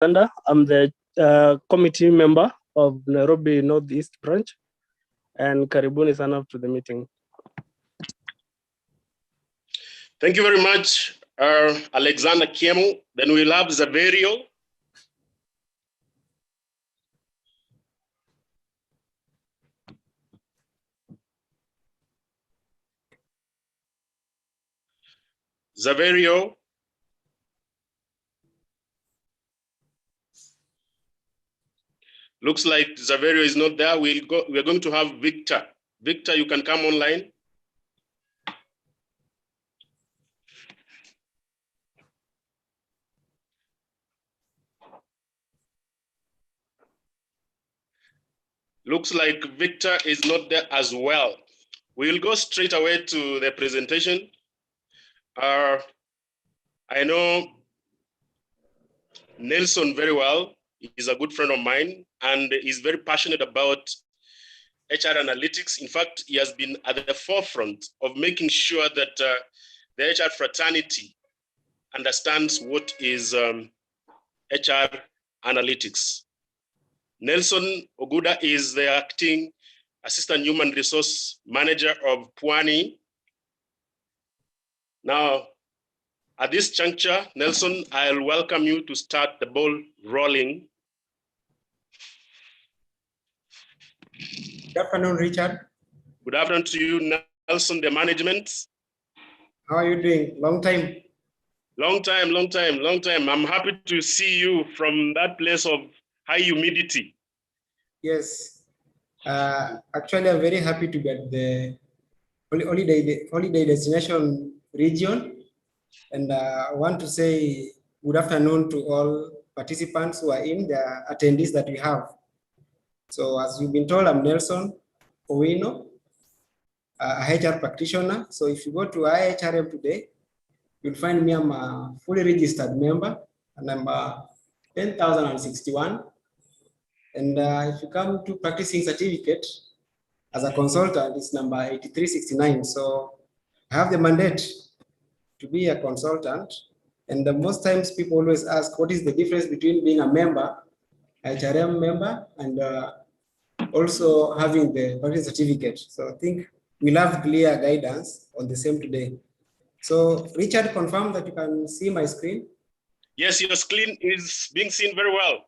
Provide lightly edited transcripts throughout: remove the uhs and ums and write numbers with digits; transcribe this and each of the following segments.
Alexander. I'm the committee member of Nairobi Northeast branch, and karibuni sana to the meeting. Thank you very much, Alexander Kiemu. Then we'll have Zaverio. Zaverio. Looks like Zaverio is not there. We're going to have Victor. Victor, you can come online. Looks like Victor is not there as well. We'll go straight away to the presentation. I know Nelson very well. He's a good friend of mine and he's very passionate about HR analytics. In fact, he has been at the forefront of making sure that the HR fraternity understands what is HR analytics. Nelson Oguda is the acting Assistant Human Resource Manager of Pwani. Now, at this juncture, Nelson, I'll welcome you to start the ball rolling. Good afternoon, Richard. Good afternoon to you, Nelson, the management. How are you doing? Long time. Long time. I'm happy to see you from that place of high humidity. Yes. Actually, I'm very happy to be at the holiday destination region. And I want to say good afternoon to all participants who are in the attendees that we have. So as you've been told, I'm Nelson Owino, a HR practitioner. So if you go to IHRM today, you'll find me, I'm a fully registered member, number 10,061. And if you come to practicing certificate as a consultant, it's number 8369. So I have the mandate to be a consultant. And most times people always ask, what is the difference between being a member, HRM member, and also having the practice certificate? So I think we'll have clear guidance on the same today. So Richard, confirm that you can see my screen? Yes, your screen is being seen very well.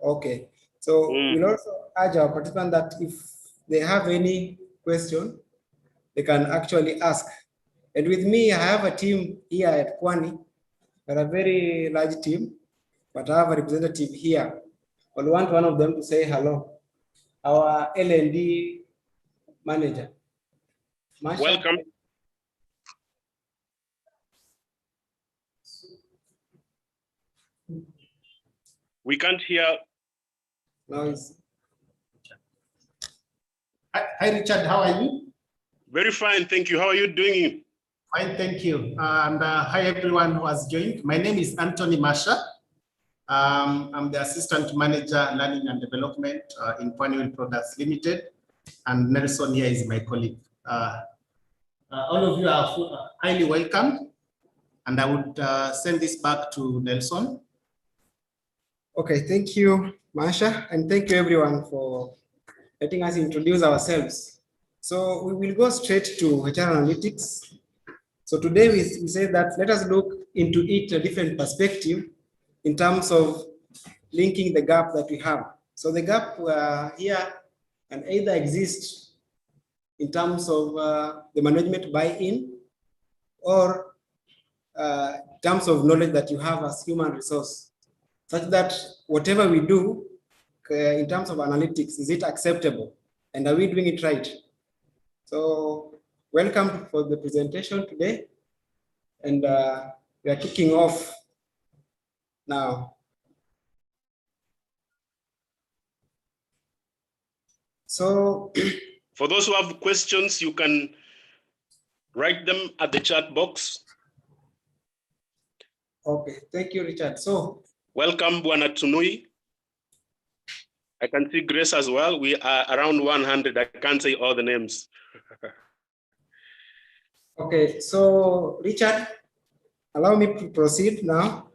Okay. So we'll also urge our participants that if they have any question, they can actually ask. And with me, I have a team here at Pwani. We're a very large team, but I have a representative here. I want one of them to say hello. Our L&D manager. Masha. Welcome. We can't hear. Noise. Hi, Richard, how are you? Very fine, thank you. How are you doing? Fine, thank you. And hi, everyone who has joined. My name is Anthony Masha. I'm the Assistant Manager, Learning and Development in Pwani Products Limited. And Nelson here is my colleague. All of you are highly welcome. And I would send this back to Nelson. Okay, thank you, Masha, and thank you everyone for letting us introduce ourselves. So we will go straight to HR analytics. So today we say that let us look into it a different perspective in terms of linking the gap that we have. So the gap here can either exist in terms of the management buy-in or in terms of knowledge that you have as human resource, such that whatever we do in terms of analytics, is it acceptable? And are we doing it right? So welcome for the presentation today. And we are kicking off now. So for those who have questions, you can write them at the chat box. Okay, thank you, Richard. So welcome, Bwana Tunui. I can see Grace as well. We are around 100. I can't say all the names. Okay, so Richard, allow me to proceed now.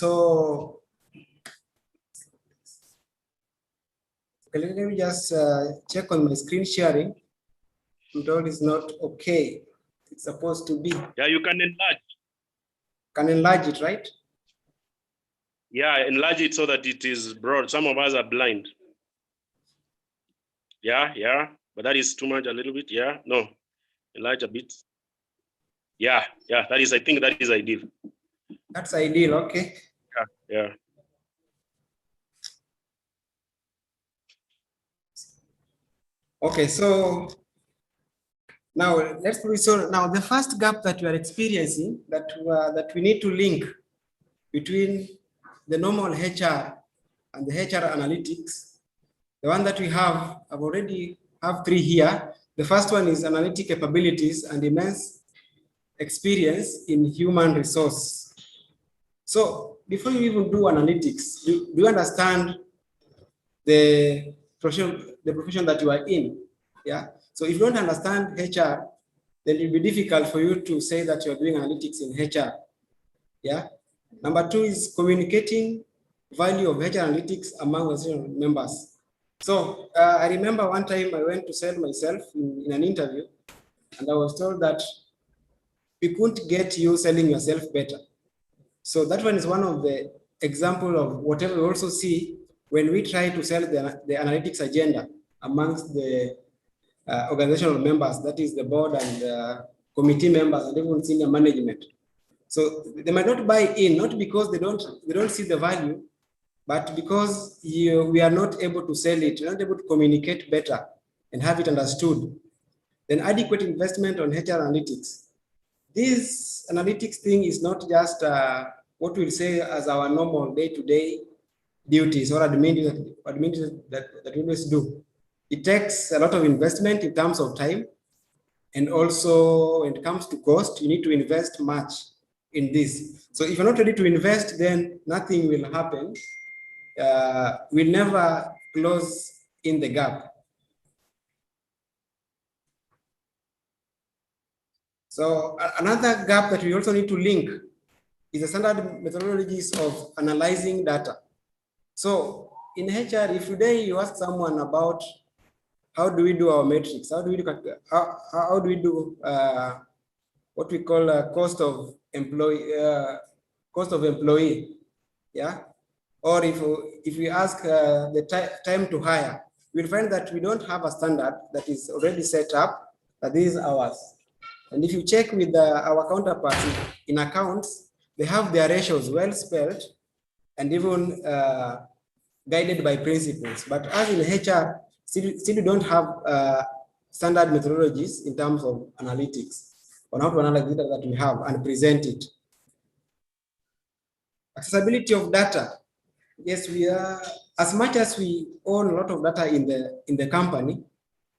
So let me just check on my screen sharing. I'm told it's not okay. It's supposed to be. Yeah, you can enlarge. Can enlarge it, right? Yeah, enlarge it so that it is broad. Some of us are blind. Yeah, but that is too much a little bit. Yeah, no, enlarge a bit. Yeah, that is, I think that is ideal. That's ideal, okay. Yeah. Okay, so now let's resolve. Now the first gap that we are experiencing that we need to link between the normal HR and the HR analytics, the one that we have, I've already have three here. The first one is analytic capabilities and immense experience in human resource. So before you even do analytics, do you understand the profession that you are in? Yeah. So if you don't understand HR, then it will be difficult for you to say that you're doing analytics in HR. Yeah. Number two is communicating value of HR analytics among organizational members. So I remember one time I went to sell myself in an interview, and I was told that we couldn't get you selling yourself better. So that one is one of the example of whatever we also see when we try to sell the analytics agenda amongst the organizational members, that is the board and committee members and even senior management. So they might not buy in, not because they don't see the value, but because we are not able to sell it, we're not able to communicate better and have it understood. Then adequate investment on HR analytics. This analytics thing is not just what we'll say as our normal day-to-day duties or administrative that we always do. It takes a lot of investment in terms of time, and also when it comes to cost, you need to invest much in this. So if you're not ready to invest, then nothing will happen. We'll never close in the gap. So another gap that we also need to link is the standard methodologies of analyzing data. So in HR, if today you ask someone about how do we do our metrics, how do we do what we call cost of employee, yeah, or if we ask the time to hire, we'll find that we don't have a standard that is already set up, that is ours. And if you check with our counterparts in accounts, they have their ratios well spelled and even guided by principles. But as in HR, still we don't have standard methodologies in terms of analytics on how to analyze data that we have and present it. Accessibility of data. Yes, we are, as much as we own a lot of data in the company.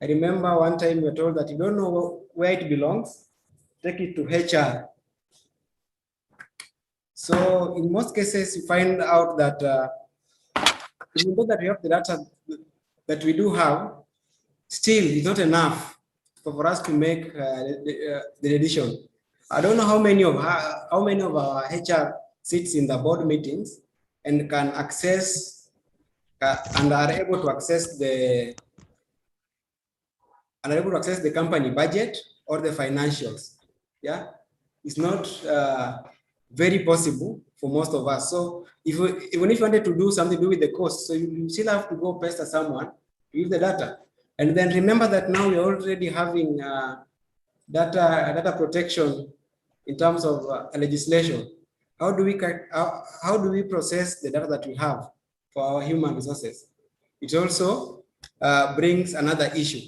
I remember one time we were told that you don't know where it belongs, take it to HR. So in most cases, you find out that even though that we have the data that we do have, still it's not enough for us to make the decision. I don't know how many of our HR sits in the board meetings and can access and are able to access the company budget or the financials. Yeah, it's not very possible for most of us. So even if you wanted to do something to do with the cost, so you still have to go pester someone to give the data. And then remember that now we're already having data protection in terms of legislation. How do we process the data that we have for our human resources? It also brings another issue.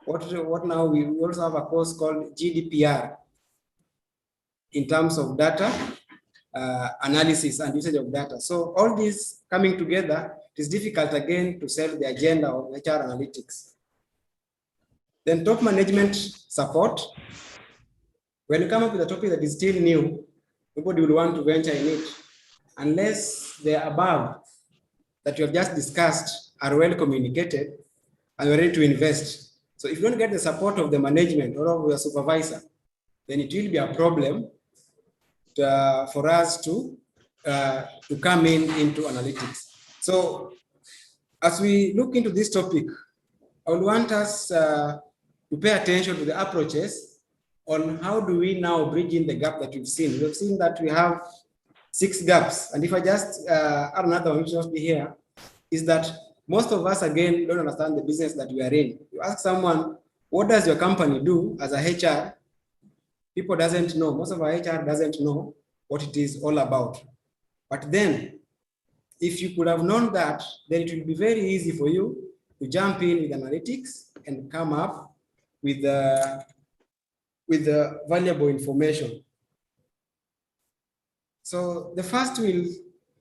What now we also have a course called GDPR in terms of data analysis and usage of data. So all this coming together, it is difficult again to sell the agenda of HR analytics. Then top management support. When you come up with a topic that is still new, nobody will want to venture in it unless the above that you have just discussed are well communicated and you're ready to invest. So if you don't get the support of the management or of your supervisor, then it will be a problem for us to to come into analytics. So as we look into this topic, I would want us to pay attention to the approaches on how do we now bridge in the gap that we've seen. We've seen that we have 6 gaps. And if I just add another one, which will be here, is that most of us, again, don't understand the business that we are in. You ask someone, what does your company do as a HR? People doesn't know. Most of our HR doesn't know what it is all about. But then, if you could have known that, then it will be very easy for you to jump in with analytics and come up with the valuable information. So the first will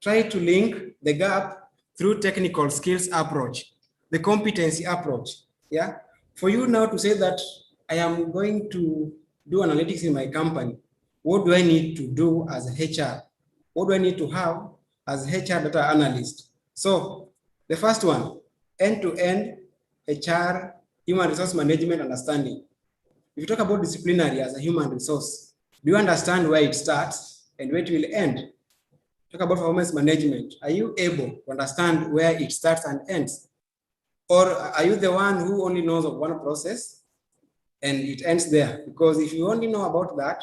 try to link the gap through technical skills approach, the competency approach. Yeah. For you now to say that I am going to do analytics in my company, what do I need to do as a HR? What do I need to have as HR data analyst? So the first one, end-to-end HR human resource management understanding. If you talk about disciplinary as a human resource, do you understand where it starts and where it will end? Talk about performance management. Are you able to understand where it starts and ends? Or are you the one who only knows of one process and it ends there? Because if you only know about that,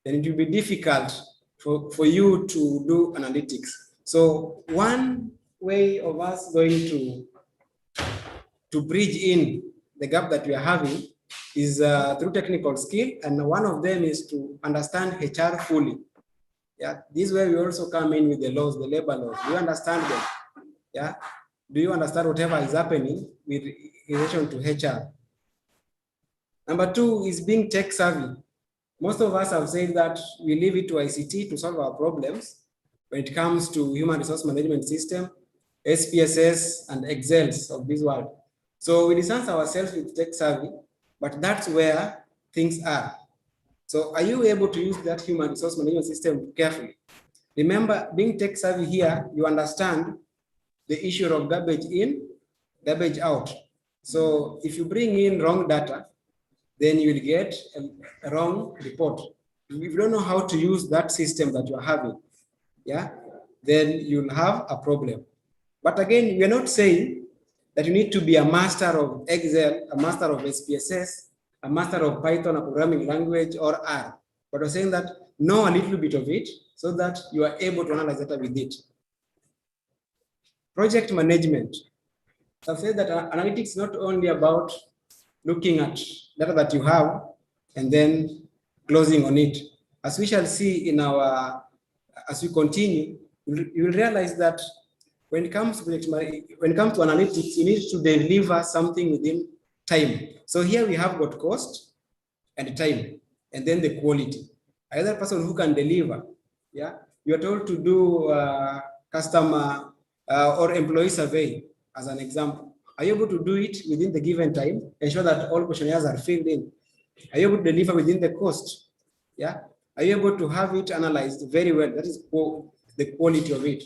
then it will be difficult for you to do analytics. So one way of us going to bridge in the gap that we are having is through technical skill, and one of them is to understand HR fully. Yeah, this is where we also come in with the laws, the labor laws. Do you understand them? Yeah, do you understand whatever is happening with relation to HR? Number 2 is being tech savvy. Most of us have said that we leave it to ICT to solve our problems when it comes to human resource management system, SPSS, and Excels of this world. So we distance ourselves with tech savvy, but that's where things are. So are you able to use that human resource management system carefully? Remember, being tech savvy here, you understand the issue of garbage in, garbage out. So if you bring in wrong data, then you will get a wrong report. If you don't know how to use that system that you are having, yeah, then you'll have a problem. But again, we are not saying that you need to be a master of Excel, a master of SPSS, a master of Python, a programming language, or R. But we're saying that know a little bit of it so that you are able to analyze data with it. Project management. So I've said that analytics is not only about looking at data that you have and then closing on it. As we shall see in our, as we continue, you will realize that when it comes to analytics, you need to deliver something within time. So here we have got cost and time, and then the quality. Another person who can deliver, yeah. You are told to do customer or employee survey as an example. Are you able to do it within the given time? Ensure that all questionnaires are filled in. Are you able to deliver within the cost? Yeah. Are you able to have it analyzed very well? That is the quality of it.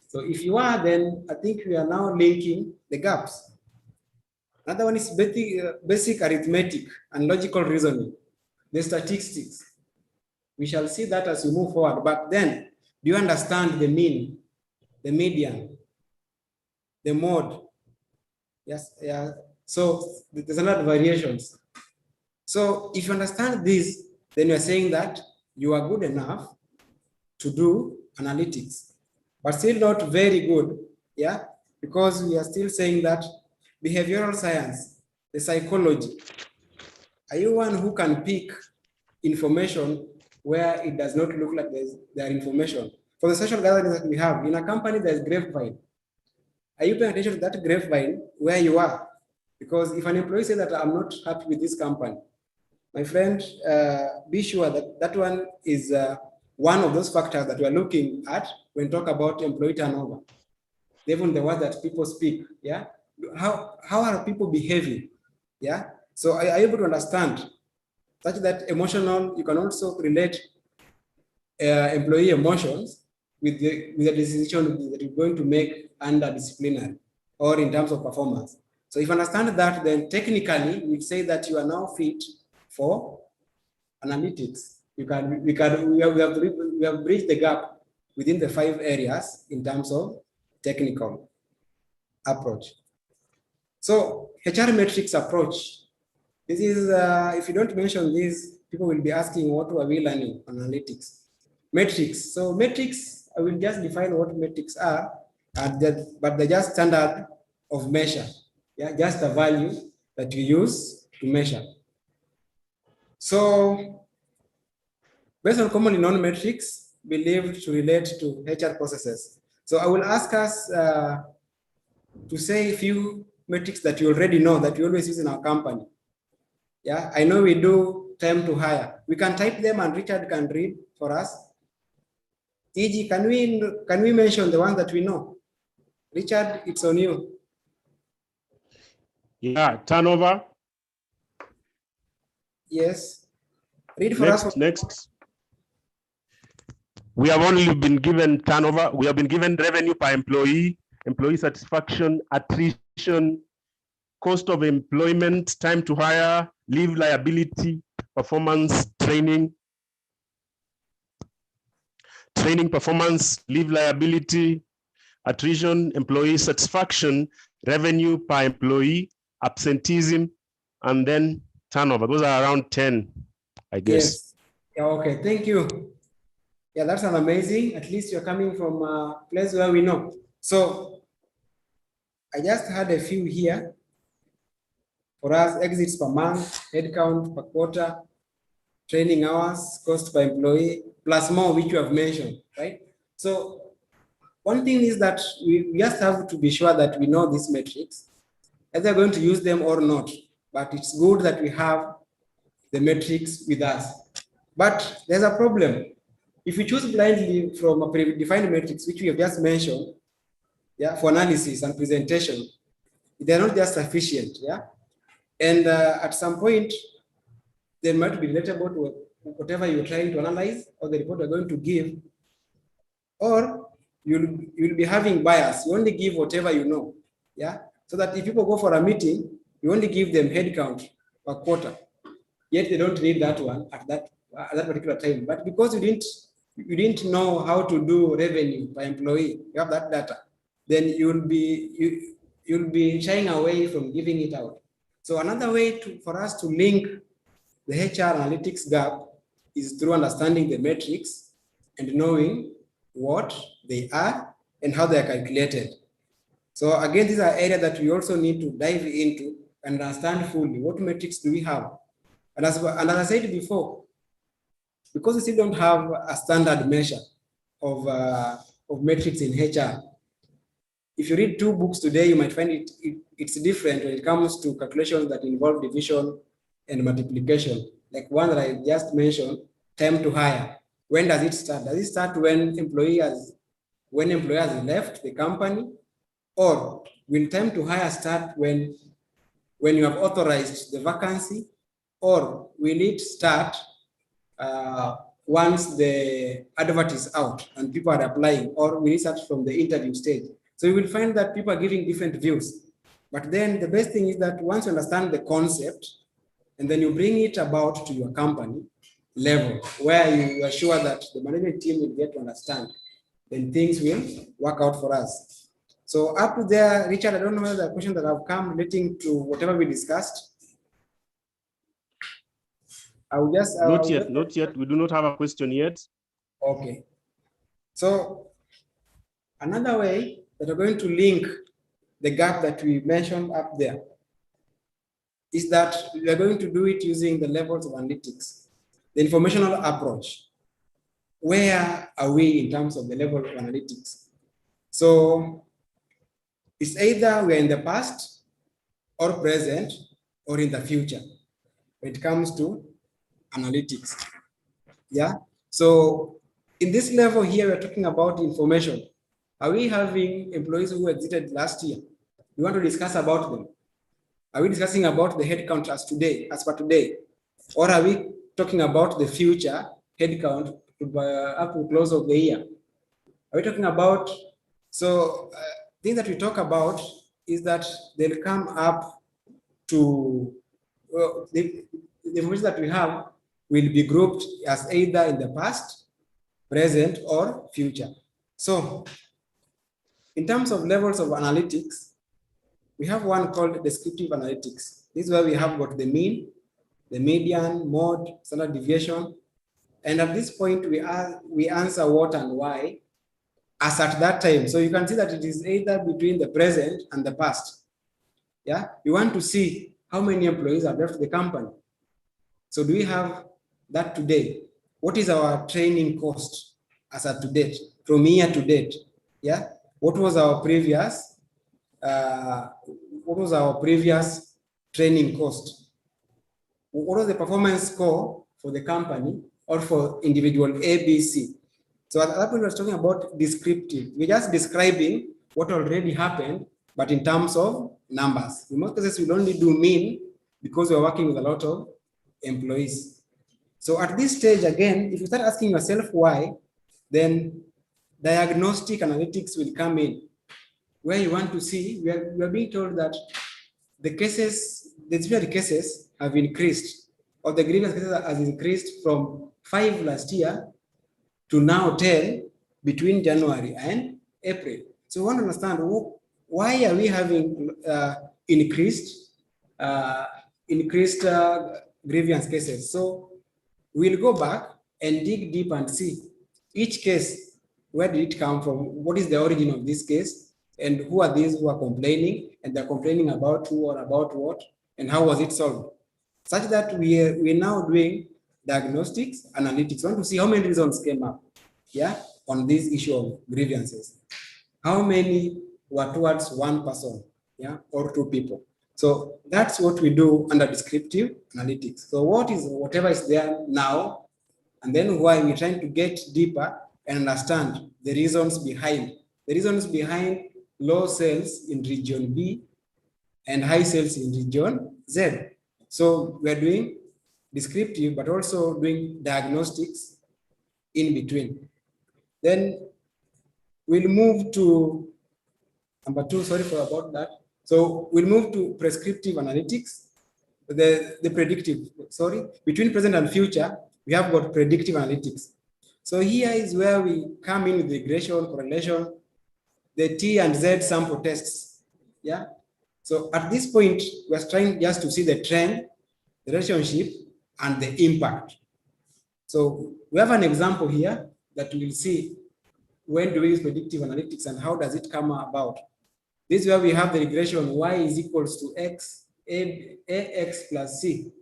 So if you are, then I think we are now linking the gaps. Another one is basic arithmetic and logical reasoning, the statistics. We shall see that as we move forward. But then, do you understand the mean, the median, the mode? Yes, yeah. So there's a lot of variations. So if you understand this, then you're saying that you are good enough to do analytics, but still not very good, yeah? Because we are still saying that behavioral science, the psychology, are you one who can pick information where it does not look like there information? For the social gatherings that we have, in a company there's grapevine. Are you paying attention to that grapevine where you are? Because if an employee says that I'm not happy with this company, my friend, be sure that that one is one of those factors that we're looking at when talk about employee turnover. Even the word that people speak, yeah? How are people behaving, yeah? So are you able to understand such that emotional, you can also relate employee emotions with the decision that you're going to make under disciplinary or in terms of performance. So if you understand that, then technically we say that you are now fit for analytics. We have bridged the gap within the 5 areas in terms of technical approach. So HR metrics approach. This is, if you don't mention this, people will be asking, what are we learning? Analytics. Metrics. So metrics, I will just define what metrics are, but they're just standard of measure. Yeah, just a value that you use to measure. So based on commonly known metrics believed to relate to HR processes. So I will ask us to say a few metrics that you already know that we always use in our company. Yeah, I know we do time to hire. We can type them and Richard can read for us. E.g., can we mention the ones that we know? Richard, it's on you. Yeah, turnover. Yes. Read for Next, us. next. We have only been given turnover. We have been given revenue per employee, employee satisfaction, attrition, cost of employment, time to hire, leave liability, performance, training, performance, leave liability, attrition, employee satisfaction, revenue per employee, absenteeism, and then turnover. Those are around 10, I guess. Yes. Yeah, okay, thank you. Yeah, that's an amazing. At least you're coming from a place where we know. So I just had a few here. For us, exits per month, headcount per quarter, training hours, cost per employee, plus more, which you have mentioned, right? So one thing is that we just have to be sure that we know these metrics, either going to use them or not. But it's good that we have the metrics with us. But there's a problem. If we choose blindly from a predefined metrics, which we have just mentioned, yeah, for analysis and presentation, they're not just sufficient, yeah? And at some point, they might be relatable to whatever you're trying to analyze or the report you're going to give, or you'll be having bias. You only give whatever you know, yeah? So that if people go for a meeting, you only give them headcount per quarter, yet they don't need that one at that particular time. But because you didn't know how to do revenue by employee, you have that data, then you'll be shying away from giving it out. So another way for us to link the HR analytics gap is through understanding the metrics and knowing what they are and how they are calculated. So again, these are areas that we also need to dive into and understand fully. What metrics do we have? And as I said before, because we still don't have a standard measure of metrics in HR, if you read 2 books today, you might find it's different when it comes to calculations that involve division and multiplication. Like one that I just mentioned, time to hire. When does it start? Does it start when employee has left the company? Or will time to hire start when you have authorized the vacancy? Or will it start once the advert is out and people are applying? Or will it start from the interview stage? So you will find that people are giving different views. But then the best thing is that once you understand the concept, and then you bring it about to your company level, where you are sure that the management team will get to understand, then things will work out for us. So up to there, Richard, I don't know whether the questions that have come relating to whatever we discussed. I will just... Not yet. We do not have a question yet. Okay. So another way that we're going to link the gap that we mentioned up there is that we are going to do it using the levels of analytics, the informational approach. Where are we in terms of the level of analytics? So it's either we're in the past or present or in the future when it comes to analytics. Yeah. So in this level here, we're talking about information. Are we having employees who exited last year? We want to discuss about them. Are we discussing about the headcount as per today? Or are we talking about the future headcount up to close of the year? Are we talking about, things that we talk about is that they'll come up to, the information that we have will be grouped as either in the past, present, or future. So in terms of levels of analytics, we have one called descriptive analytics. This is where we have got the mean, the median, mode, standard deviation. And at this point, we answer what and why as at that time. So you can see that it is either between the present and the past. Yeah, we want to see how many employees have left the company. So do we have that today? What is our training cost as at to date, from year to date? Yeah, what was our previous training cost? What was the performance score for the company or for individual ABC? So at that point, we were talking about descriptive. We're just describing what already happened, but in terms of numbers. In most cases, we only do mean because we're working with a lot of employees. So at this stage, again, if you start asking yourself why, then diagnostic analytics will come in, where you want to see, we are being told that the disciplinary cases have increased, or the grievance cases has increased from 5 last year to now 10 between January and April. So we want to understand why are we having increased grievance cases. So we'll go back and dig deep and see each case, where did it come from? What is the origin of this case? And who are these who are complaining? And they're complaining about who or about what? And how was it solved? Such that we're now doing diagnostics, analytics. We want to see how many reasons came up, yeah, on this issue of grievances. How many were towards one person, yeah, or two people? So that's what we do under descriptive analytics. So whatever is there now, and then why we're trying to get deeper and understand the reasons behind low sales in region B and high sales in region Z. So we're doing descriptive, but also doing diagnostics in between. Then we'll move to number 2, sorry for about that. So we'll move to prescriptive analytics, the predictive, sorry, between present and future, we have got predictive analytics. So here is where we come in with regression, correlation, the T and Z sample tests, yeah? So at this point, we're trying just to see the trend, the relationship, and the impact. So we have an example here that we'll see when do we use predictive analytics and how does it come about. This is where we have the regression y is equals to x, ax plus c,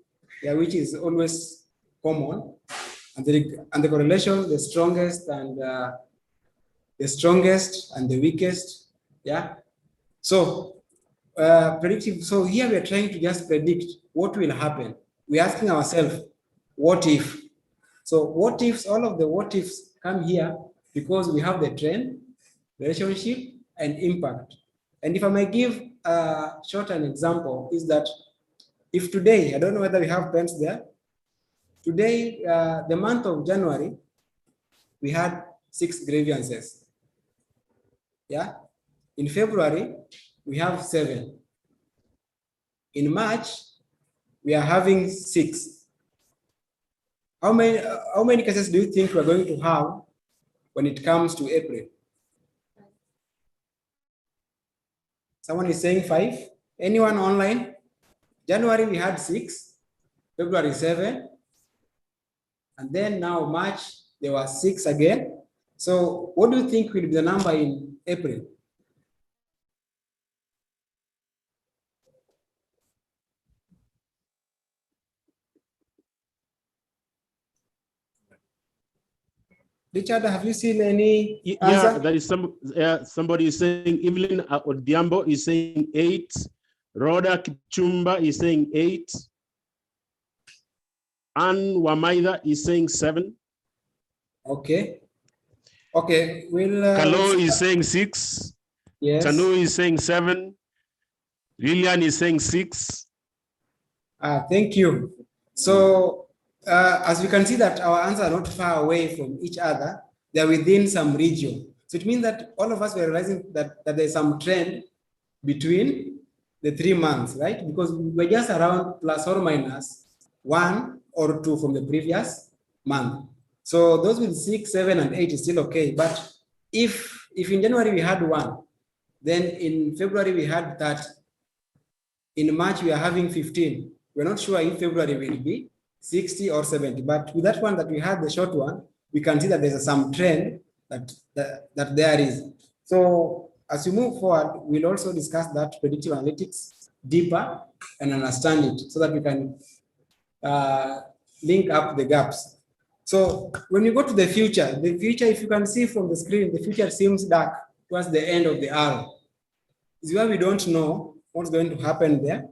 yeah, which is always common. And the correlation, the strongest and the weakest, yeah. So predictive, so here we are trying to just predict what will happen. We're asking ourselves, what if? So what ifs, all of the what ifs come here because we have the trend, relationship, and impact. And if I may give a short an example, is that if today, I don't know whether we have pens there, today, the month of January, we had 6 grievances. Yeah. In February, we have 7. In March, we are having 6. How many cases do you think we're going to have when it comes to April? Someone is saying 5. Anyone online? January, we had 6. February, 7. And then now March, there were 6 again. So what do you think will be the number in April? Richard, have you seen any answer? Yeah, there is somebody is saying, Evelyn Odiambo is saying 8. Rhoda Kichumba is saying 8. Anne Wamaida is saying 7. Okay. Okay, we'll... Kalo is saying 6. Yes. Tanu is saying 7. Lilian is saying 6. Thank you. So, as we can see that our answers are not far away from each other, they're within some region. So it means that all of us were realizing that there's some trend between the 3 months, right? Because we're just around plus or minus 1 or 2 from the previous month. So those with 6, 7, and 8 is still okay. But if in January we had 1, then in February we had 30, in March we are having 15. We're not sure if February will be 60 or 70, but with that one that we had, the short one, we can see that there's some trend that there is. So as we move forward, we'll also discuss that predictive analytics deeper and understand it so that we can link up the gaps. So when you go to the future, if you can see from the screen, the future seems dark towards the end of the arrow. Is where we don't know what's going to happen there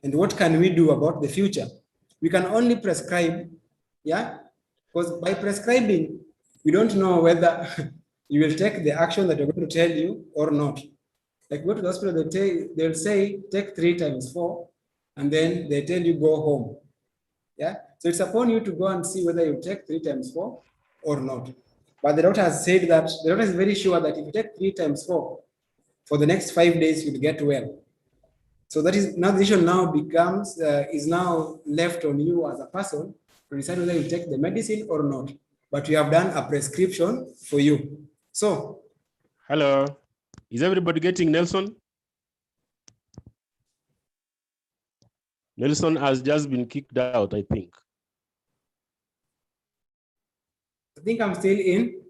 and what can we do about the future. We can only prescribe, yeah? Because by prescribing, we don't know whether you will take the action that you're going to tell you or not. Like go to the hospital, they'll say, take 3 times 4, and then they tell you go home. Yeah, so it's upon you to go and see whether you take 3 times 4 or not. But the doctor has said that, the doctor is very sure that if you take 3 times 4, for the next 5 days, you'll get well. So that is now the decision now becomes, is now left on you as a person to decide whether you take the medicine or not. But we have done a prescription for you. So. Hello, is everybody getting Nelson? Nelson has just been kicked out, I think. I think I'm still in.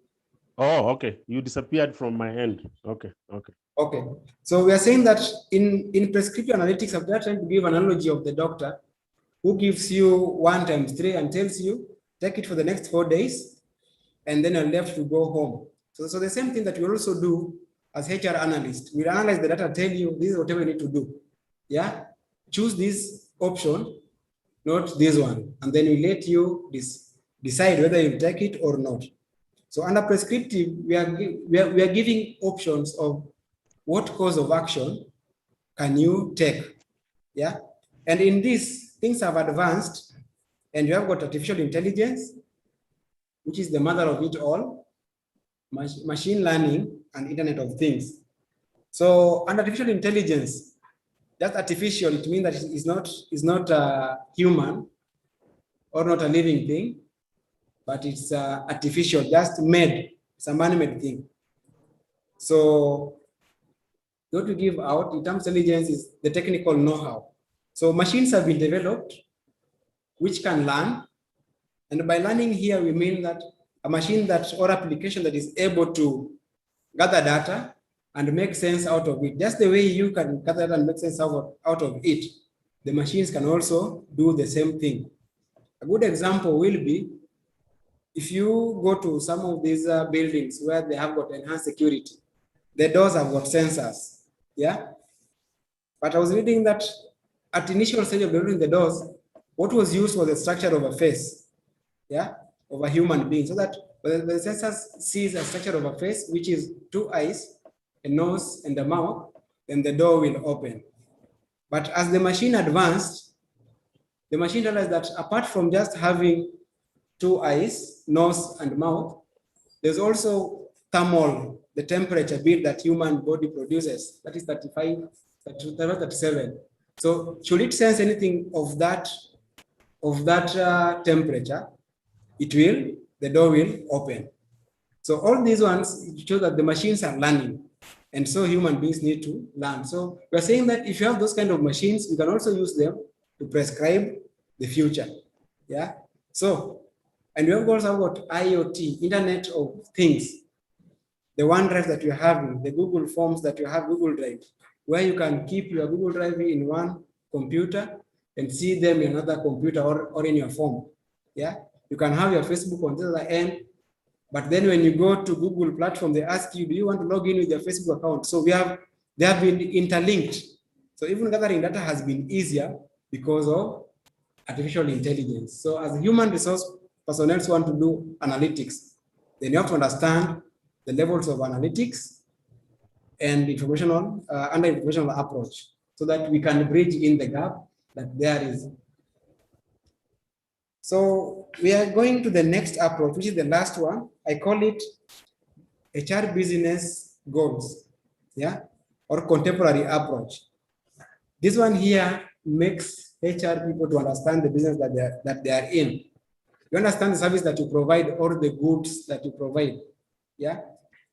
Oh, okay. You disappeared from my end. Okay, okay. Okay. So we are saying that in prescriptive analytics, I'm trying to give an analogy of the doctor who gives you 1 times 3 and tells you, take it for the next 4 days, and then you're left to go home. So the same thing that we also do as HR analysts. We analyze the data, tell you, this is whatever you need to do. Yeah? Choose this option, not this one. And then we let you decide whether you take it or not. So under prescriptive, we are giving options of what course of action can you take. Yeah. And in this, things have advanced, and you have got artificial intelligence, which is the mother of it all, machine learning and Internet of Things. So under artificial intelligence, that's artificial. It means that it's not human or not a living thing, but it's artificial, just made. It's a man-made thing. So what we give out in terms of intelligence is the technical know-how. So machines have been developed which can learn. And by learning here, we mean that a machine that or application that is able to gather data and make sense out of it. Just the way you can gather data and make sense out of it, the machines can also do the same thing. A good example will be if you go to some of these buildings where they have got enhanced security, the doors have got sensors, yeah? But I was reading that at initial stage of building the doors, what was used was the structure of a face, yeah, of a human being, so that when the sensors sees a structure of a face, which is 2 eyes, a nose, and a mouth, then the door will open. But as the machine advanced, the machine realized that apart from just having 2 eyes, nose, and mouth, there's also thermal, the temperature bit that human body produces, that is 35, 37. So should it sense anything of that temperature, the door will open. So all these ones show that the machines are learning, and so human beings need to learn. So we're saying that if you have those kind of machines, you can also use them to prescribe the future. Yeah. So, and we have also got IoT, Internet of Things, the OneDrive that you're having, the Google Forms that you have, Google Drive, where you can keep your Google Drive in one computer and see them in another computer or in your phone. Yeah. You can have your Facebook on the other end, but then when you go to Google platform, they ask you, do you want to log in with your Facebook account? So they have been interlinked. So even gathering data has been easier because of artificial intelligence. So as human resource personnel who want to do analytics, then you have to understand the levels of analytics and informational approach so that we can bridge in the gap that there is. So we are going to the next approach, which is the last one. I call it HR business goals, yeah, or contemporary approach. This one here makes HR people to understand the business that they are in. You understand the service that you provide or the goods that you provide, yeah.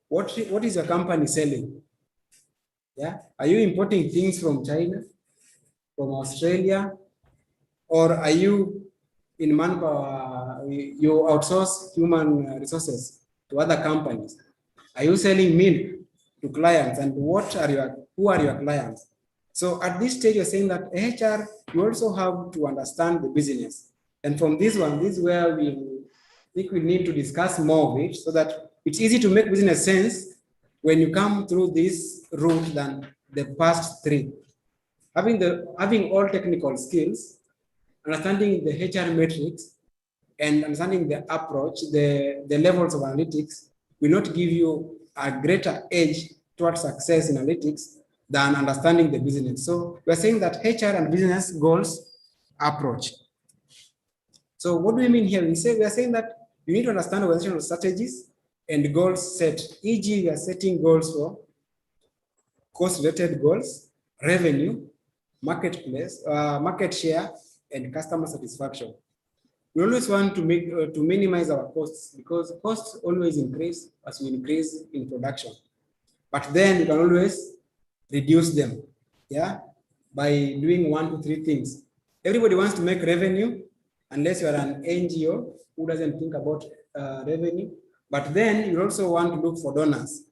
what is your company selling? Yeah, are you importing things from China, from Australia, or are you in manpower? You outsource human resources to other companies. Are you selling milk to clients, and who are your clients? So at this stage, you're saying that HR, you also have to understand the business. And from this one, this is where we think we need to discuss more of it so that it's easy to make business sense when you come through this route than the past three. Having all technical skills, understanding the HR metrics, and understanding the approach, the levels of analytics will not give you a greater edge towards success in analytics than understanding the business. So we're saying that HR and business goals approach. So what do we mean here? We are saying that you need to understand organizational strategies and goals set. E.g., we are setting goals for cost-related goals, revenue, marketplace, market share, and customer satisfaction. We always want to minimize our costs because costs always increase as we increase in production. But then you can always reduce them, yeah, by doing 1 to 3 things. Everybody wants to make revenue, unless you are an NGO who doesn't think about revenue. But then you also want to look for donors.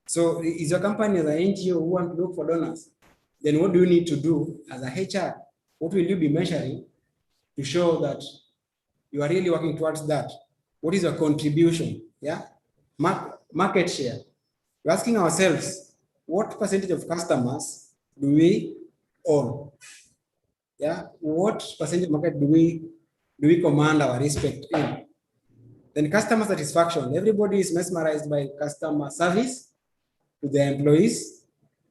So is your company as an NGO who want to look for donors? Then what do you need to do as a HR? What will you be measuring to show that you are really working towards that? What is your contribution? Yeah, market share. We're asking ourselves, what percentage of customers do we own? Yeah, what percentage of market do we command our respect in? Then customer satisfaction. Everybody is mesmerized by customer service to their employees,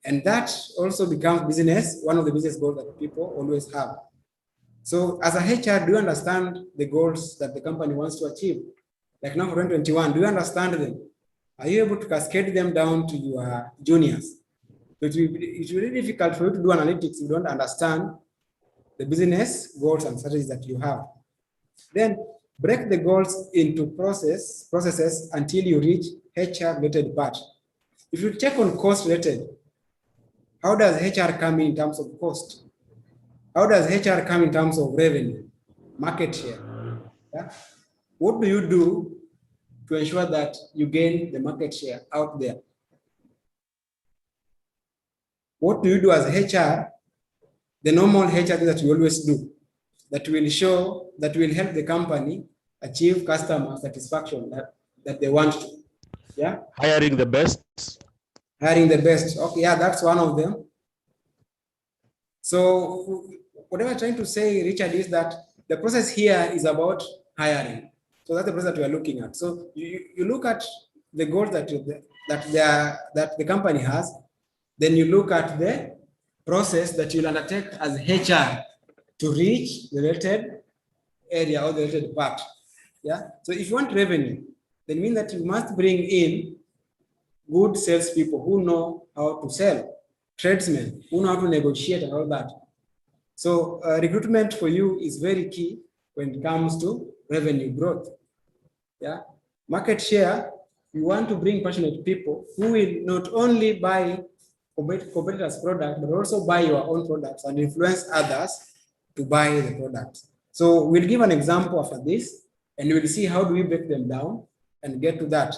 and that also becomes business, one of the business goals that people always have. So as a HR, do you understand the goals that the company wants to achieve? Like now for 2021, do you understand them? Are you able to cascade them down to your juniors? It will be really difficult for you to do analytics if you don't understand the business goals and strategies that you have. Then break the goals into processes until you reach HR-related part. If you check on cost-related, how does HR come in terms of cost? How does HR come in terms of revenue, market share? Yeah? What do you do to ensure that you gain the market share out there? What do you do as HR, the normal HR that we always do, that will help the company achieve customer satisfaction that they want to? Yeah? Hiring the best. Hiring the best. Okay, yeah, that's one of them. So what I'm trying to say, Richard, is that the process here is about hiring. So that's the process that we are looking at. So you look at the goals that the company has, then you look at the process that you'll undertake as HR to reach the related area or the related part. Yeah. So if you want revenue, then it means that you must bring in good salespeople who know how to sell, tradesmen who know how to negotiate and all that. So recruitment for you is very key when it comes to revenue growth. Yeah, market share. You want to bring passionate people who will not only buy competitors' product, but also buy your own products and influence others to buy the products. So we'll give an example after this, and we'll see how do we break them down and get to that.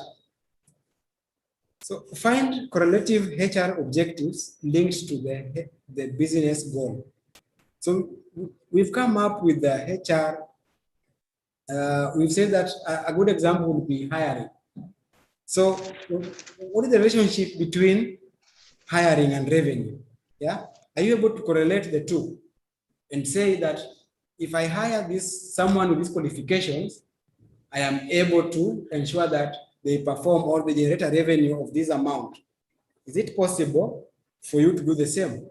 So find correlative HR objectives linked to the business goal. So we've come up with the HR. We've said that a good example would be hiring. So what is the relationship between hiring and revenue? Yeah, are you able to correlate the two and say that if I hire someone with these qualifications, I am able to ensure that they perform or they generate a revenue of this amount? Is it possible for you to do the same?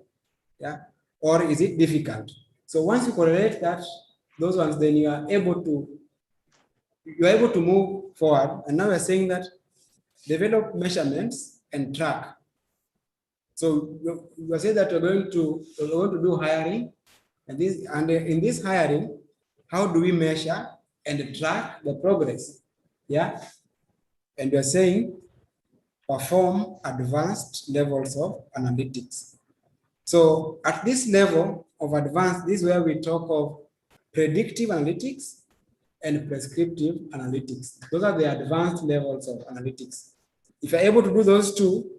Yeah, or is it difficult? So once you correlate those ones, then you are able to move forward. And now we're saying that develop measurements and track. So we are saying that we're going to do hiring, and in this hiring, how do we measure and track the progress? Yeah, and we are saying perform advanced levels of analytics. So at this level of advanced, this is where we talk of predictive analytics and prescriptive analytics. Those are the advanced levels of analytics. If you're able to do those two,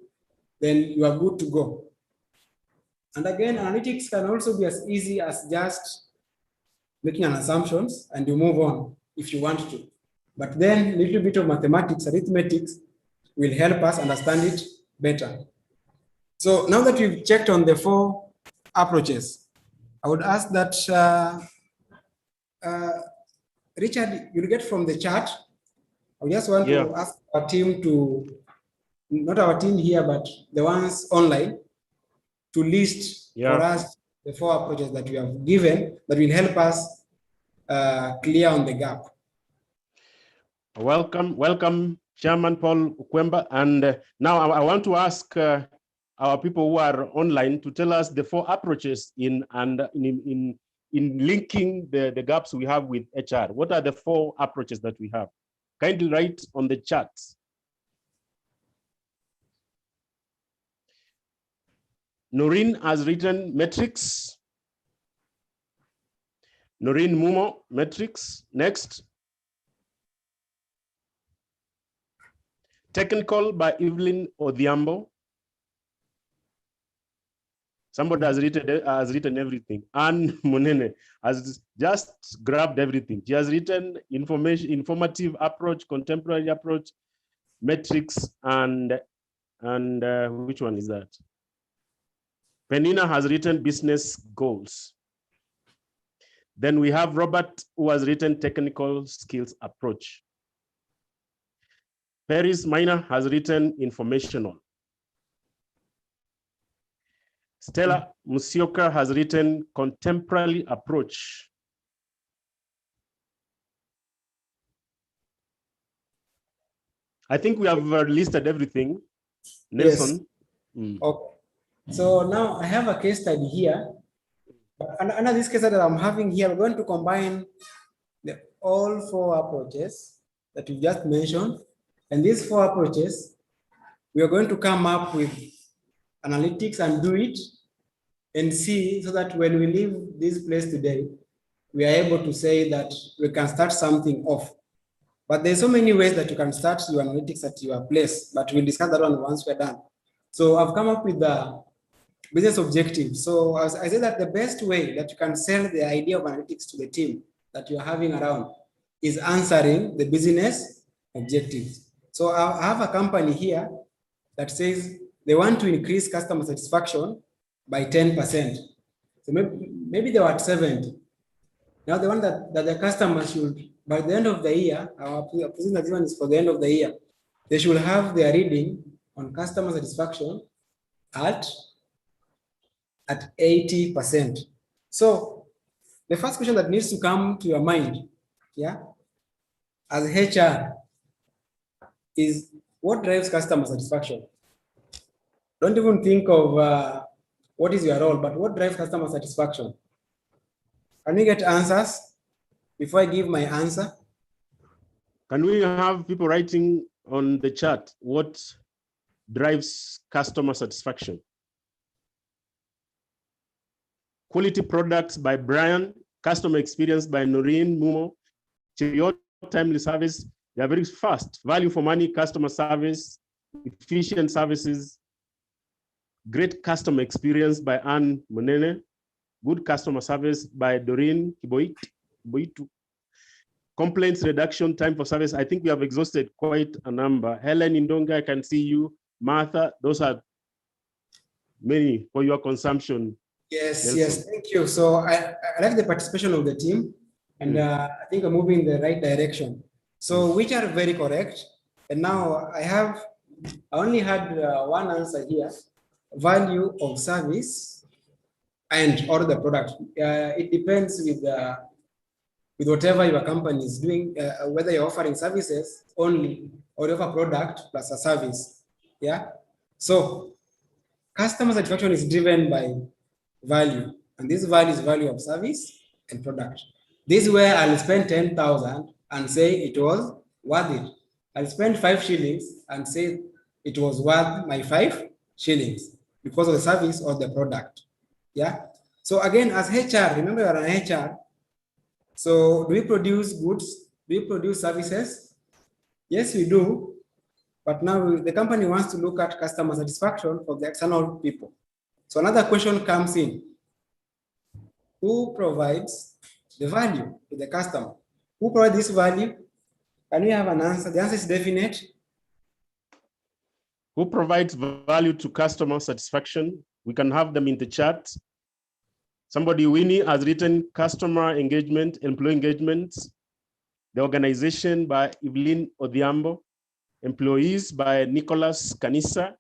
then you are good to go. And again, analytics can also be as easy as just making an assumptions and you move on if you want to. But then a little bit of mathematics, arithmetics will help us understand it better. So now that we've checked on the 4 approaches, I would ask that Richard, you'll get from the chat. I just want to ask our team to, not our team here, but the ones online, to list for us the 4 approaches that we have given that will help us clear on the gap. Welcome, Chairman Paul Ukwemba. And now I want to ask our people who are online to tell us the 4 approaches in linking the gaps we have with HR. What are the 4 approaches that we have? Kindly write on the chat. Noreen has written metrics. Noreen Mumo, metrics. Next. Technical by Evelyn Odhiambo. Somebody has written everything. Anne Munene has just grabbed everything. She has written informative approach, contemporary approach, metrics, and which one is that? Penina has written business goals. Then we have Robert, who has written technical skills approach. Paris Minor has written informational. Stella Musioka has written contemporary approach. I think we have listed everything. Nelson. Yes. Okay. So now I have a case study here. Under this case study that I'm having here, we're going to combine all 4 approaches that you just mentioned. And these 4 approaches, we are going to come up with analytics and do it and see, so that when we leave this place today, we are able to say that we can start something off. But there's so many ways that you can start your analytics at your place, but we'll discuss that one once we're done. So I've come up with the business objective. So I say that the best way that you can sell the idea of analytics to the team that you're having around is answering the business objectives. So I have a company here that says they want to increase customer satisfaction by 10%. So maybe they were at 70. Now the one that the customers should, by the end of the year, our position that this one is for the end of the year, they should have their reading on customer satisfaction at 80%. So the first question that needs to come to your mind, as HR, is what drives customer satisfaction? Don't even think of what is your role, but what drives customer satisfaction? Can we get answers before I give my answer? Can we have people writing on the chat what drives customer satisfaction? Quality products by Brian, customer experience by Noreen Mumo, your timely service, they are very fast. Value for money, customer service, efficient services, great customer experience by Anne Munene, good customer service by Doreen Kiboitu, complaints reduction, time for service. I think we have exhausted quite a number. Helen Indonga, I can see you. Martha, those are many for your consumption. Yes, Nelson. yes, thank you. So I like the participation of the team, and I think I'm moving in the right direction. So which are very correct. And now I only had one answer here, value of service and or the product. It depends with whatever your company is doing, whether you're offering services only or you offer product plus a service. Yeah. So customer satisfaction is driven by value, and this value is value of service and product. This is where I'll spend 10,000 and say it was worth it. I'll spend 5 shillings and say it was worth my 5 shillings because of the service or the product. Yeah. So again, as HR, remember you're an HR. So do we produce goods? Do we produce services? Yes, we do. But now the company wants to look at customer satisfaction for the external people. So another question comes in. Who provides the value to the customer? Who provides this value? Can we have an answer? The answer is definite. Who provides value to customer satisfaction? We can have them in the chat. Somebody, Winnie, has written customer engagement, employee engagement. The organization by Evelyn Odhiambo. Employees by Nicholas Kanisa.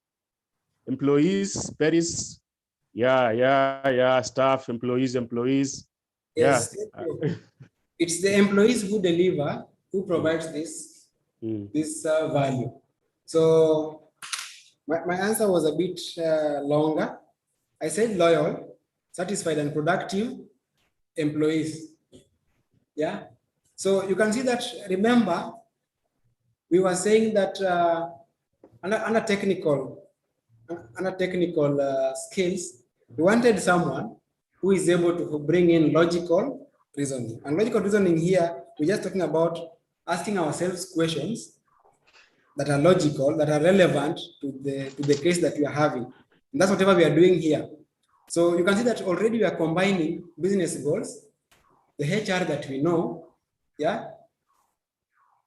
Employees, Paris. Yeah, staff, employees. Yes, Yeah. It's the employees who deliver, who provides this, this value. So my answer was a bit longer. I said loyal, satisfied, and productive employees. Yeah. So you can see that, remember, we were saying that under technical skills, we wanted someone who is able to bring in logical reasoning. And logical reasoning here, we're just talking about asking ourselves questions that are logical, that are relevant to the case that we are having. And that's whatever we are doing here. So you can see that already we are combining business goals, the HR that we know, yeah.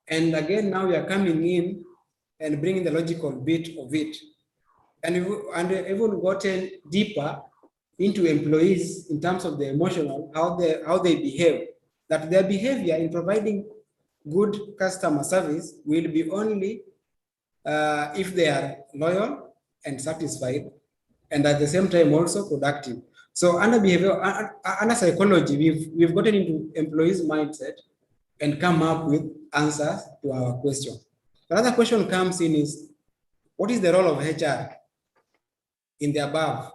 And again, now we are coming in and bringing the logical bit of it. And we've even gotten deeper into employees in terms of the emotional, how they behave, that their behavior in providing good customer service will be only if they are loyal and satisfied, and at the same time also productive. So under behavior, under psychology, we've gotten into employees' mindset and come up with answers to our question. Another question comes in is, what is the role of HR in the above?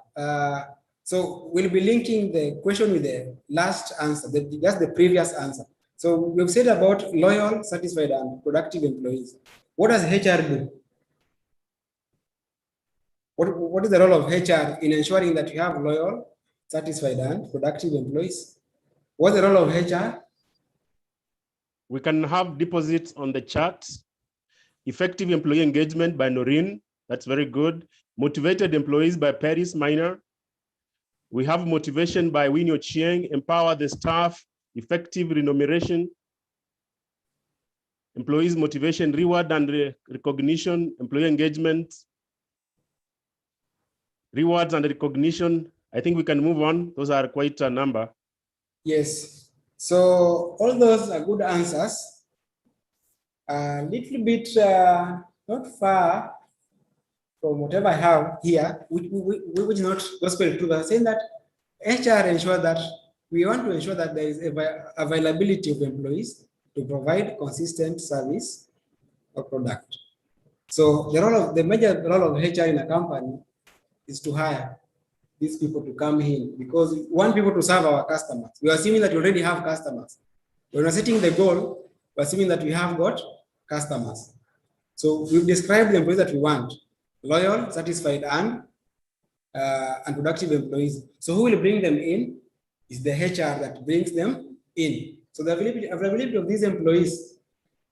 So we'll be linking the question with the last answer, just the previous answer. So we've said about loyal, satisfied, and productive employees. What does HR do? What is the role of HR in ensuring that you have loyal, satisfied, and productive employees? What's the role of HR? We can have deposits on the chat. Effective employee engagement by Noreen. That's very good. Motivated employees by Paris Minor. We have motivation by Winnie Ochieng. Empower the staff. Effective remuneration. Employees motivation, reward and recognition. Employee engagement. Rewards and recognition. I think we can move on. Those are quite a number. Yes. So all those are good answers. A little bit not far from whatever I have here, which is not gospel truth. I'm saying that HR ensure that we want to ensure that there is availability of employees to provide consistent service or product. So the major role of HR in a company is to hire these people to come in, because we want people to serve our customers. We are assuming that we already have customers. When we're setting the goal, we're assuming that we have got customers. So we've described the employees that we want: loyal, satisfied, and productive employees. So who will bring them in is the HR that brings them in. So the availability of these employees,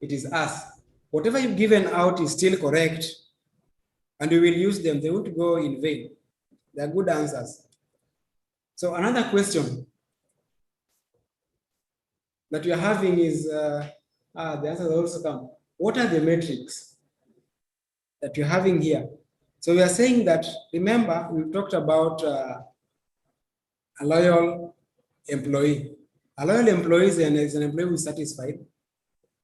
it is us. Whatever you've given out is still correct, and we will use them. They won't go in vain. They are good answers. So another question that we are having is, the answers also come. What are the metrics that you're having here? So we are saying that, remember, we talked about a loyal employee. A loyal employee is an employee who is satisfied.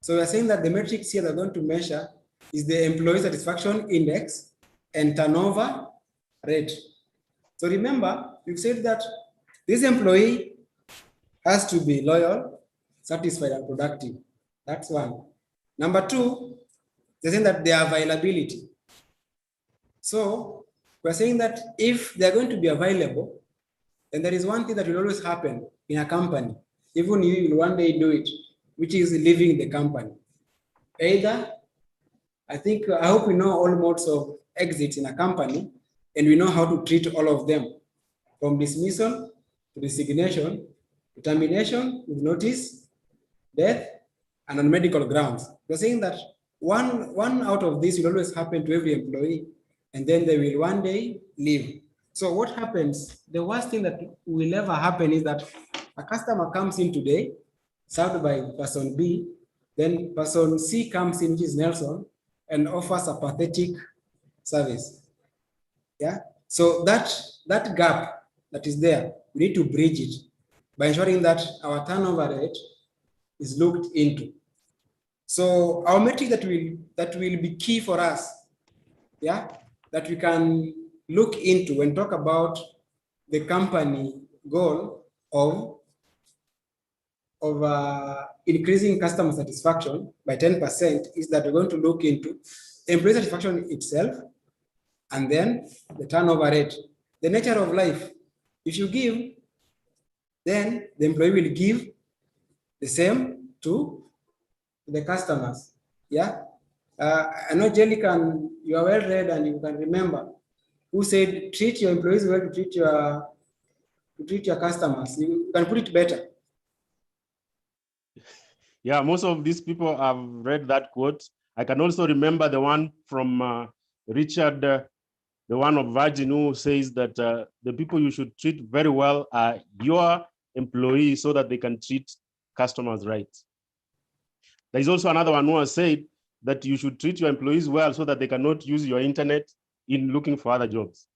So we are saying that the metrics here that are going to measure is the employee satisfaction index and turnover rate. So remember, we've said that this employee has to be loyal, satisfied, and productive. That's one. Number two, they're saying that their availability. So we're saying that if they're going to be available, then there is one thing that will always happen in a company, even you will one day do it, which is leaving the company. Either, I hope we know all modes of exits in a company, and we know how to treat all of them, from dismissal to resignation to termination with notice, death, and on medical grounds. We're saying that one out of this will always happen to every employee, and then they will one day leave. So what happens, the worst thing that will ever happen is that a customer comes in today, served by person B, then person C comes in, which is Nelson, and offers a pathetic service. Yeah. So that gap that is there, we need to bridge it by ensuring that our turnover rate is looked into. So our metric that will be key for us, yeah, that we can look into and talk about the company goal of increasing customer satisfaction by 10% is that we're going to look into employee satisfaction itself, and then the turnover rate, the nature of life. If you give, then the employee will give the same to the customers. Yeah. I know Jelly you are well read and you can remember who said treat your employees well to treat your customers. You can put it better. Yeah, most of these people have read that quote. I can also remember the one from Richard, the one of Virgin, who says that the people you should treat very well are your employees so that they can treat customers right. There is also another one who has said that you should treat your employees well so that they cannot use your internet in looking for other jobs.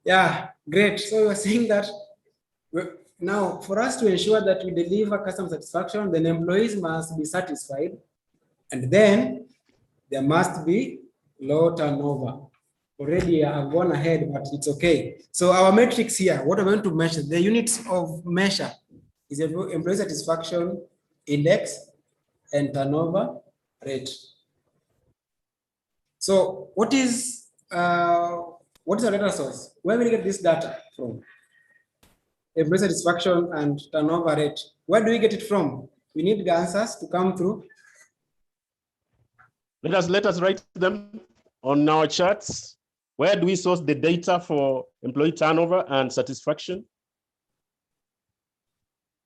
Yeah, great. So you are saying that now for us to ensure that we deliver customer satisfaction, then employees must be satisfied, and then there must be low turnover. Already I've gone ahead, but it's okay. So our metrics here, what I'm going to measure, the units of measure is employee satisfaction index and turnover rate. So what is our data source? Where will we get this data from? Employee satisfaction and turnover rate. Where do we get it from? We need the answers to come through. Let us write them on our charts. Where do we source the data for employee turnover and satisfaction?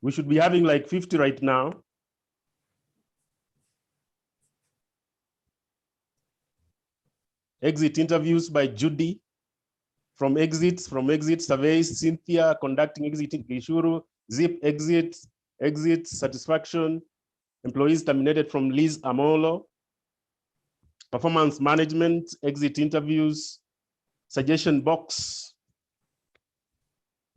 We should be having like 50 right now. Exit interviews by Judy. From exit surveys, Cynthia conducting exit Gishuru, Zip exit satisfaction, employees terminated from Liz Amolo, performance management, exit interviews, suggestion box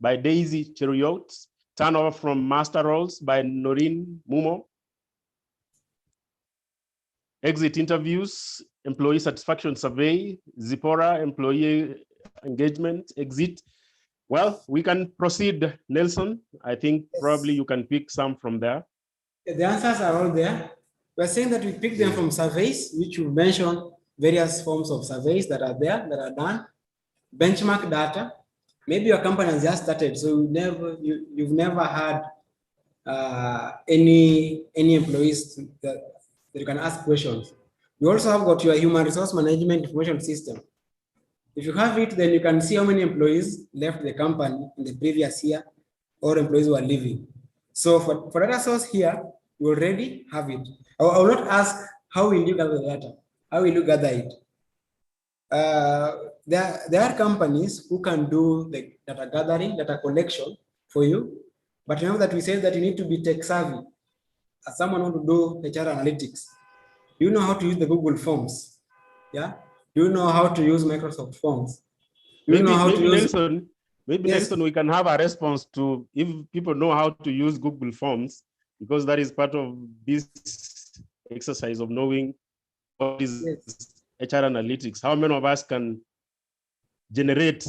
by Daisy Cheruiyot, turnover from master roles by Noreen Mumo, exit interviews, employee satisfaction survey, Zipporah, employee engagement, exit. Well, we can proceed, Nelson. I think probably you can pick some from there. The answers are all there. We're saying that we pick them from surveys, which you mentioned various forms of surveys that are there, that are done. Benchmark data. Maybe your company has just started, so you've never had any employees that you can ask questions. You also have got your human resource management information system. If you have it, then you can see how many employees left the company in the previous year or employees who are leaving. So for data source here, you already have it. I will not ask how will you gather the data? How will you gather it? There are companies who can do the data gathering, data collection for you. But remember that we said that you need to be tech savvy. As someone who do HR analytics, do you know how to use the Google Forms? Yeah. Do you know how to use Microsoft Forms? Do you know how to use? Nelson, we can have a response to if people know how to use Google Forms, because that is part of this exercise of knowing what is HR analytics. How many of us can generate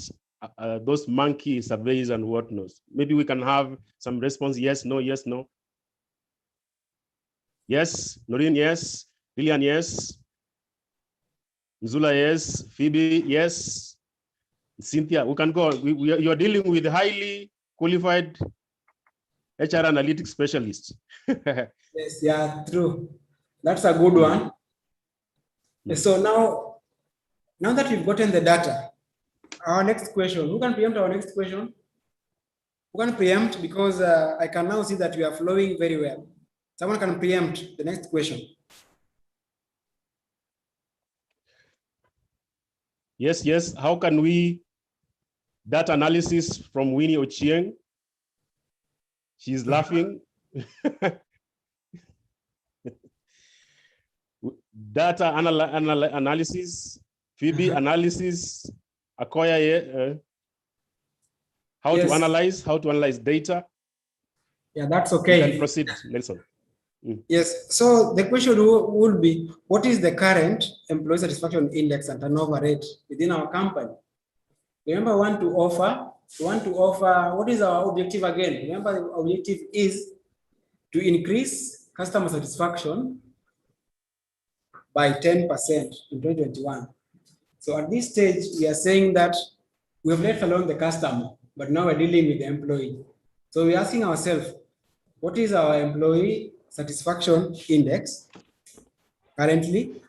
those monkey surveys and whatnot? Maybe we can have some response, yes, no, yes, no. Yes, Noreen, yes. Lillian, yes. Nzula, yes. Phoebe, yes. Cynthia, we can go. You're dealing with highly qualified HR analytics specialists. Yes, yeah, true. That's a good one. So now Now that we've gotten the data, our next question, who can preempt our next question? Who can preempt? Because I can now see that we are flowing very well. Someone can preempt the next question. Yes, yes. How can we data analysis from Winnie Ochieng? She's laughing. Data analysis, Phoebe analysis, Akoya, how Yes. to analyze data. Yeah, that's You okay. can proceed, Nelson. Yes. So the question would be, what is the current employee satisfaction index and turnover rate within our company? Remember, we want to offer, what is our objective again? Remember, the objective is to increase customer satisfaction by 10% in 2021. So at this stage, we are saying that we have left alone the customer, but now we're dealing with the employee. So we're asking ourselves, what is our employee satisfaction index currently?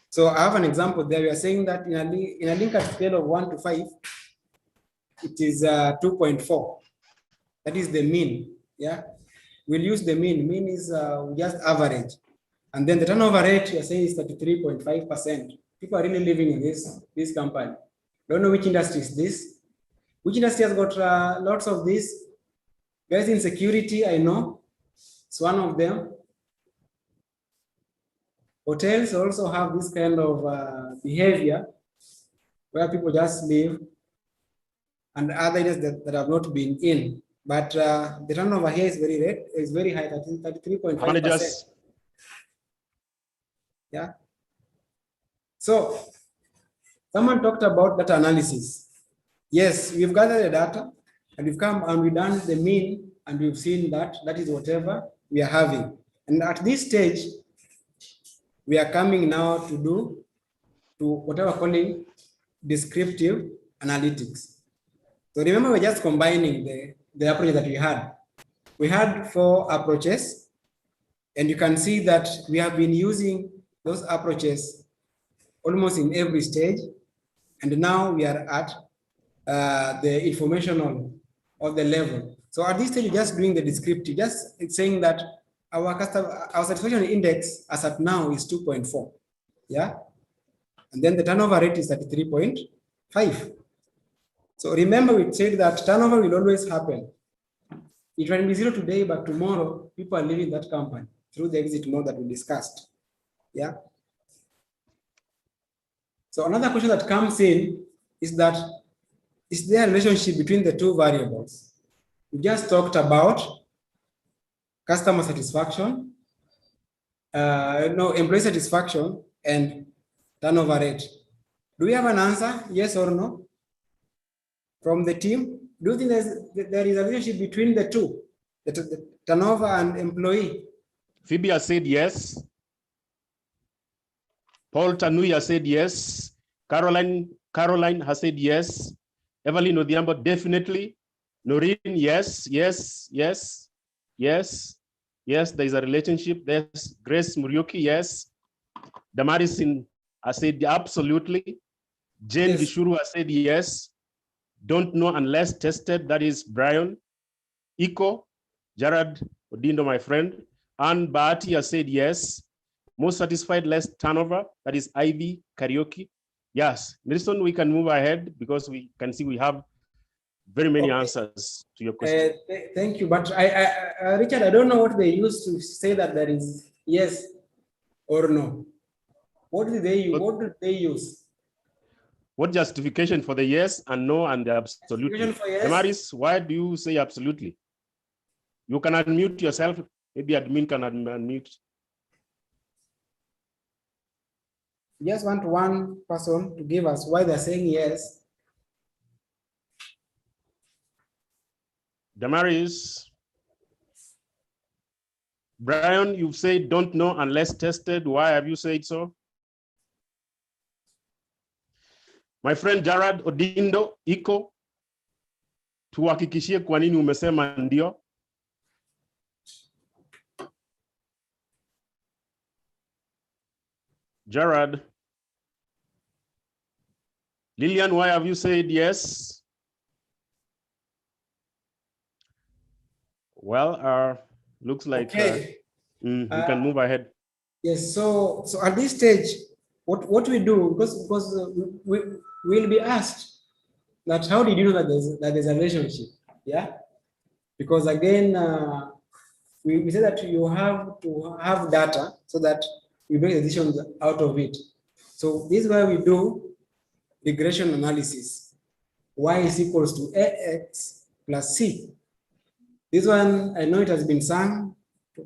So I have an example there. We are saying that in a Likert scale of 1 to 5, it is 2.4. That is the mean. Yeah, we'll use the mean. Mean is just average. And then the turnover rate, we are saying, is 33.5%. People are really living in this company. Don't know which industry is this. Which industry has got lots of this? Guys in security, I know. It's one of them. Hotels also have this kind of behavior where people just live, and other areas that have not been in. But the turnover here is very high, 33.5%. Managers. Yeah. So someone talked about data analysis. Yes, we've gathered the data and we've come and we've done the mean and we've seen that is whatever we are having. And at this stage, we are coming now to whatever we're calling descriptive analytics. So remember, we're just combining the approach that we had. We had 4 approaches, and you can see that we have been using those approaches almost in every stage. And now we are at the informational of the level. So at this stage, you're just doing the descriptive, it's saying that our satisfaction index as at now is 2.4. Yeah. And then the turnover rate is 33.5. So remember, we said that turnover will always happen. It can be 0 today, but tomorrow people are leaving that company through the exit mode that we discussed. Yeah. So another question that comes in is that, is there a relationship between the 2 variables? We just talked about customer satisfaction, employee satisfaction and turnover rate. Do we have an answer, yes or no? From the team, do you think there is a relationship between the 2, the turnover and employee? Phoebe has said yes. Paul Tanuya said yes. Caroline has said yes. Evelyn Odhiambo, definitely. Noreen, yes, yes, yes, yes, yes, there is a relationship. There's Grace Muriuki, yes. Damaris has said absolutely. Jane Yes. Gishuru has said yes. Don't know unless tested, that is Brian. Iko, Jared Odindo, my friend. Anne Bahati has said yes. Most satisfied, less turnover, that is Ivy Karaoke. Yes, Nelson, we can move ahead because we can see we have very many answers to your question. Thank you, but Richard, I don't know what they used to say that there is yes or no. What did they use? What justification for the yes and no and the absolutely? Justification for yes? Damaris, why do you say absolutely? You can unmute yourself. Maybe admin can unmute. Just want one person to give us why they're saying yes. Damaris. Brian, you've said don't know unless tested. Why have you said so? My friend Jared Odindo, Iko, tuhakikishie kwa nini umesema ndio? Jared. Lillian, why have you said yes? Well, looks like Okay. we can move ahead. Yes. So at this stage, what we do, because we will be asked that how did you know that there's a relationship? Yeah. Because again, we say that you have to have data so that you make decisions out of it. So this is why we do regression analysis. Y is equals to AX plus C. This one, I know it has been sung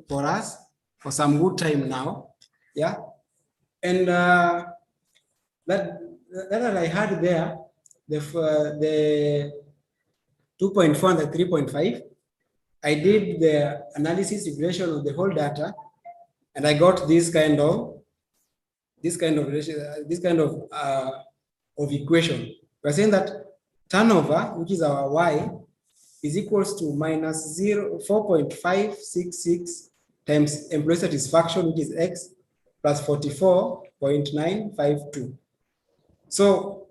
for us for some good time now. Yeah. And that I had there, the 2.4 and the 3.5, I did the analysis regression of the whole data, and I got this kind of equation. We're saying that turnover, which is our Y, is equals to minus 4.566 times employee satisfaction, which is X, plus 44.952. So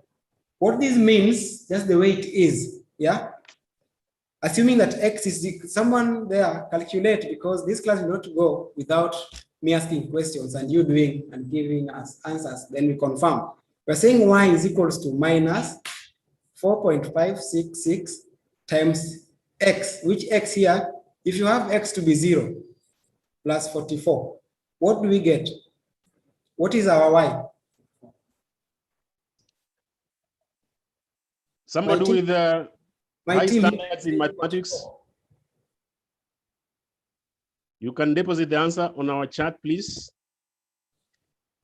what this means, just the way it is, yeah? Assuming that X is, someone there calculate, because this class will not go without me asking questions and you doing and giving us answers, then we confirm. We're saying Y is equals to minus 4.566 times X, which X here, if you have X to be 0 plus 44, what do we get? What is our Y? Somebody with high team, standards in mathematics. You can deposit the answer on our chat, please.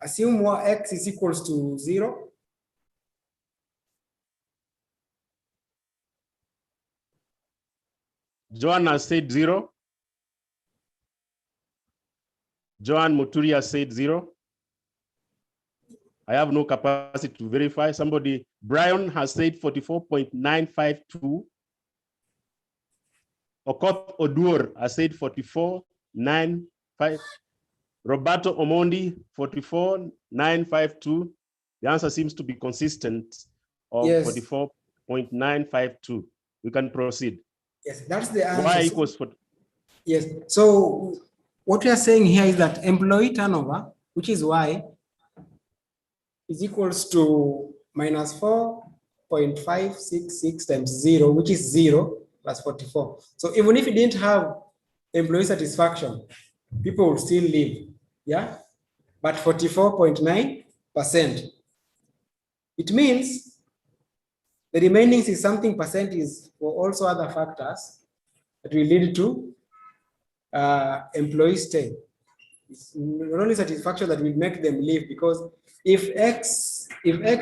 Assume what X is equals to 0. Joan has said 0. Joan Muturi has said 0. I have no capacity to verify. Somebody, Brian has said 44.952. Okoth Odur has said 44.95. Roberto Omondi, 44.952. The answer seems to be consistent of Yes. 44.952. We can proceed. Yes, that's the answer. Y equals 40. Yes. So what we are saying here is that employee turnover, which is Y, is equals to minus 4.566 times 0, which is 0 plus 44. So even if you didn't have employee satisfaction, people would still leave. Yeah. But 44.9%. It means the remaining is something percent is for also other factors that will lead to employee stay. It's not only satisfaction that will make them leave, because if X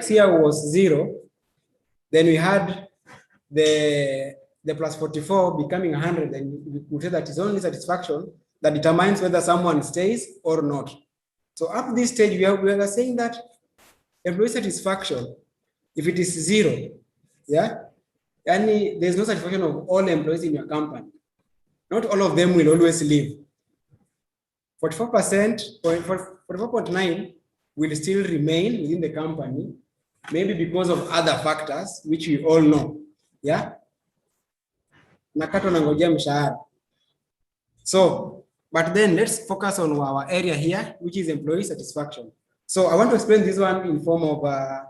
here was 0, then we had the plus 44 becoming 100, and we would say that it's only satisfaction that determines whether someone stays or not. So up to this stage, we are saying that employee satisfaction, if it is 0, yeah, and there's no satisfaction of all employees in your company. Not all of them will always leave. 44.9 will still remain within the company, maybe because of other factors, which we all know. Yeah. So, but then let's focus on our area here, which is employee satisfaction. So I want to explain this one in form of a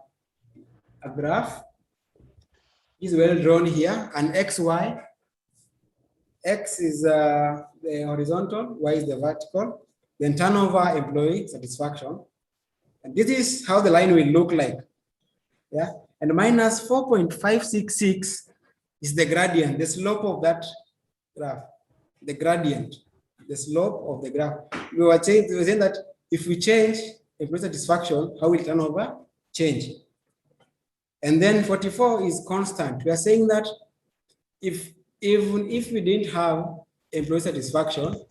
graph. Is well drawn here, and XY. X is the horizontal, Y is the vertical. Then turnover, employee satisfaction. And this is how the line will look like. Yeah. And minus 4.566 is the gradient, the slope of that graph. The gradient, the slope of the graph. We were saying that if we change employee satisfaction, how will turnover change? And then 44 is constant. We are saying that even if we didn't have employee satisfaction,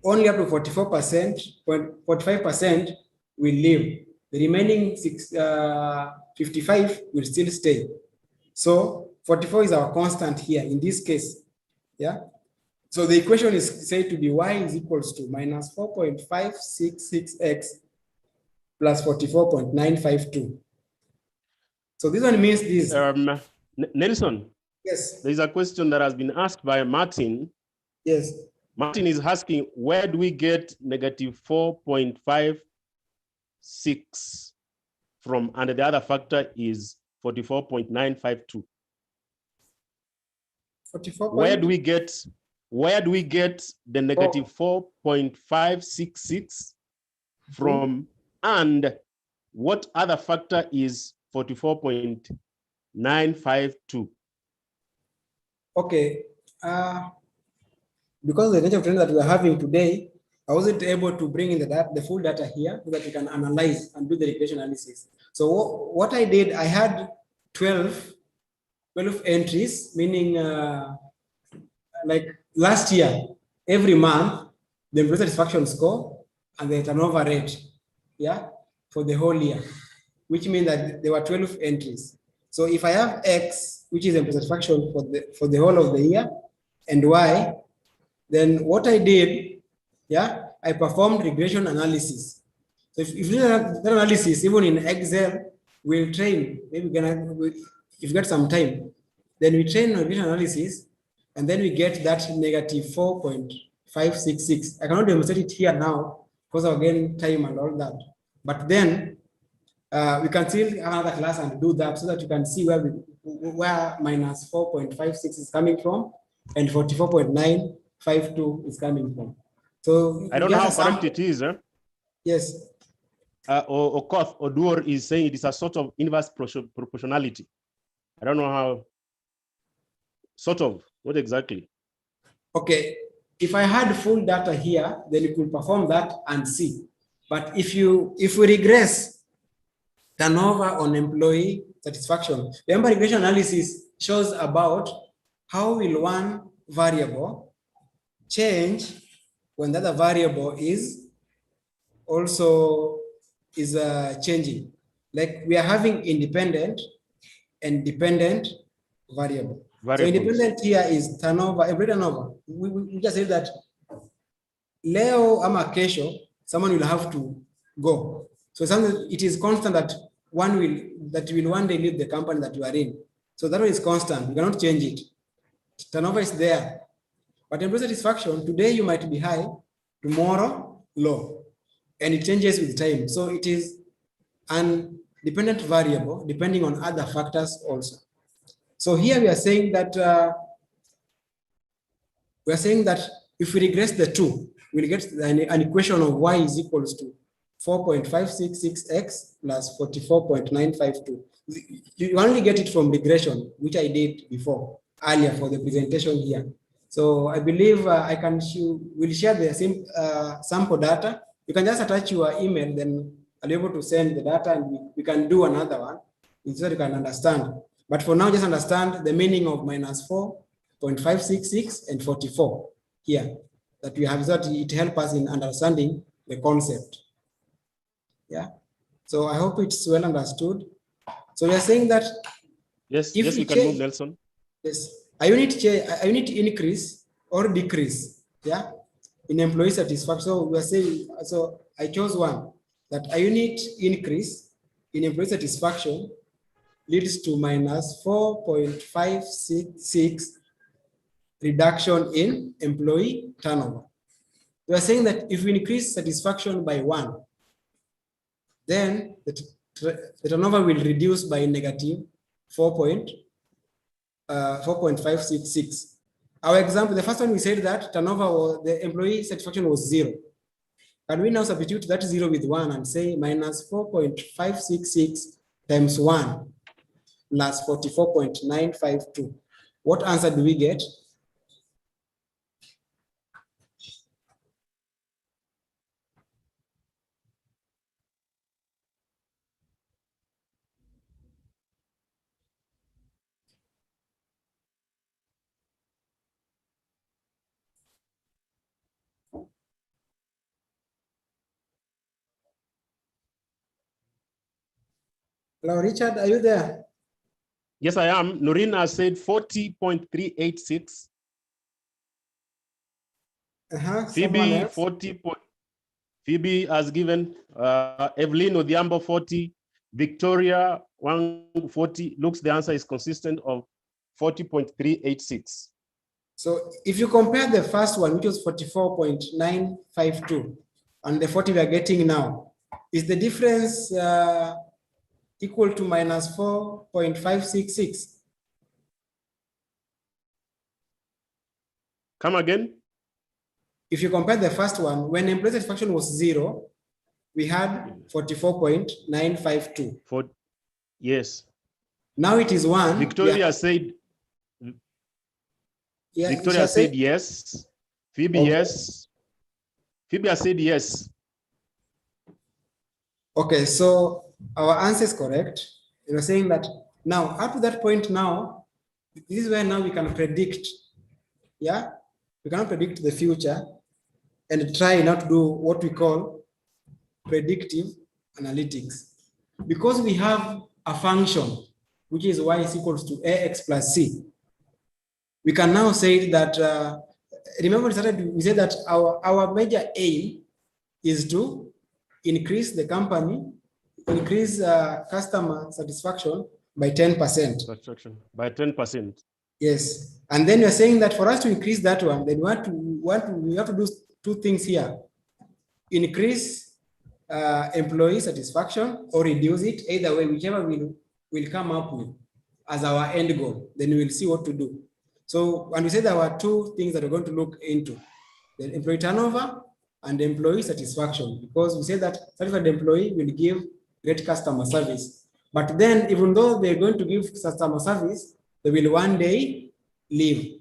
only up to 45% will leave. The remaining 55 will still stay. So 44 is our constant here in this case. Yeah. So the equation is said to be Y is equals to minus 4.566x plus 44.952. So this one means this. Nelson, Yes. there's a question that has been asked by Martin. Yes. Martin is asking, where do we get negative 4.56 from? And the other factor is 44.952. 44. Where do we get the negative 4.566 from? And what other factor is 44.952? Okay. Because of the nature of training that we are having today, I wasn't able to bring in the full data here so that we can analyze and do the regression analysis. So what I did, I had 12 entries, meaning like last year, every month, the employee satisfaction score and the turnover rate, yeah, for the whole year, which means that there were 12 entries. So if I have X, which is employee satisfaction for the whole of the year, and Y, then what I did, yeah, I performed regression analysis. So if you do that analysis, even in Excel, we'll train, maybe if you get some time, then we train regression analysis, and then we get that negative 4.566. I cannot demonstrate it here now because of again time and all that. But then we can still have another class and do that so that you can see where minus 4.56 is coming from and 44.952 is coming from. So I don't know how correct it is. Yes. Okoth Oduor is saying it is a sort of inverse proportionality. I don't know how. Sort of, what exactly? Okay, if I had full data here, then you could perform that and see. But if we regress turnover on employee satisfaction, remember regression analysis shows about how will one variable change when the other variable is also changing. Like we are having independent and dependent variable. So independent here is turnover, every turnover. We just say that leo ama kesho, someone will have to go. So it is constant that will one day leave the company that you are in. So that one is constant. You cannot change it. Turnover is there. But employee satisfaction, today you might be high, tomorrow low. And it changes with time. So it is an dependent variable depending on other factors also. So here we are saying that if we regress the two, we'll get an equation of y is equals to 4.566x plus 44.952. You only get it from regression, which I did before earlier for the presentation here. So I believe we'll share the same sample data. You can just attach your email, then I'll be able to send the data and we can do another one so you can understand. But for now, just understand the meaning of minus 4.566 and 44 here that we have, so that it helps us in understanding the concept. Yeah. So I hope it's well understood. So we are saying that yes, we can move, Nelson. Yes, a unit increase or decrease, yeah, in employee satisfaction. So we are saying, so I chose one that a unit increase in employee satisfaction leads to minus 4.566 reduction in employee turnover. We are saying that if we increase satisfaction by 1, then the turnover will reduce by negative 4.566. Our example, the first one we said that turnover the employee satisfaction was 0. Can we now substitute that 0 with 1 and say minus 4.566 times 1 plus 44.952? What answer do we get? Hello, Richard, are you there? Yes, I am. Noreen has said 40.386. Phoebe 40. Phoebe has given Evelyn Odhiambo 40. Victoria 140 looks the answer is consistent of 40.386. So if you compare the first one, which was 44.952, and the 40 we are getting now, is the difference equal to minus 4.566? Come again? If you compare the first one, when employee satisfaction was 0, we had 44.952. Yes. Now it is 1. Victoria said, Yeah, Victoria said yes. Phoebe, okay. yes. Phoebe has said yes. Okay, so our answer is correct. You're saying that now, up to that point now, this is where now we can predict. Yeah, we cannot predict the future and try not to do what we call predictive analytics. Because we have a function, which is y is equals to ax plus c, we can now say that, remember we said that our major aim is to increase the company, increase customer satisfaction by 10%. Satisfaction by 10%. Yes, and then you're saying that for us to increase that one, then we have to do two things here: increase employee satisfaction or reduce it. Either way, whichever we'll come up with as our end goal. Then we will see what to do. So, and we said there were two things that we're going to look into: the employee turnover and employee satisfaction, because we said that satisfied employee will give great customer service. But then, even though they're going to give customer service, they will one day leave.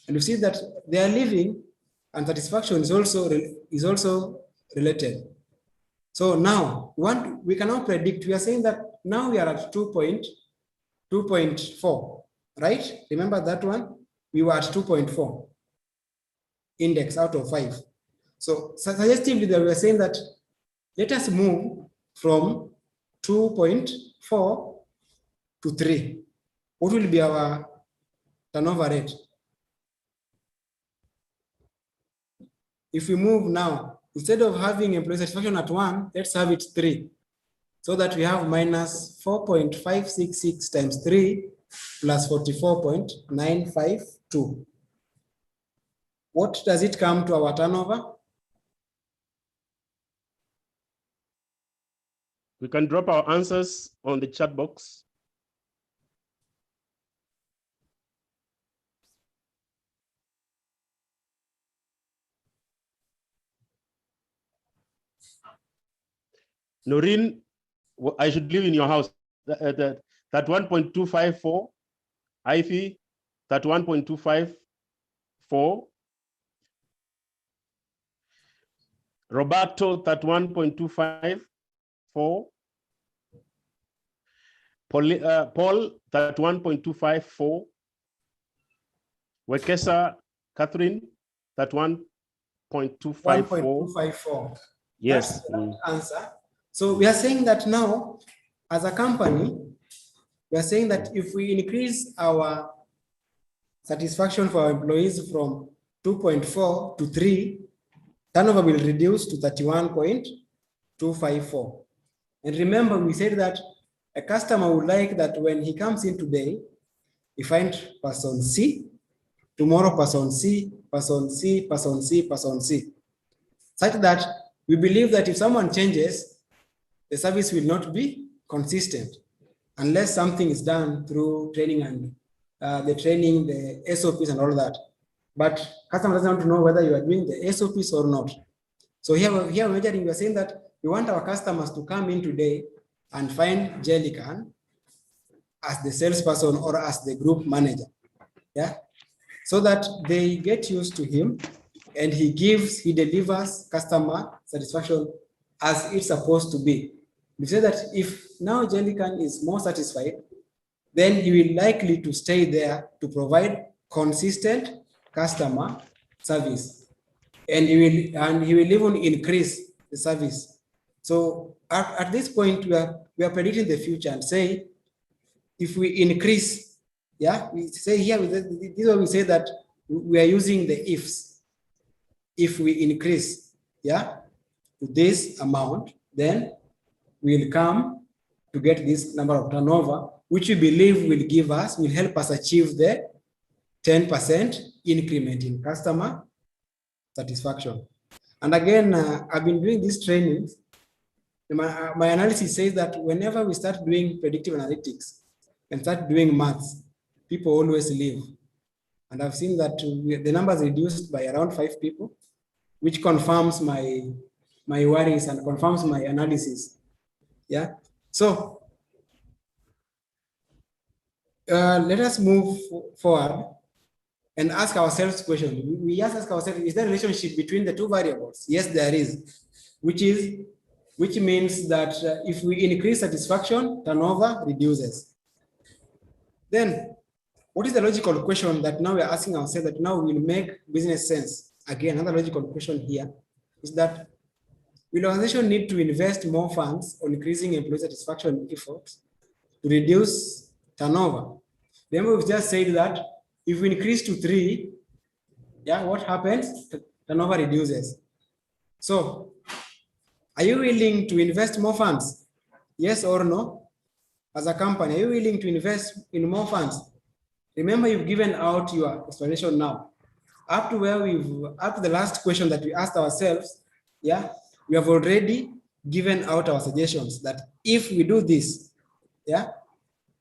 And you see that they are leaving, and satisfaction is also related. So now, we cannot predict. We are saying that now we are at 2.4, right? Remember that one? We were at 2.4 index out of 5. So suggestively, we are saying that let us move from 2.4 to 3. What will be our turnover rate? If we move now, instead of having employee satisfaction at 1, let's have it 3. So that we have minus 4.566 times 3 plus 44.952. What does it come to our turnover? We can drop our answers on the chat box. Noreen, I should live in your house. That 1.254, IFE, that 1.254, Roberto, that 1.254, Paul, that 1.254, Wekesa, Catherine, that 1.254. 1.254. Yes. That's the answer. So we are saying that now, as a company, we are saying that if we increase our satisfaction for our employees from 2.4 to 3, turnover will reduce to 31.254. And remember, we said that a customer would like that when he comes in today, he finds person C, tomorrow person C, person C, person C, person C. Such that we believe that if someone changes, the service will not be consistent unless something is done through training and the SOPs and all that. But customer doesn't want to know whether you are doing the SOPs or not. So here measuring, we are saying that we want our customers to come in today and find Jellican as the salesperson or as the group manager. Yeah. So that they get used to him and he delivers customer satisfaction as it's supposed to be. We say that if now Jellican is more satisfied, then he will likely to stay there to provide consistent customer service, and he will even increase the service. So at this point, we are predicting the future and say, if we increase, yeah, we say here, this is why we say that we are using the ifs. If we increase, yeah, to this amount, then we'll come to get this number of turnover, which we believe will help us achieve the 10% increment in customer satisfaction. And again, I've been doing these trainings. My analysis says that whenever we start doing predictive analytics and start doing maths, people always leave. And I've seen that the numbers reduced by around 5 people, which confirms my worries and confirms my analysis. Yeah. So let us move forward and ask ourselves questions. We just ask ourselves, is there a relationship between the two variables? Yes, there is, which means that if we increase satisfaction, turnover reduces. Then, what is the logical question that now we're asking ourselves that now will make business sense? Again, another logical question here is that will organization need to invest more funds on increasing employee satisfaction efforts to reduce turnover? Remember, we've just said that if we increase to 3, yeah, what happens? Turnover reduces. So, are you willing to invest more funds? Yes or no? As a company, are you willing to invest in more funds? Remember, you've given out your explanation now. Up to the last question that we asked ourselves, yeah, we have already given out our suggestions that if we do this, yeah,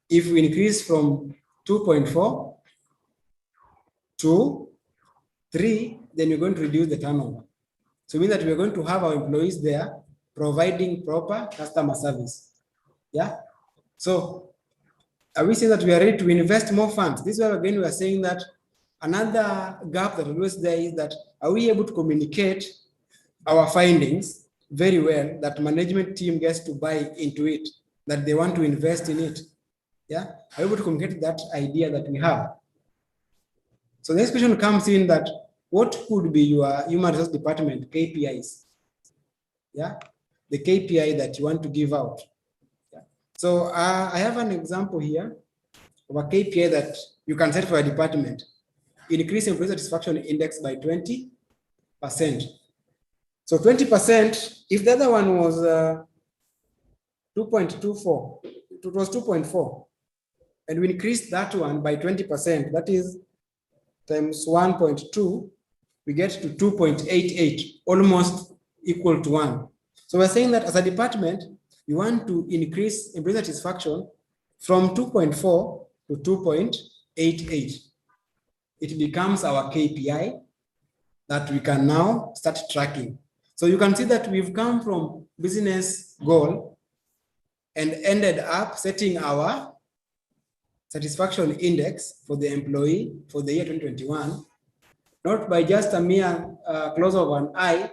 if we increase from 2.4 to 3, then we're going to reduce the turnover. So it means that we're going to have our employees there providing proper customer service. Yeah. So are we saying that we are ready to invest more funds? This is where again we are saying that another gap that always there is that are we able to communicate our findings very well, that management team gets to buy into it, that they want to invest in it? Yeah, are we able to communicate that idea that we have? So the next question comes in that what could be your human resource department KPIs? Yeah, the KPI that you want to give out. Yeah. So I have an example here of a KPI that you can set for a department. Increase employee satisfaction index by 20%. So 20%, if the other one was 2.24, it was 2.4, and we increased that one by 20%, that is times 1.2, we get to 2.88, almost equal to 1. So we're saying that as a department, you want to increase employee satisfaction from 2.4 to 2.88. It becomes our KPI that we can now start tracking. So you can see that we've come from business goal and ended up setting our satisfaction index for the employee for the year 2021, not by just a mere close of an eye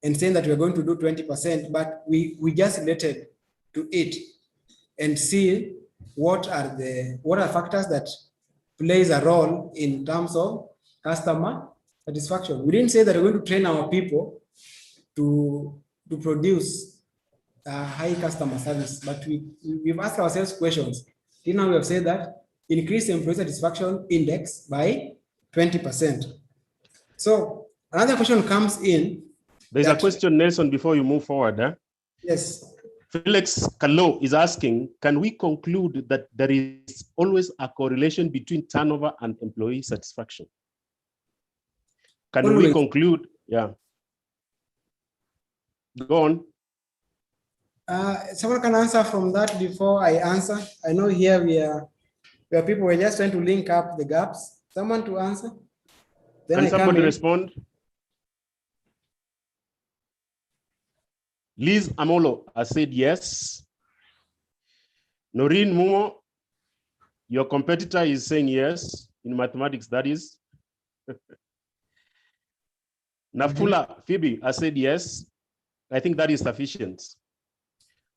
and saying that we're going to do 20%, but we just related to it and see what are factors that plays a role in terms of customer satisfaction. We didn't say that we're going to train our people to produce high customer service, but we've asked ourselves questions. Till now we have said that increase employee satisfaction index by 20%. So another question comes in. There's a question, Nelson, before you move forward. Yes. Felix Kalo is asking, can we conclude that there is always a correlation between turnover and employee satisfaction? Can we conclude? Yeah. Go on. Someone can answer from that before I answer. I know here we are people who are just trying to link up the gaps. Someone to answer? Then Can somebody respond? Liz Amolo has said yes. Noreen Mumo, your competitor is saying yes in mathematics, that is. Nafula Phoebe has said yes. I think that is sufficient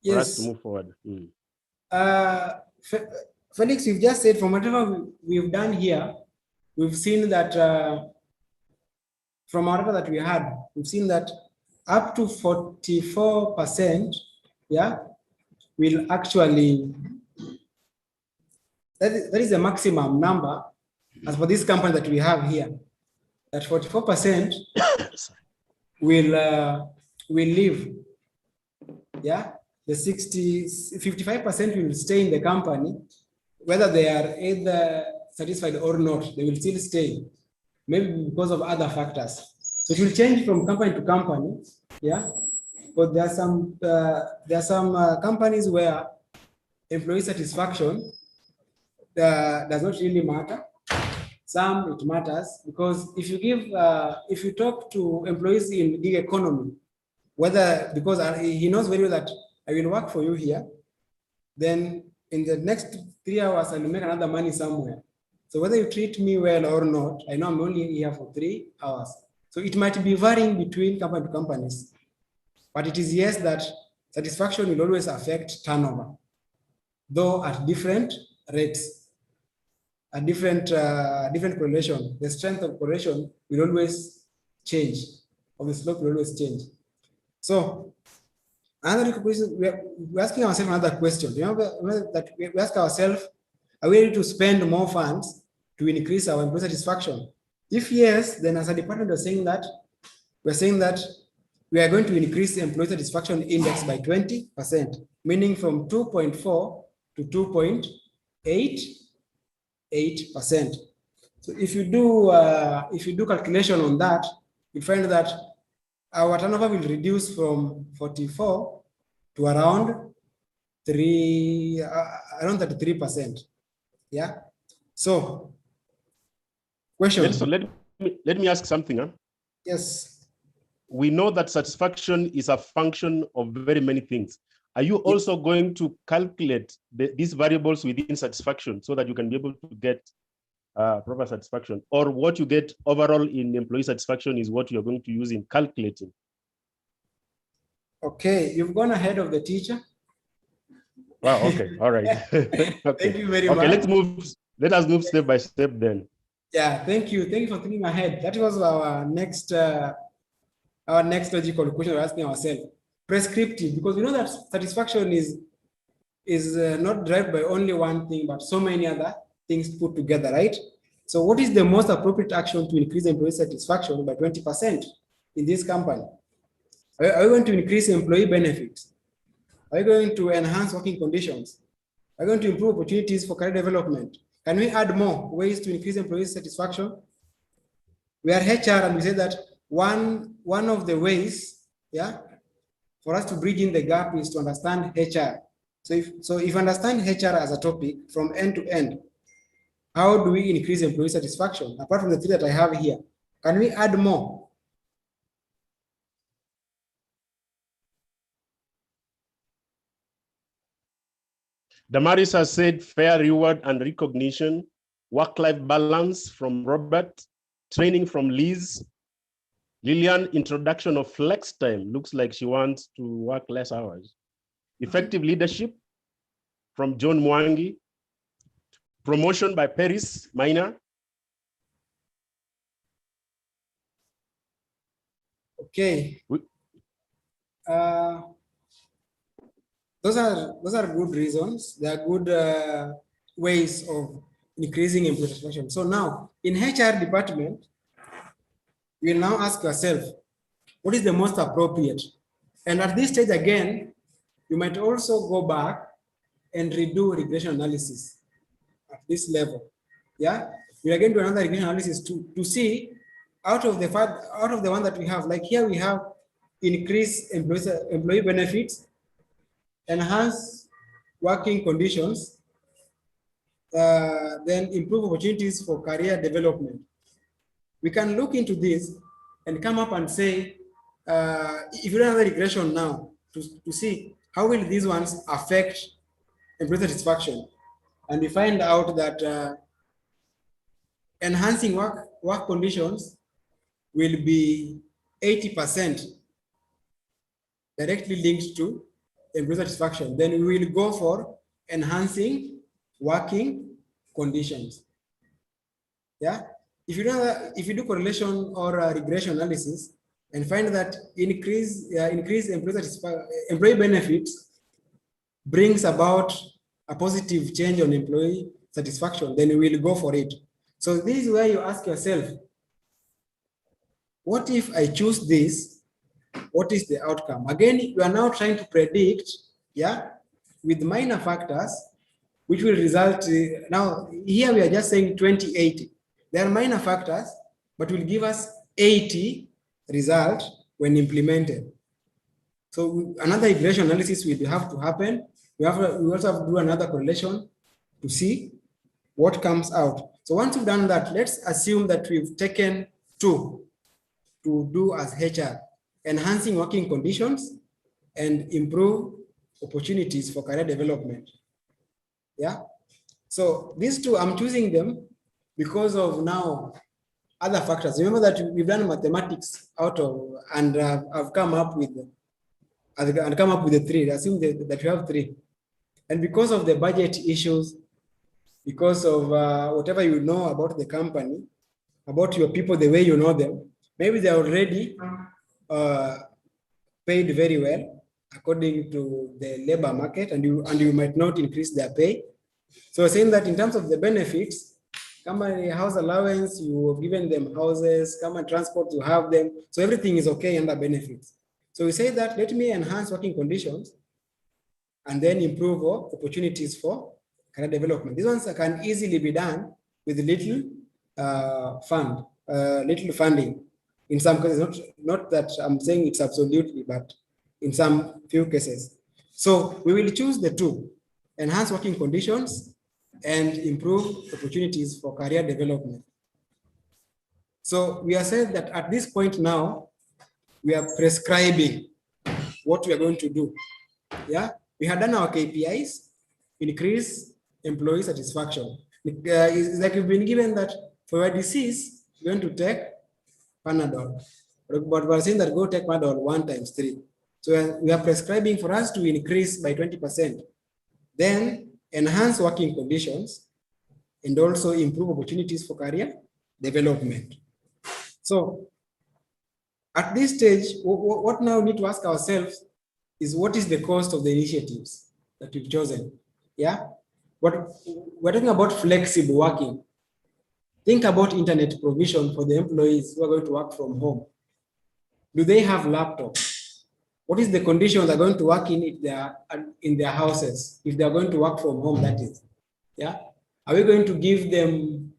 for us to move forward. Felix, you've just said from whatever we've done here, we've seen that from whatever that we had, we've seen that up to 44%, yeah, will actually, that is the maximum number as for this company that we have here, that 44% will leave, yeah, the 55% will stay in the company, whether they are either satisfied or not, they will still stay, maybe because of other factors. So it will change from company to company, yeah. But there are some companies where employee satisfaction does not really matter. Some it matters because if you talk to employees in gig economy, whether because he knows very well that I will work for you here, then in the next 3 hours I will make another money somewhere. So whether you treat me well or not, I know I'm only here for 3 hours. So it might be varying between company to companies, but it is yes that satisfaction will always affect turnover, though at different rates, a different correlation. The strength of correlation will always change, or the slope will always change. So another question, we're asking ourselves another question. Remember that we ask ourselves, are we ready to spend more funds to increase our employee satisfaction? If yes, then as a department, we're saying that we are going to increase the employee satisfaction index by 20%, meaning from 2.4 to 2.88%. So if you do calculation on that, you find that our turnover will reduce from 44 to around 33%. Yeah. So, question. Nelson, let me ask something. Huh? Yes. We know that satisfaction is a function of very many things. Are you also going to calculate these variables within satisfaction so that you can be able to get proper satisfaction? Or what you get overall in employee satisfaction is what you're going to use in calculating? Okay, you've gone ahead of the teacher. Wow, okay, all right. Okay. Thank you very much. Okay, let us move step by step then. Yeah, thank you. Thank you for thinking ahead. That was our next logical question we're asking ourselves. Prescriptive, because we know that satisfaction is not derived by only one thing, but so many other things put together, right? So what is the most appropriate action to increase employee satisfaction by 20% in this company? Are we going to increase employee benefits? Are we going to enhance working conditions? Are we going to improve opportunities for career development? Can we add more ways to increase employee satisfaction? We are HR and we say that one of the ways, yeah, for us to bridge in the gap is to understand HR. So if you understand HR as a topic from end to end, how do we increase employee satisfaction? Apart from the three that I have here, can we add more? Damaris has said fair reward and recognition, work-life balance from Robert, training from Liz, Lillian, introduction of flex time. Looks like she wants to work less hours. Effective leadership from John Mwangi, promotion by Paris Minor. Okay. Those are good reasons. They are good ways of increasing employee satisfaction. So now in HR department, you will now ask yourself, what is the most appropriate? And at this stage again, you might also go back and redo regression analysis at this level. Yeah, we are going to another regression analysis to see out of the one that we have. Like here we have increase employee benefits, enhance working conditions, then improve opportunities for career development. We can look into this and come up and say, if you do another regression now to see how will these ones affect employee satisfaction. And we find out that enhancing work conditions will be 80% directly linked to employee satisfaction. Then we will go for enhancing working conditions. Yeah. If you do correlation or regression analysis and find that increase employee benefits brings about a positive change on employee satisfaction, then we will go for it. So this is where you ask yourself, what if I choose this? What is the outcome? Again, you are now trying to predict yeah, with minor factors, which will result, now here we are just saying 2080. There are minor factors, but will give us 80 result when implemented. So another regression analysis will have to happen. We also have to do another correlation to see what comes out. So once we've done that, let's assume that we've taken 2 to do as HR, enhancing working conditions and improve opportunities for career development. Yeah. So these 2, I'm choosing them because of now other factors. Remember that we've done mathematics out of, and I've come up with the 3. Assume that you have 3. And because of the budget issues, because of whatever you know about the company, about your people, the way you know them, maybe they're already paid very well according to the labor market, and you might not increase their pay. So saying that in terms of the benefits, company house allowance, you have given them houses, company transport, you have them. So everything is okay under benefits. So we say that let me enhance working conditions and then improve opportunities for career development. These ones can easily be done with little funding. In some cases, not that I'm saying it's absolutely, but in some few cases. So we will choose the 2, enhance working conditions and improve opportunities for career development. So we are saying that at this point now, we are prescribing what we are going to do. Yeah, we had done our KPIs, increase employee satisfaction. It's like you've been given that for your disease, you're going to take Panadol. But we're saying that go take Panadol 1 times 3. So we are prescribing for us to increase by 20%. Then enhance working conditions and also improve opportunities for career development. So at this stage, what now we need to ask ourselves is what is the cost of the initiatives that we've chosen? Yeah, but we're talking about flexible working. Think about internet provision for the employees who are going to work from home. Do they have laptops? What is the condition they're going to work in their houses, if they're going to work from home, that is? Yeah. Are we going to give them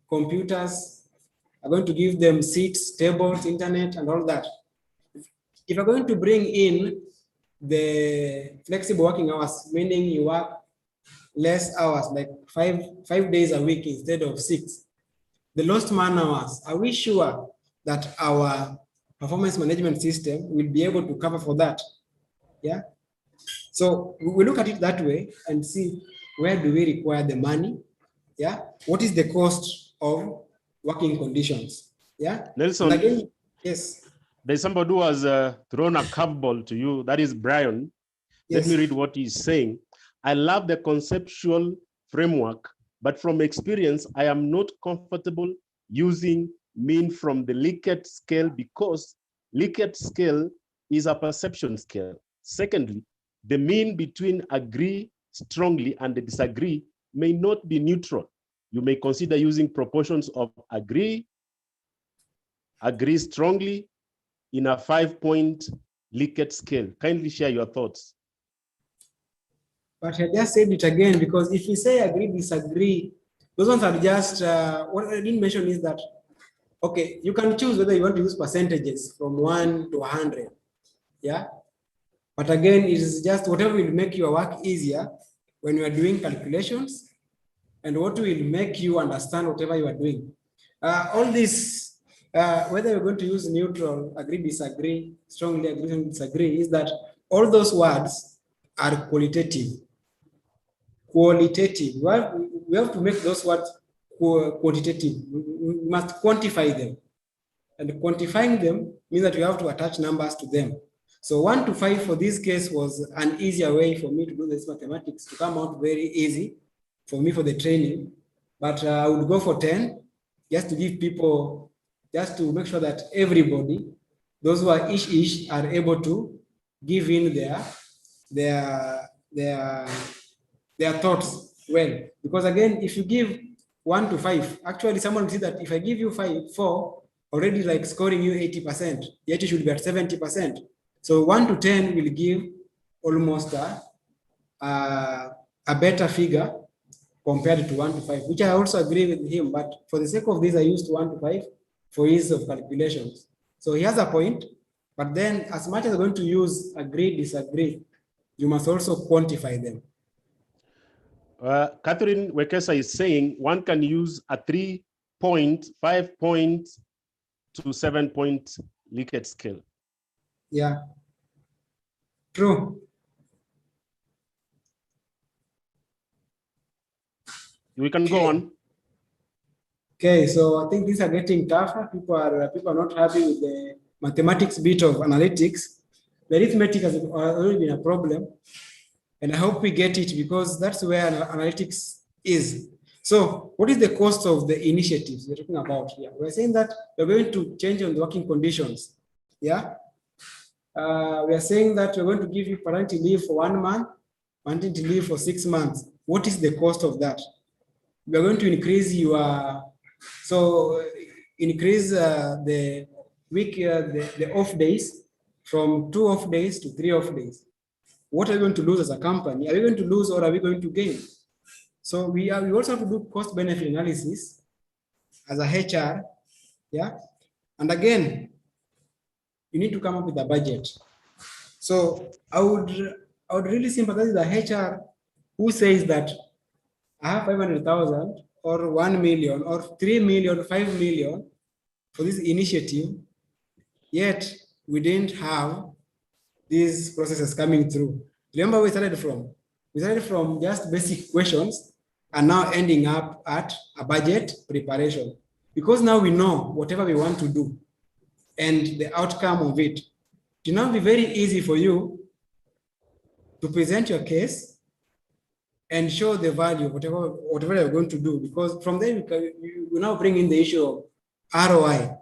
computers? Are we going to give them seats, tables, internet, and all that? If you're going to bring in the flexible working hours, meaning you work less hours, like five days a week instead of 6, the lost man hours, are we sure that our performance management system will be able to cover for that? Yeah. So we look at it that way and see where do we require the money? Yeah. What is the cost of working conditions? Yeah. Nelson, and again, yes. There's somebody who has thrown a curveball to you. That is Brian. Yes. Let me read what he's saying. I love the conceptual framework, but from experience, I am not comfortable using mean from the Likert scale because Likert scale is a perception scale. Secondly, the mean between agree strongly and disagree may not be neutral. You may consider using proportions of agree strongly in a 5-point Likert scale. Kindly share your thoughts. But I just said it again, because if we say agree, disagree, those ones are just, what I didn't mention is that, okay, you can choose whether you want to use percentages from 1 to 100. Yeah. But again, it is just whatever will make your work easier when you are doing calculations and what will make you understand whatever you are doing. All this, whether you're going to use neutral, agree, disagree, strongly agree, disagree, is that all those words are qualitative. Qualitative. We have to make those words quantitative. We must quantify them. And quantifying them means that you have to attach numbers to them. So 1 to 5 for this case was an easier way for me to do this mathematics to come out very easy for me for the training. But I would go for 10 just to give people, just to make sure that everybody, those who are ish are able to give in their thoughts well. Because again, if you give 1 to 5, actually someone will see that if I give you 4, already like scoring you 80%, yet you should be at 70%. So 1 to 10 will give almost a better figure compared to 1 to 5, which I also agree with him. But for the sake of this, I used 1 to 5 for ease of calculations. So he has a point, but then as much as you're going to use agree, disagree, you must also quantify them. Catherine Wekesa is saying one can use a 3-point, 5-point to 7-point Likert scale. Yeah, true. We can go on. Okay, so I think these are getting tougher. People are not happy with the mathematics bit of analytics. The arithmetic has already been a problem, and I hope we get it because that's where analytics is. So, what is the cost of the initiatives we're talking about here? We're saying that we're going to change on the working conditions. Yeah, we are saying that we're going to give you parental leave for 1 month, maternity leave for 6 months. What is the cost of that? We are going to increase your increase the week the off days from 2 off days to 3 off days. What are we going to lose as a company? Are we going to lose or are we going to gain? So we also have to do cost benefit analysis as a HR, yeah. And again, you need to come up with a budget. So I would really sympathize with the HR who says that I have 500,000 or 1 million or 3 million, 5 million for this initiative, yet we didn't have these processes coming through. Remember where we started from? We started from just basic questions and now ending up at a budget preparation. Because now we know whatever we want to do and the outcome of it. It will now be very easy for you to present your case and show the value of whatever you're going to do, because from there we now bring in the issue of ROI.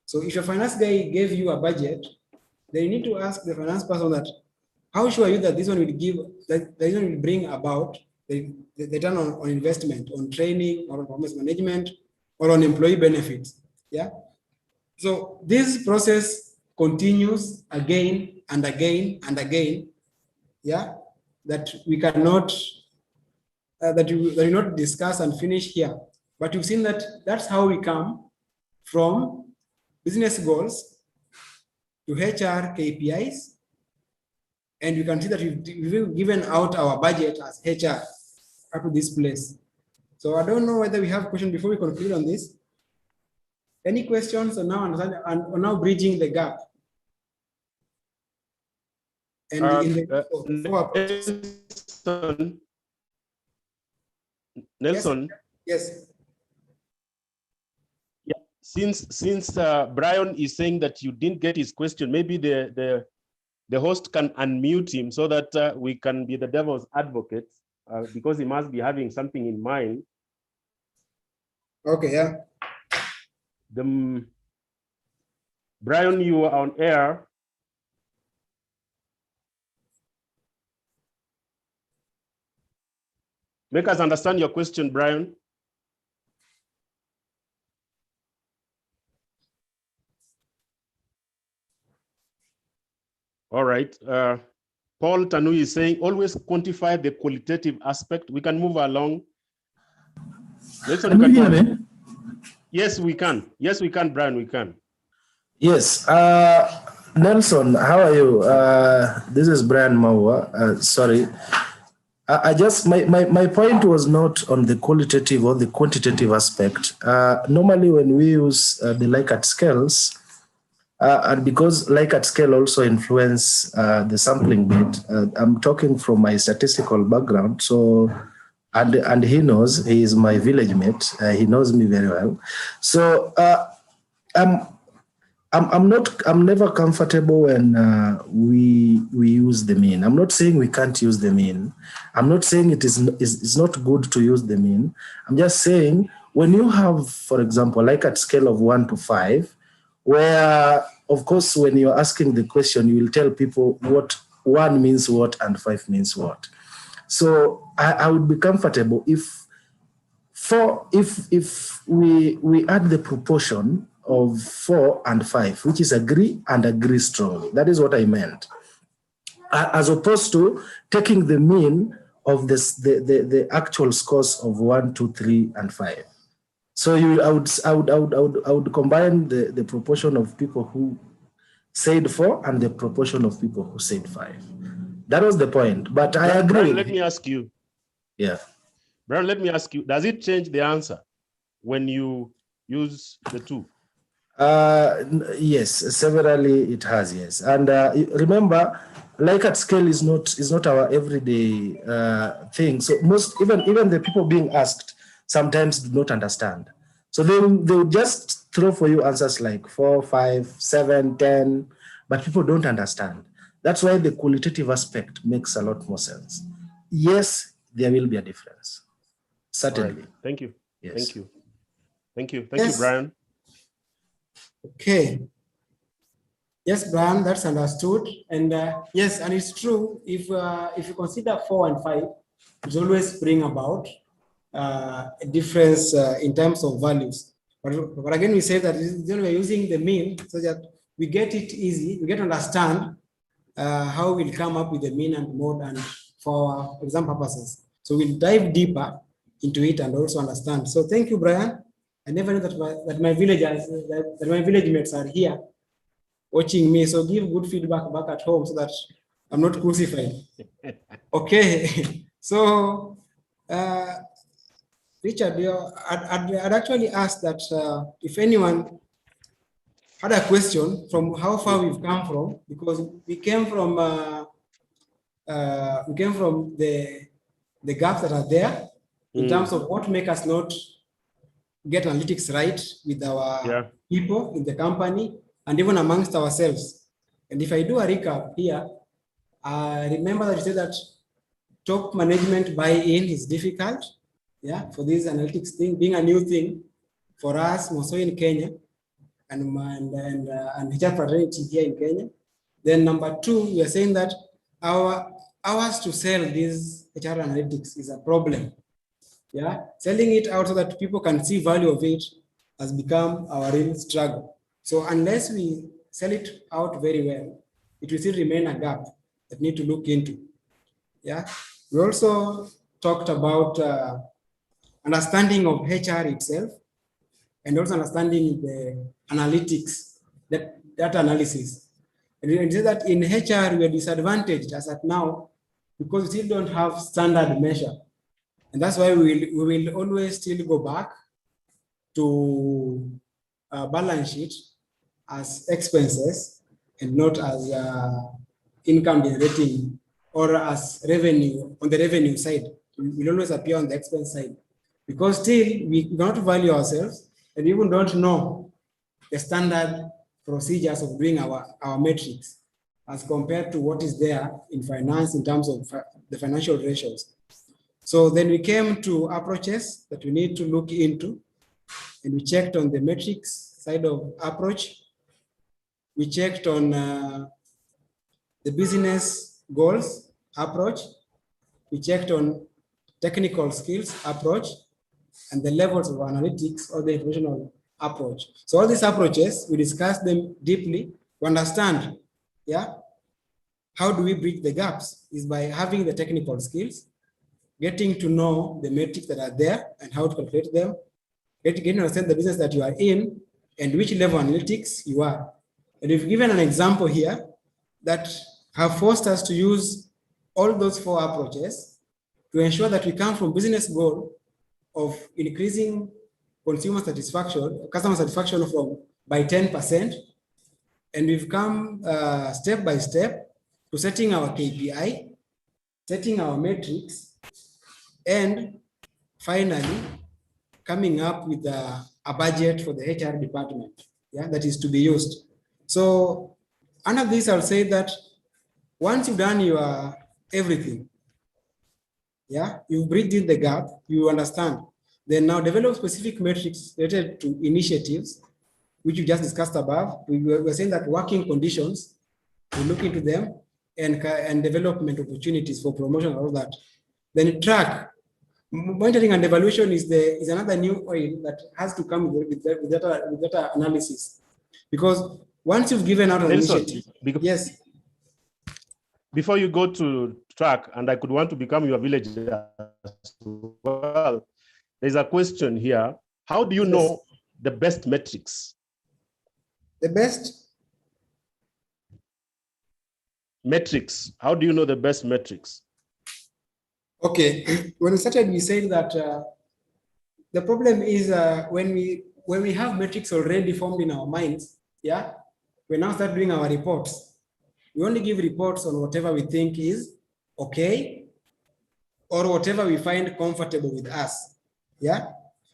So if your finance guy gave you a budget, then you need to ask the finance person that, how sure are you that this one will give, that this one will bring about the return on investment, on training, or on performance management, or on employee benefits, yeah? So this process continues again and again and again, yeah? That we cannot, that we not discuss and finish here. But you've seen that that's how we come from business goals to HR KPIs, and you can see that we've given out our budget as HR up to this place. So I don't know whether we have questions before we conclude on this. Any questions on now on now bridging the gap? And Nelson. Yes. Yeah. Since Brian is saying that you didn't get his question, maybe the host can unmute him so that we can be the devil's advocate, because he must be having something in mind. Okay. Yeah. Brian, you are on air. Make us understand your question, Brian. All right. Paul Tanui is saying, always quantify the qualitative aspect. We can move along. Can you hear me? Yes, we can. Yes, we can, Brian, we can. Yes. Nelson, how are you? This is Brian Maua. Sorry. I just, my point was not on the qualitative or the quantitative aspect. Normally when we use the Likert scales, and because Likert scale also influence the sampling bit, I'm talking from my statistical background. So, and he knows, he is my village mate. He knows me very well. So I'm never comfortable when we use the mean. I'm not saying we can't use the mean. I'm not saying it's not good to use the mean. I'm just saying when you have, for example, Likert scale of 1 to 5, where of course when you're asking the question, you will tell people what 1 means what and 5 means what. So I would be comfortable if we add the proportion of 4 and 5, which is agree and agree strongly. That is what I meant. as opposed to taking the mean of this, the actual scores of 1, 2, 3, and 5. So I would combine the proportion of people who said 4 and the proportion of people who said 5. That was the point. But I agree. Brian, let me ask you. Yeah. Brian, let me ask you, does it change the answer when you use the 2? Yes, severally it has, yes. And remember, Likert scale is not our everyday thing. So even the people being asked sometimes do not understand. So they will just throw for you answers like 4, 5, 7, 10, but people don't understand. That's why the qualitative aspect makes a lot more sense. Yes, there will be a difference. Certainly. Right. Thank you. Yes. Thank you. Thank you. Thank you, Brian. Okay. Yes, Brian, that's understood. And yes, and it's true. If you consider 4 and 5, it always bring about a difference in terms of values. But again, we say that we're using the mean so that we get it easy, we get to understand how we'll come up with the mean and mode and for our exam purposes. So we'll dive deeper into it and also understand. So thank you, Brian. I never knew that my villagers, that my village mates are here watching me. So give good feedback back at home so that I'm not crucified. Okay. So, Richard, I'd actually asked that if anyone had a question from how far we've come from, because we came from the gaps that are there in terms of what make us not get analytics right with our people in the company and even amongst ourselves. And if I do a recap here, I remember that you said that top management buy-in is difficult, for this analytics thing being a new thing for us, also in Kenya, and HR fraternity here in Kenya. Then number 2, we are saying that our hours to sell these HR analytics is a problem. Selling it out so that people can see value of it has become our real struggle. So unless we sell it out very well, it will still remain a gap that need to look into. We also talked about understanding of HR itself and also understanding the analytics, data analysis. And we say that in HR, we are disadvantaged as at now because we still don't have standard measure. And that's why we will always still go back to balance sheet as expenses and not as income generating or as revenue on the revenue side. We will always appear on the expense side because still we don't value ourselves and even don't know the standard procedures of doing our metrics as compared to what is there in finance in terms of the financial ratios. So then we came to approaches that we need to look into, and we checked on the metrics side of approach. We checked on the business goals approach. We checked on technical skills approach and the levels of analytics or the informational approach. So all these approaches, we discussed them deeply to understand, how do we bridge the gaps is by having the technical skills, getting to know the metrics that are there and how to calculate them, getting to understand the business that you are in and which level of analytics you are. And we've given an example here that have forced us to use all those 4 approaches to ensure that we come from business goal of increasing consumer satisfaction, customer satisfaction by 10%. And we've come step by step to setting our KPI, setting our metrics, and finally coming up with a budget for the HR department, that is to be used. So under this, I'll say that once you've done your everything, you've bridged in the gap, you understand, then now develop specific metrics related to initiatives, which you just discussed above. We were saying that working conditions, we look into them, and development opportunities for promotion and all that. Then track. Monitoring and evaluation is another new oil that has to come with data analysis. Because once you've given out an initiative, yes. before you go to track, and I could want to become your villager as well, there's a question here. How do you know the best metrics? The best metrics. How do you know the best metrics? Okay, when we started, we said that the problem is when we have metrics already formed in our minds, yeah, we now start doing our reports. We only give reports on whatever we think is okay or whatever we find comfortable with us, yeah.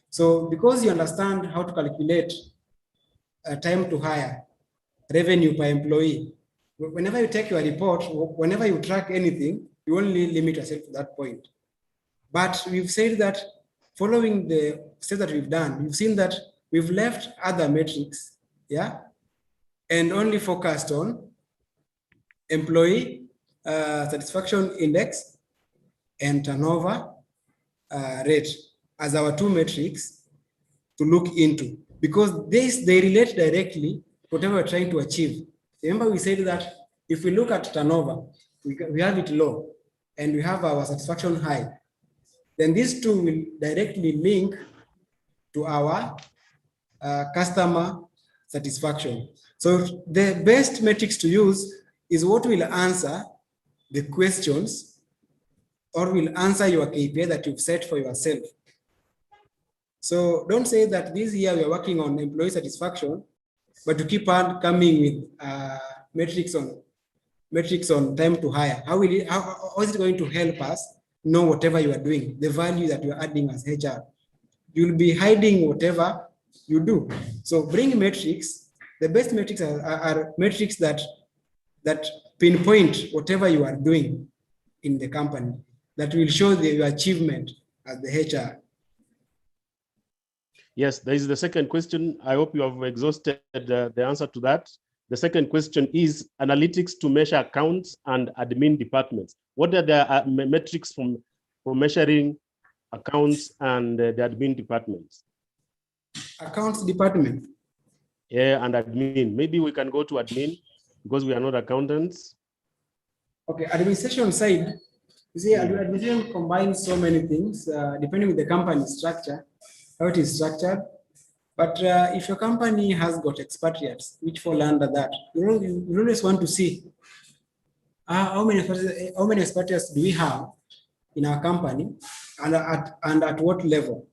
So because you understand how to calculate time to hire, revenue per employee, whenever you take your report, whenever you track anything, you only limit yourself to that point. But we've said that following the steps that we've done, we've seen that we've left other metrics, yeah, and only focused on employee satisfaction index and turnover rate as our two metrics to look into, because they relate directly to whatever we're trying to achieve. Remember, we said that if we look at turnover, we have it low and we have our satisfaction high, then these two will directly link to our customer satisfaction. So the best metrics to use is what will answer the questions or will answer your KPI that you've set for yourself. So don't say that this year we are working on employee satisfaction, but to keep on coming with metrics on time to hire. How is it going to help us know whatever you are doing, the value that you are adding as HR? You'll be hiding whatever you do. So bring metrics. The best metrics are metrics that pinpoint whatever you are doing in the company, that will show your achievement as the HR. Yes, there is the second question. I hope you have exhausted the answer to that. The second question is analytics to measure accounts and admin departments. What are the metrics for measuring accounts and the admin departments? Accounts department. Yeah, and admin. Maybe we can go to admin because we are not accountants. Okay, administration side. You see, administration combines so many things depending on the company structure, how it is structured. But if your company has got expatriates which fall under that, you always want to see how many expatriates do we have in our company and at what level.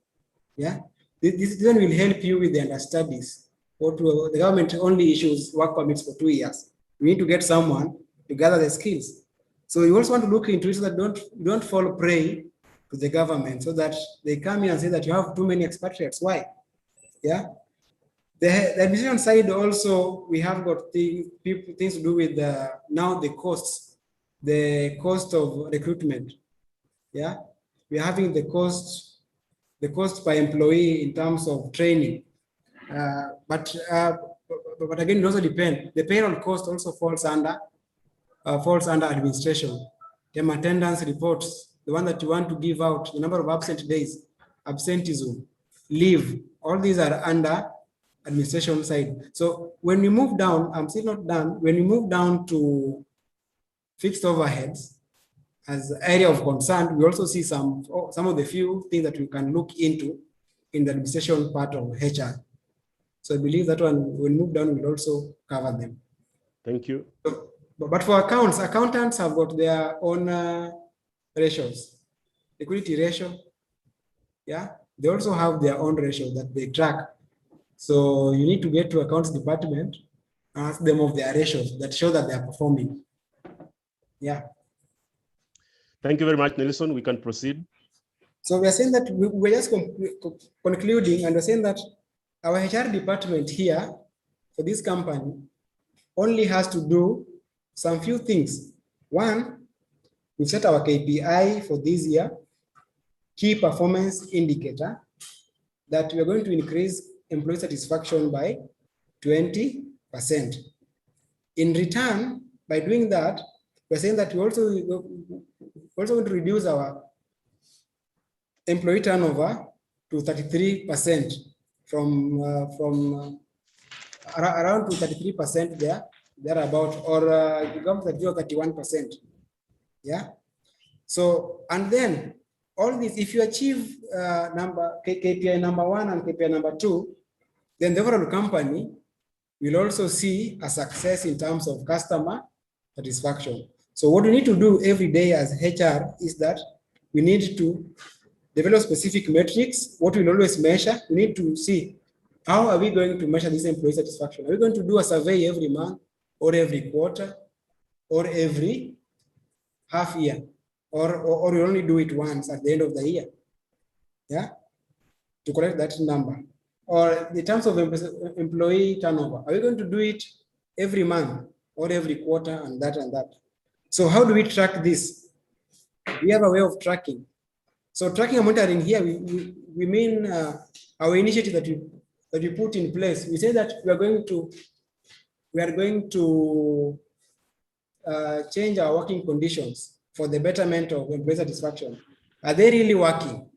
Yeah, this then will help you with the understudies. The government only issues work permits for 2 years. We need to get someone to gather the skills. So you also want to look into it so that don't fall prey to the government, so that they come in and say that you have too many expatriates. Why? Yeah. The administration side also, we have got things to do with now the cost of recruitment. Yeah, we are having the cost per employee in terms of training. But again, it also depends. The payroll cost also falls under administration. The attendance reports, the one that you want to give out, the number of absent days, absenteeism, leave, all these are under administration side. So when we move down, I'm still not done. When we move down to fixed overheads as area of concern, we also see some of the few things that we can look into in the administration part of HR. So I believe that one, when we move down, we'll also cover them. Thank you. So, but for accountants have got their own ratios, liquidity ratio. Yeah, they also have their own ratio that they track. So you need to get to accounts department, ask them of their ratios that show that they are performing. Yeah. Thank you very much, Nelson. We can proceed. So we are saying that we're just concluding, and we're saying that our HR department here for this company only has to do some few things. One, we set our KPI for this year, key performance indicator, that we are going to increase employee satisfaction by 20%. In return, by doing that, we're saying that we also want to reduce our employee turnover to 33% from around to 33% thereabout, or 31%. Yeah. So, and then all this, if you achieve KPI number 1 and KPI number 2, then the overall company will also see a success in terms of customer satisfaction. So what we need to do every day as HR is that we need to develop specific metrics. What we'll always measure, we need to see how are we going to measure this employee satisfaction? Are we going to do a survey every month or every quarter or every half year? Or we only do it once at the end of the year? Yeah, to collect that number. Or in terms of employee turnover, are we going to do it every month or every quarter and that and that? So how do we track this? We have a way of tracking. So tracking and monitoring here, we mean our initiative that we put in place. We say that we are going to change our working conditions for the betterment of employee satisfaction. Are they really working?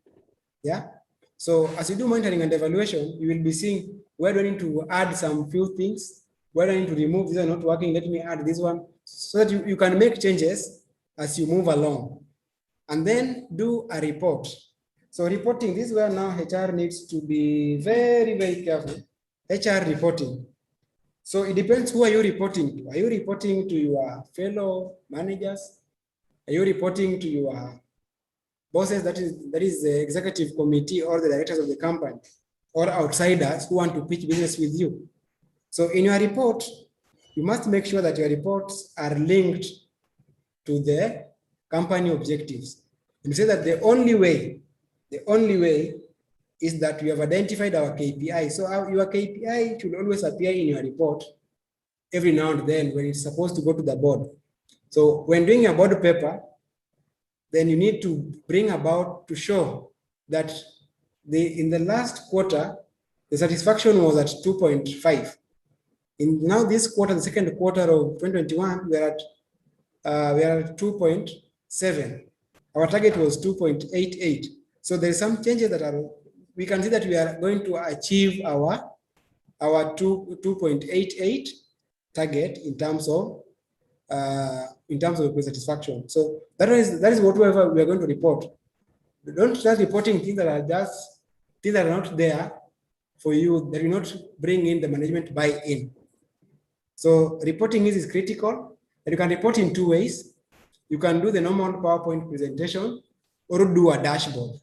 Yeah. So as you do monitoring and evaluation, you will be seeing where do I need to add some few things, where do I need to remove, these are not working, let me add this one, so that you can make changes as you move along. And then do a report. So reporting, this is where now HR needs to be very, very careful. HR reporting. So it depends who are you reporting to. Are you reporting to your fellow managers? Are you reporting to your bosses, that is the executive committee or the directors of the company, or outsiders who want to pitch business with you? So in your report, you must make sure that your reports are linked to the company objectives. You say that the only way is that we have identified our KPI. So your KPI should always appear in your report every now and then when it's supposed to go to the board. So when doing a board paper, then you need to bring about to show that in the last quarter, the satisfaction was at 2.5. In now this quarter, the second quarter of 2021, we are at 2.7. Our target was 2.88. So there are some changes that we can see that we are going to achieve our 2.88 target in terms of employee satisfaction. So that is whatever we are going to report. Don't start reporting things that are not there for you, that will not bring in the management buy-in. So reporting is critical, and you can report in two ways. You can do the normal PowerPoint presentation or do a dashboard.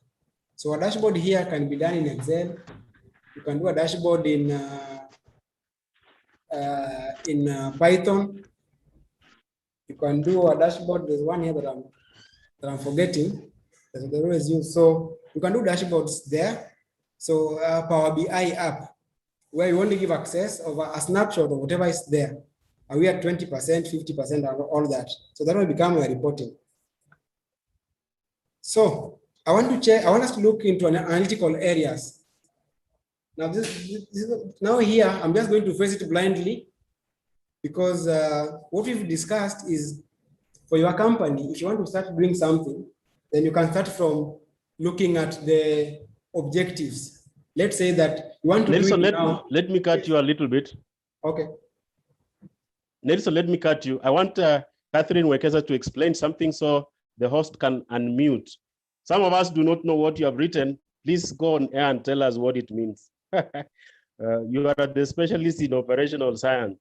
So a dashboard here can be done in Excel. You can do a dashboard in Python. You can do a dashboard. There's one here that I'm forgetting that they always use. So you can do dashboards there. So Power BI app, where you only give access of a snapshot of whatever is there. Are we at 20%, 50%, and all that? So that will become your reporting. So I want us to look into analytical areas. Now now here, I'm just going to face it blindly, because what we've discussed is for your company, if you want to start doing something, then you can start from looking at the objectives. Let's say that you want to Nelson, do it now. let me cut you a little bit. Okay. Nelson, let me cut you. I want Catherine Wekesa to explain something so the host can unmute. Some of us do not know what you have written. Please go on air and tell us what it means. You are the specialist in operational science.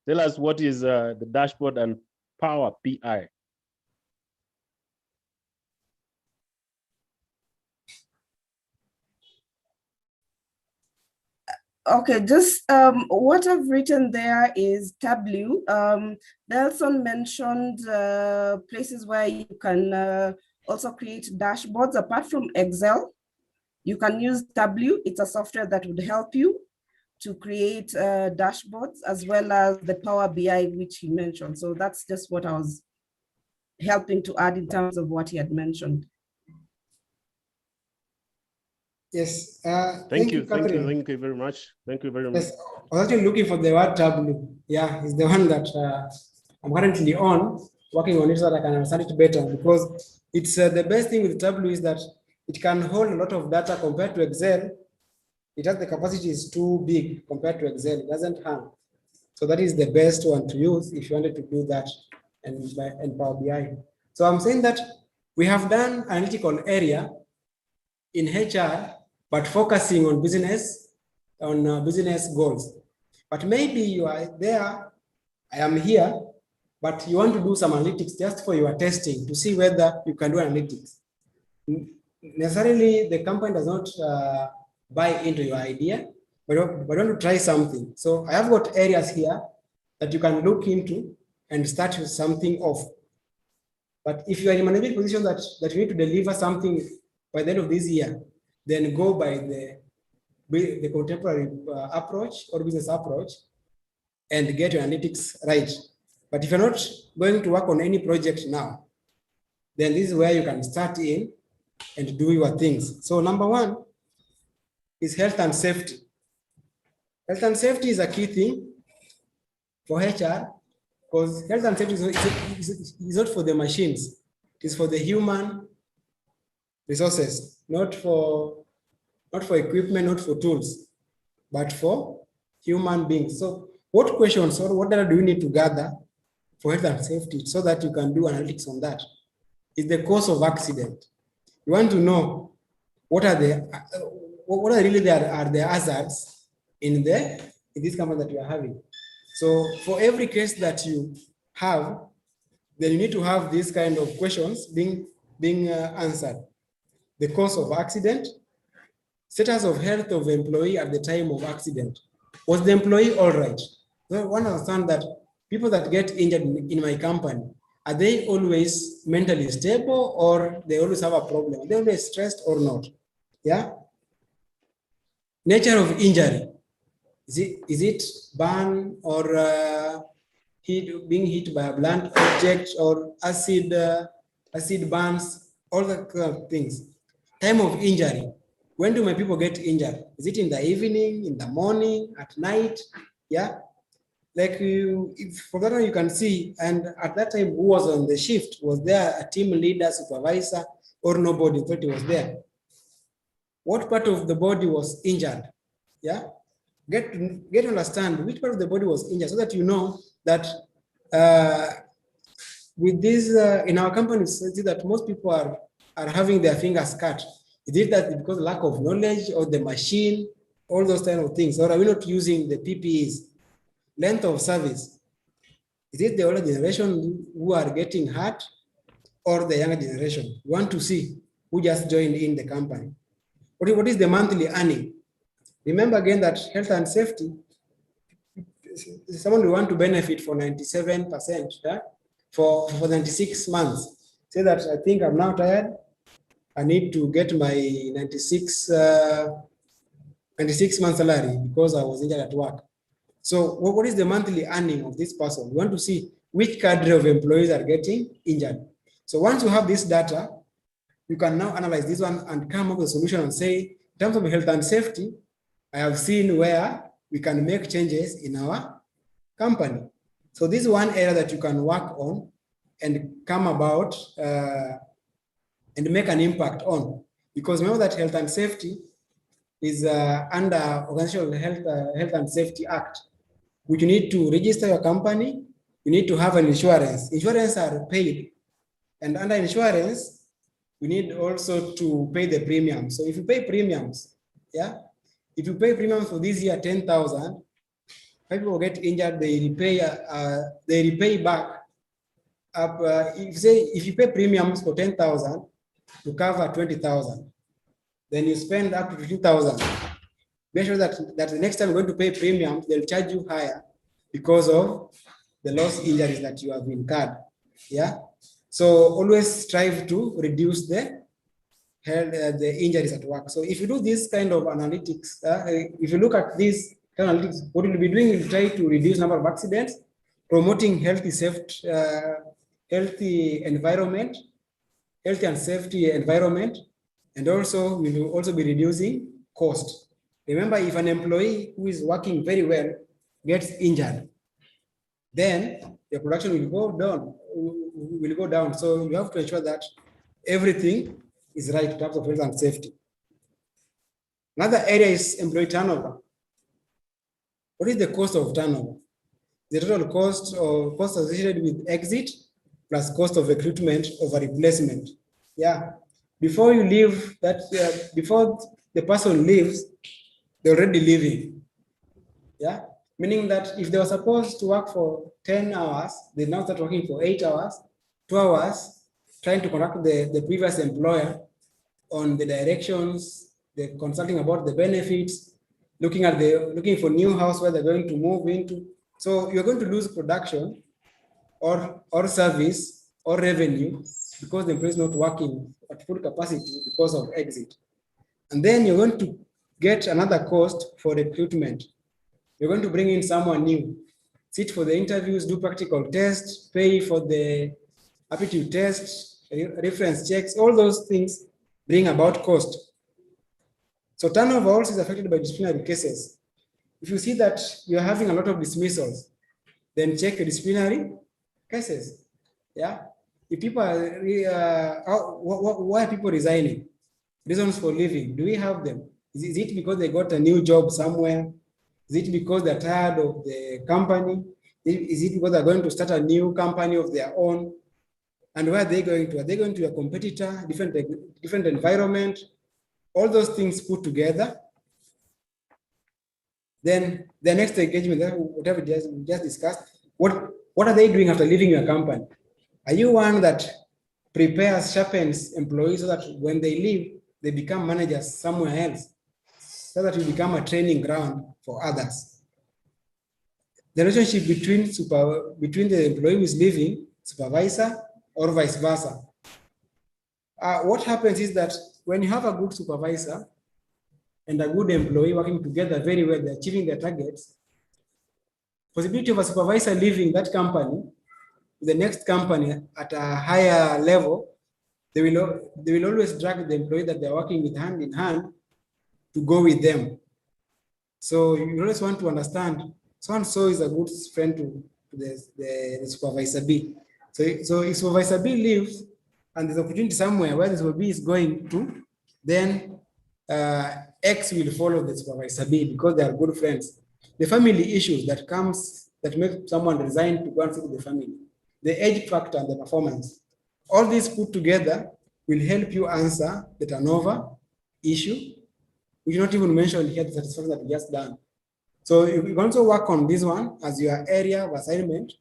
Tell us what is the dashboard and Power BI. Okay, just what I've written there is Tableau. Nelson mentioned places where you can also create dashboards. Apart from Excel, you can use Tableau. It's a software that would help you to create dashboards, as well as the Power BI, which he mentioned. So that's just what I was helping to add in terms of what he had mentioned. Yes. Thank you very much. Thank you very much. Yes, I was actually looking for the word Tableau. Yeah, it's the one that I'm currently working on it so that I can understand it better, because it's the best thing with Tableau is that it can hold a lot of data compared to Excel. It has the capacity is too big compared to Excel. It doesn't hang. So that is the best one to use if you wanted to do that and Power BI. So I'm saying that we have done analytical area in HR, but focusing on business goals. But maybe you are there, I am here, but you want to do some analytics just for your testing to see whether you can do analytics. Necessarily, the company does not buy into your idea, but want to try something. So I have got areas here that you can look into and start with something off. But if you are in a management position that you need to deliver something by the end of this year, then go by the contemporary approach or business approach and get your analytics right. But if you're not going to work on any project now, then this is where you can start in and do your things. So number one is health and safety. Health and safety is a key thing for HR, because health and safety is not for the machines, it is for the human resources, not for equipment, not for tools, but for human beings. So what questions or what data do you need to gather for health and safety so that you can do analytics on that? Is the cause of accident. You want to know what are really the hazards in this company that you are having. So for every case that you have, then you need to have these kind of questions being answered. The cause of accident, status of health of employee at the time of accident. Was the employee all right? So one understand that people that get injured in my company, are they always mentally stable or they always have a problem? Are they always stressed or not? Yeah. Nature of injury. Is it burn or being hit by a blunt object or acid burns, all the kind of things. Time of injury. When do my people get injured? Is it in the evening, in the morning, at night? Yeah. Like for that one you can see, and at that time who was on the shift? Was there a team leader, supervisor, or nobody thought he was there? What part of the body was injured? Yeah. Get to understand which part of the body was injured so that you know that with this in our company, see that most people are having their fingers cut. Is it that because of lack of knowledge or the machine, all those kind of things, or are we not using the PPEs? Length of service. Is it the older generation who are getting hurt or the younger generation? We want to see who just joined in the company. What is the monthly earning? Remember again that health and safety, someone will want to benefit for 97%, yeah? for 96 months. Say that I think I'm now tired. I need to get my 96 month salary because I was injured at work. So what is the monthly earning of this person? We want to see which cadre of employees are getting injured. So once you have this data, you can now analyze this one and come up with a solution and say, in terms of health and safety, I have seen where we can make changes in our company. So this is one area that you can work on and come about and make an impact on. Because remember that health and safety is under Organizational Health and Safety Act, which you need to register your company, you need to have an insurance. Insurance are paid. And under insurance, we need also to pay the premium. So if you pay premiums, yeah, if you pay premiums for this year, 10,000, people get injured, they repay back up. If you pay premiums for 10,000 to cover 20,000, then you spend up to 15,000. Make sure that the next time you're going to pay premiums, they'll charge you higher because of the loss injuries that you have incurred. Yeah. So always strive to reduce the injuries at work. So if you do this kind of analytics, if you look at this kind of analytics, what you'll be doing is try to reduce number of accidents, promoting healthy environment, healthy and safety environment, and also we will also be reducing cost. Remember, if an employee who is working very well gets injured, then your production will go down. So you have to ensure that everything is right in terms of health and safety. Another area is employee turnover. What is the cost of turnover? The total cost or cost associated with exit plus cost of recruitment over replacement. Yeah. Before you leave that, before the person leaves, they're already leaving. Yeah. Meaning that if they were supposed to work for 10 hours, they now start working for 8 hours, 2 hours, trying to contact the previous employer on the directions, the consulting about the benefits, looking for new house where they're going to move into. So you're going to lose production or service or revenue because the employee is not working at full capacity because of exit. And then you're going to get another cost for recruitment. You're going to bring in someone new, sit for the interviews, do practical tests, pay for the aptitude test, reference checks, all those things bring about cost. So turnover also is affected by disciplinary cases. If you see that you're having a lot of dismissals, then check your disciplinary cases. Yeah. If people are, why are people resigning? Reasons for leaving, do we have them? Is it because they got a new job somewhere? Is it because they're tired of the company? Is it because they're going to start a new company of their own? And where are they going to? Are they going to a competitor, different environment? All those things put together. Then the next engagement, whatever we just discussed, what are they doing after leaving your company? Are you one that prepares, sharpens employees so that when they leave, they become managers somewhere else, so that you become a training ground for others? The relationship between the employee who is leaving, supervisor, or vice versa. What happens is that when you have a good supervisor and a good employee working together very well, they're achieving their targets, possibility of a supervisor leaving that company, the next company at a higher level, they will always drag the employee that they're working with hand in hand to go with them. So you always want to understand, so-and-so is a good friend to the supervisor B. So if supervisor B leaves and there's opportunity somewhere where the supervisor B is going to, then X will follow the supervisor B because they are good friends. The family issues that make someone resign to go and sit with the family, the age factor and the performance, all these put together will help you answer the turnover issue. We did not even mention here the satisfaction that we just done. So you can also work on this one as your area of assignment,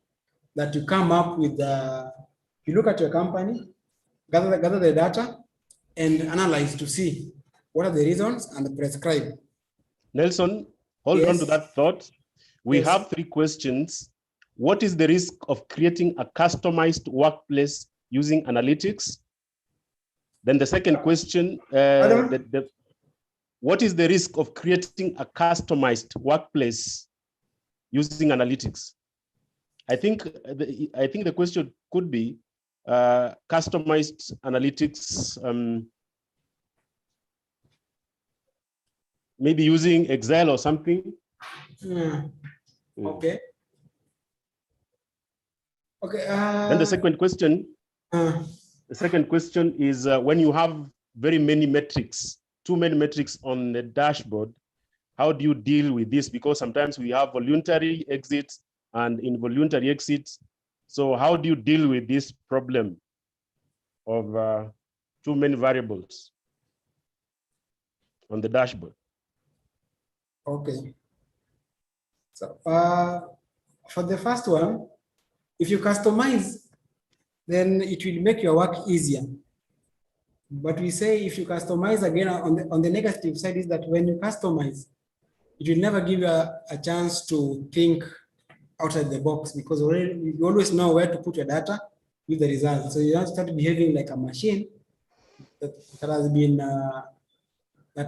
that you come up with you look at your company, gather the data and analyze to see what are the reasons and prescribe. Nelson, hold on to that thought. We have 3 questions. What is the risk of creating a customized workplace using analytics? Then the second question, what is the risk of creating a customized workplace using analytics? I think the question could be customized analytics, maybe using Excel or something. Okay. Okay. Then the second question. The second question is when you have very many metrics, too many metrics on the dashboard, how do you deal with this? Because sometimes we have voluntary exits and involuntary exits. So how do you deal with this problem of too many variables on the dashboard? Okay. So for the first one, if you customize, then it will make your work easier. But we say if you customize, again, on the negative side is that when you customize, it will never give you a chance to think outside the box, because you always know where to put your data with the results. So you don't start behaving like a machine that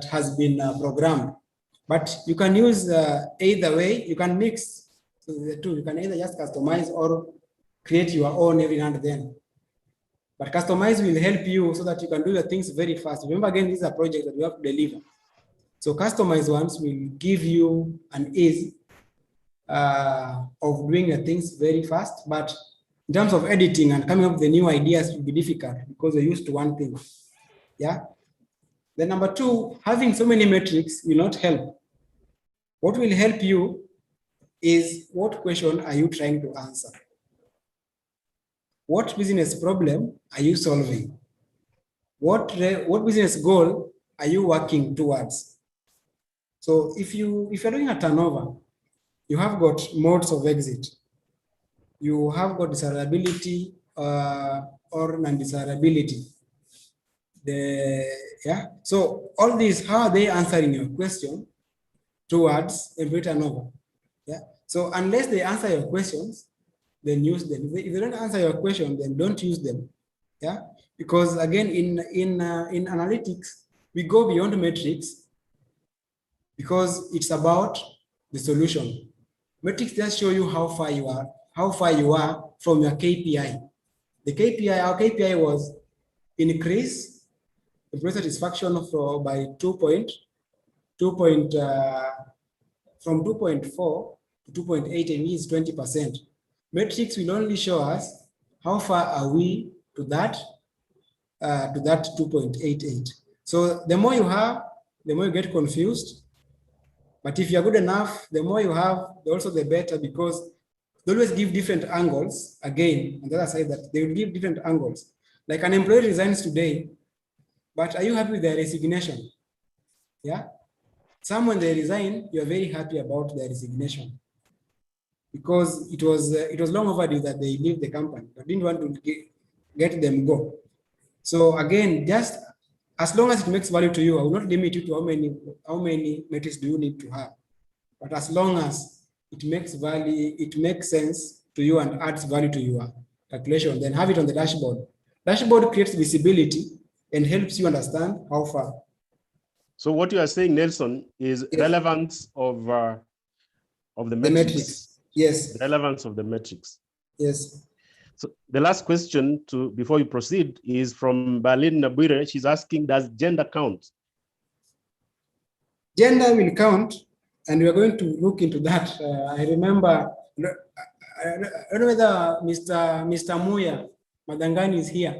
has been programmed. But you can use either way. You can mix the two. You can either just customize or create your own every now and then. But customize will help you so that you can do the things very fast. Remember, again, these are projects that you have to deliver. So customized ones will give you an ease of doing the things very fast. But in terms of editing and coming up with the new ideas, it will be difficult because you're used to one thing. Yeah. Then number 2, having so many metrics will not help. What will help you is what question are you trying to answer? what business problem are you solving? What business goal are you working towards? So if you're doing a turnover, you have got modes of exit. You have got desirability or non-desirability. So all these, how are they answering your question towards employee turnover? Yeah. So unless they answer your questions, then use them. If they don't answer your question, then don't use them. Yeah. Because again, in analytics, we go beyond metrics because it's about the solution. Metrics just show you how far you are from your KPI. The KPI, our KPI was increase employee satisfaction by from 2.4 to 2.8, and is 20%. Metrics will only show us how far are we to that 2.88. So the more you have, the more you get confused. But if you're good enough, the more you have, also the better, because they always give different angles. Again, on the other side, that they will give different angles. Like an employee resigns today, but are you happy with their resignation? Yeah. Some when they resign, you're very happy about their resignation because it was long overdue that they leave the company, but didn't want to get them go. So again, just as long as it makes value to you, I will not limit you to how many metrics do you need to have, but as long as it makes value, it makes sense to you and adds value to your calculation, then have it on the dashboard. Dashboard creates visibility and helps you understand how far. So what you are saying, Nelson, is relevance of the metrics. Yes. The relevance of the metrics. Yes. So the last question before you proceed is from Berlin Nabire. She's asking, does gender count? Gender will count, and we are going to look into that. I remember, I don't know whether Mr. Muya Madangani is here.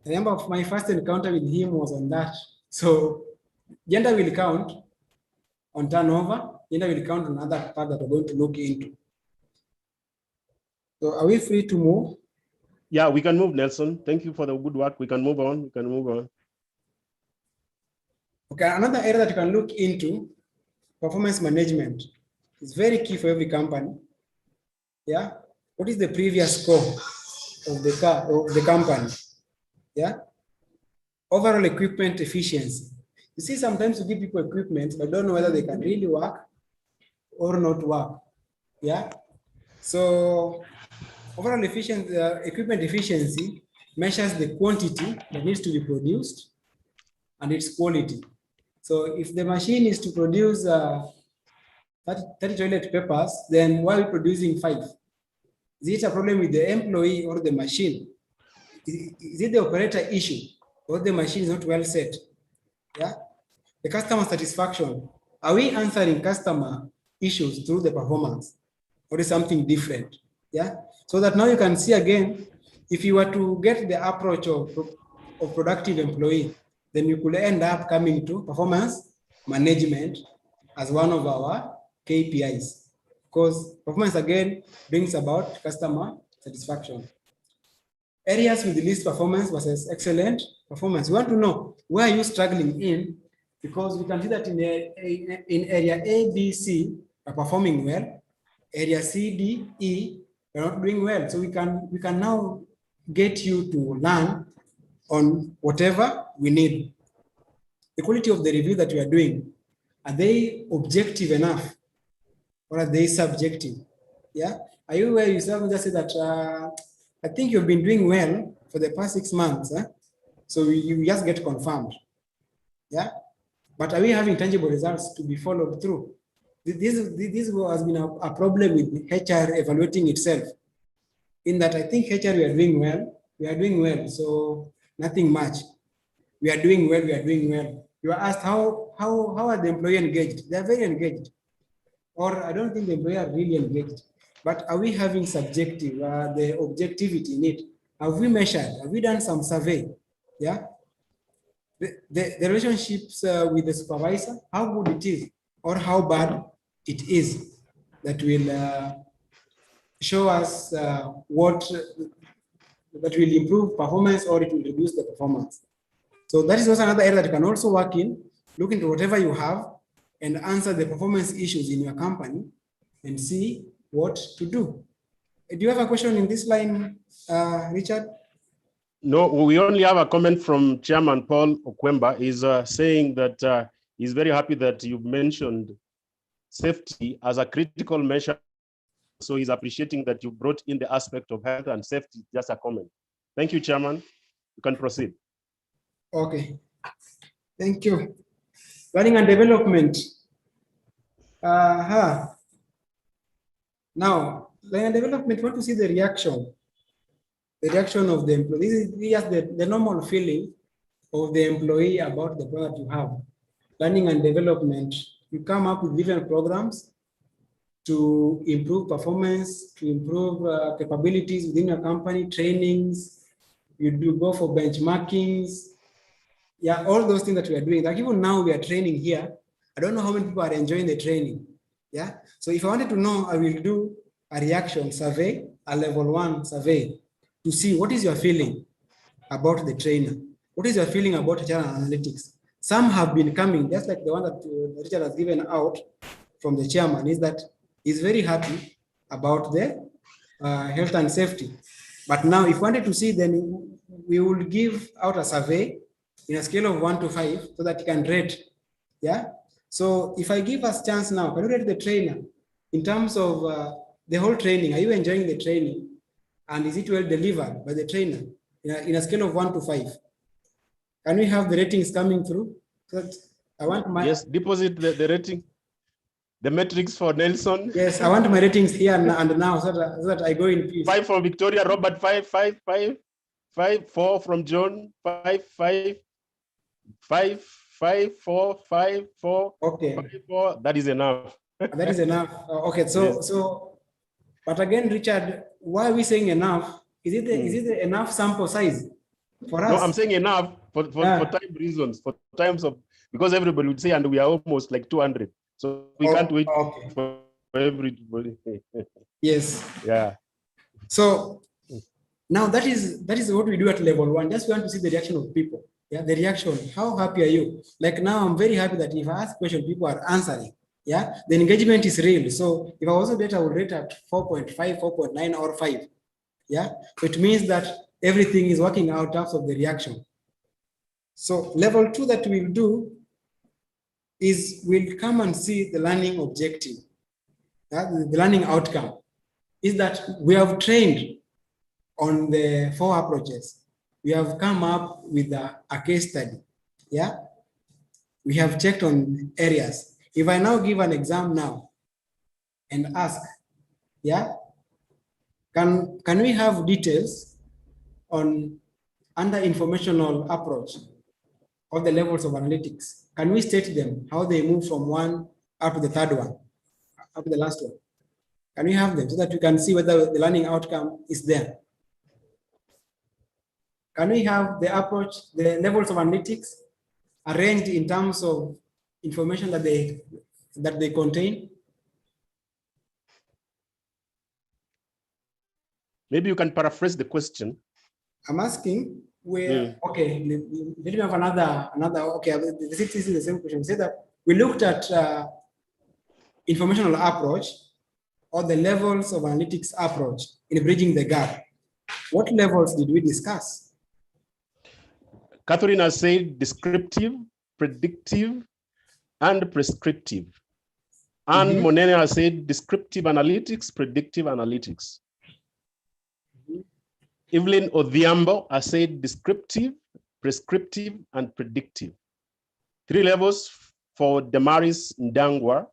I remember my first encounter with him was on that. So gender will count on turnover. Gender will count on other part that we're going to look into. So are we free to move? Yeah, we can move, Nelson. Thank you for the good work. We can move on. Okay, another area that you can look into, performance management. It's very key for every company. Yeah. What is the previous score of the company? Yeah. Overall equipment efficiency. You see, sometimes you give people equipment, but don't know whether they can really work or not work. Yeah. So overall equipment efficiency measures the quantity that needs to be produced and its quality. So if the machine is to produce 30 toilet papers, then why are we producing 5? Is it a problem with the employee or the machine? Is it the operator issue or the machine is not well set? Yeah. The customer satisfaction. Are we answering customer issues through the performance or is something different? Yeah. So that now you can see again, if you were to get the approach of productive employee, then you could end up coming to performance management as one of our KPIs, because performance again brings about customer satisfaction. Areas with the least performance versus excellent performance. We want to know where are you struggling in, because we can see that in area A, B, C are performing well. Area C, D, E are not doing well. So we can now get you to learn on whatever we need. The quality of the review that we are doing, are they objective enough or are they subjective? Yeah. Are you where you just say that I think you've been doing well for the past 6 months? So you just get confirmed. Yeah. But are we having tangible results to be followed through? This has been a problem with HR evaluating itself. In that I think HR, we are doing well. So nothing much. We are doing well. You are asked how are the employee engaged? They are very engaged. Or I don't think the employee are really engaged. But are we having subjective, the objectivity in it? Have we measured? Have we done some survey? Yeah. The relationships with the supervisor, how good it is or how bad it is, that will show us what that will improve performance or it will reduce the performance. So that is also another area that you can also work in, look into whatever you have and answer the performance issues in your company and see what to do. Do you have a question in this line, Richard? No, we only have a comment from Chairman Paul Okwemba. He's saying that he's very happy that you've mentioned safety as a critical measure. So he's appreciating that you brought in the aspect of health and safety. Just a comment. Thank you, Chairman. You can proceed. Okay. Thank you. Learning and development. Now, learning and development, want to see the reaction of the employee. This is just the normal feeling of the employee about the product you have. Learning and development, you come up with different programs to improve performance, to improve capabilities within your company, trainings, you do go for benchmarkings. Yeah, all those things that we are doing. Like even now we are training here. I don't know how many people are enjoying the training. Yeah. So if I wanted to know, I will do a reaction survey, a level 1 survey to see what is your feeling about the trainer. What is your feeling about HR analytics? Some have been coming, just like the one that Richard has given out from the chairman, is that he's very happy about the health and safety. But now if you wanted to see, then we will give out a survey in a scale of 1 to 5 so that you can rate. Yeah. So if I give us chance now, can you rate the trainer in terms of the whole training? Are you enjoying the training? And is it well delivered by the trainer in a scale of 1 to 5? Can we have the ratings coming through? I want my deposit the rating, the metrics for Nelson. Yes, I want my ratings here and now so that I go in peace. 5 from Victoria, Robert 5, 5, 5, 5, 4 from John, 5, 5, 5, 5, 4, 5, 4. Okay. 5, 4. That is enough. That is enough. Okay, so yes. But again, Richard, why are we saying enough? Is it enough sample size for us? No, I'm saying enough for time reasons, for times of, because everybody would say, and we are almost like 200. So we can't wait for everybody. Yes. Yeah. So now that is what we do at level 1. Just want to see the reaction of people. Yeah, the reaction. How happy are you? Like now, I'm very happy that if I ask question, people are answering. Yeah, the engagement is real. So if I was a data, I would rate at 4.5, 4.9, or 5. Yeah, so it means that everything is working out terms of the reaction. So level 2 that we'll do is we'll come and see the learning objective. The learning outcome is that we have trained on the 4 approaches. We have come up with a case study. Yeah, we have checked on areas. If I now give an exam now and ask, yeah, can we have details on under informational approach of the levels of analytics? Can we state them, how they move from 1 up to the 3rd one, up to the last one? Can we have them so that we can see whether the learning outcome is there? Can we have the approach, the levels of analytics arranged in terms of information that they contain? Maybe you can paraphrase the question. I'm asking where, okay, let me have another, okay, this is the same question. Say that we looked at informational approach or the levels of analytics approach in bridging the gap. What levels did we discuss? Catherine has said descriptive, predictive, and prescriptive. And Monene has said descriptive analytics, predictive analytics. Evelyn Odhiambo has said descriptive, prescriptive, and predictive. 3 levels for Damaris Ndangwa.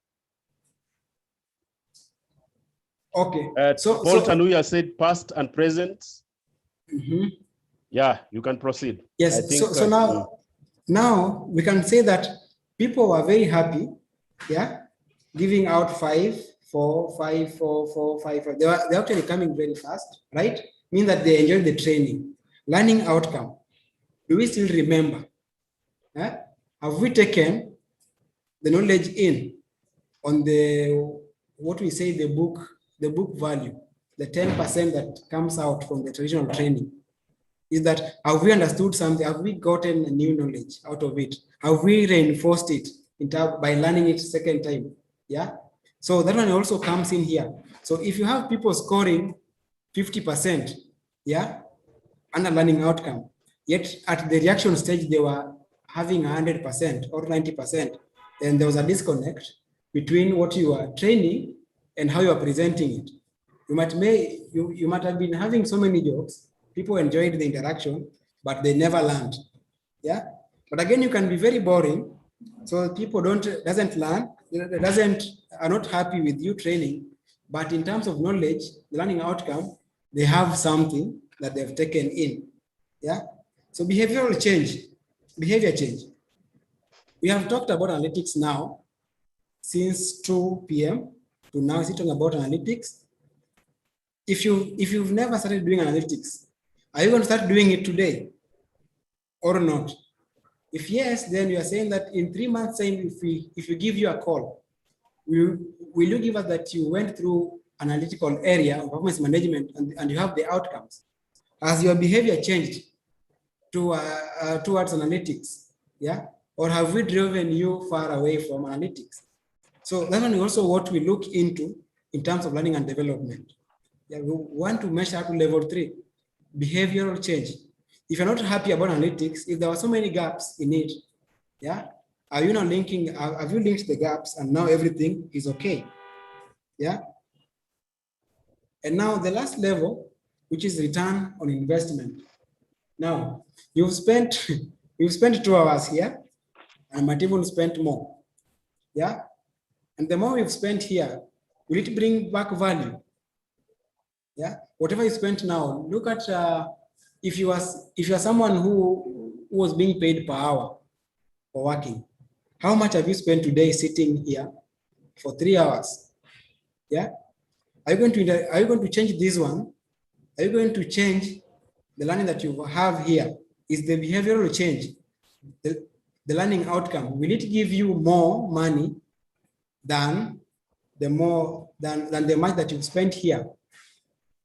Okay. Paul Tanui has said past and present. Yeah, you can proceed. Yes, I think, so now we can say that people are very happy, yeah, giving out 5, 4, 5, 4, 4, 5, 4. They're actually coming very fast, right? Mean that they enjoy the training. Learning outcome. Do we still remember? Have we taken the knowledge in on the, what we say, the book value, the 10% that comes out from the traditional training? is that have we understood something? Have we gotten a new knowledge out of it? Have we reinforced it by learning it second time? Yeah. So that one also comes in here. So if you have people scoring 50%, yeah, under learning outcome, yet at the reaction stage they were having 100% or 90%, then there was a disconnect between what you are training and how you are presenting it. You might have been having so many jokes, people enjoyed the interaction, but they never learned. Yeah. But again, you can be very boring, so people doesn't learn, are not happy with you training, but in terms of knowledge, the learning outcome, they have something that they've taken in. Yeah. So behavior change. We have talked about analytics now since 2 p.m. to now sitting about analytics. If you've never started doing analytics, are you going to start doing it today or not? If yes, then you are saying that in 3 months' time, if we give you a call, will you give us that you went through analytical area of performance management and you have the outcomes? Has your behavior changed towards analytics? Yeah, or have we driven you far away from analytics? So that one is also what we look into in terms of learning and development. Yeah, we want to measure up to level 3, behavioral change. If you're not happy about analytics, if there are so many gaps in it, yeah, are you now linking? Have you linked the gaps and now everything is okay? Yeah. And now the last level, which is return on investment. Now you've spent 2 hours here, and might even spent more. Yeah. And the more we've spent here, will it bring back value? Yeah. Whatever you spent now, look at if you are someone who was being paid per hour for working, how much have you spent today sitting here for 3 hours? Yeah. Are you going to change this one? Are you going to change the learning that you have here? Is the behavioral change the learning outcome? Will it give you more money than the much that you've spent here?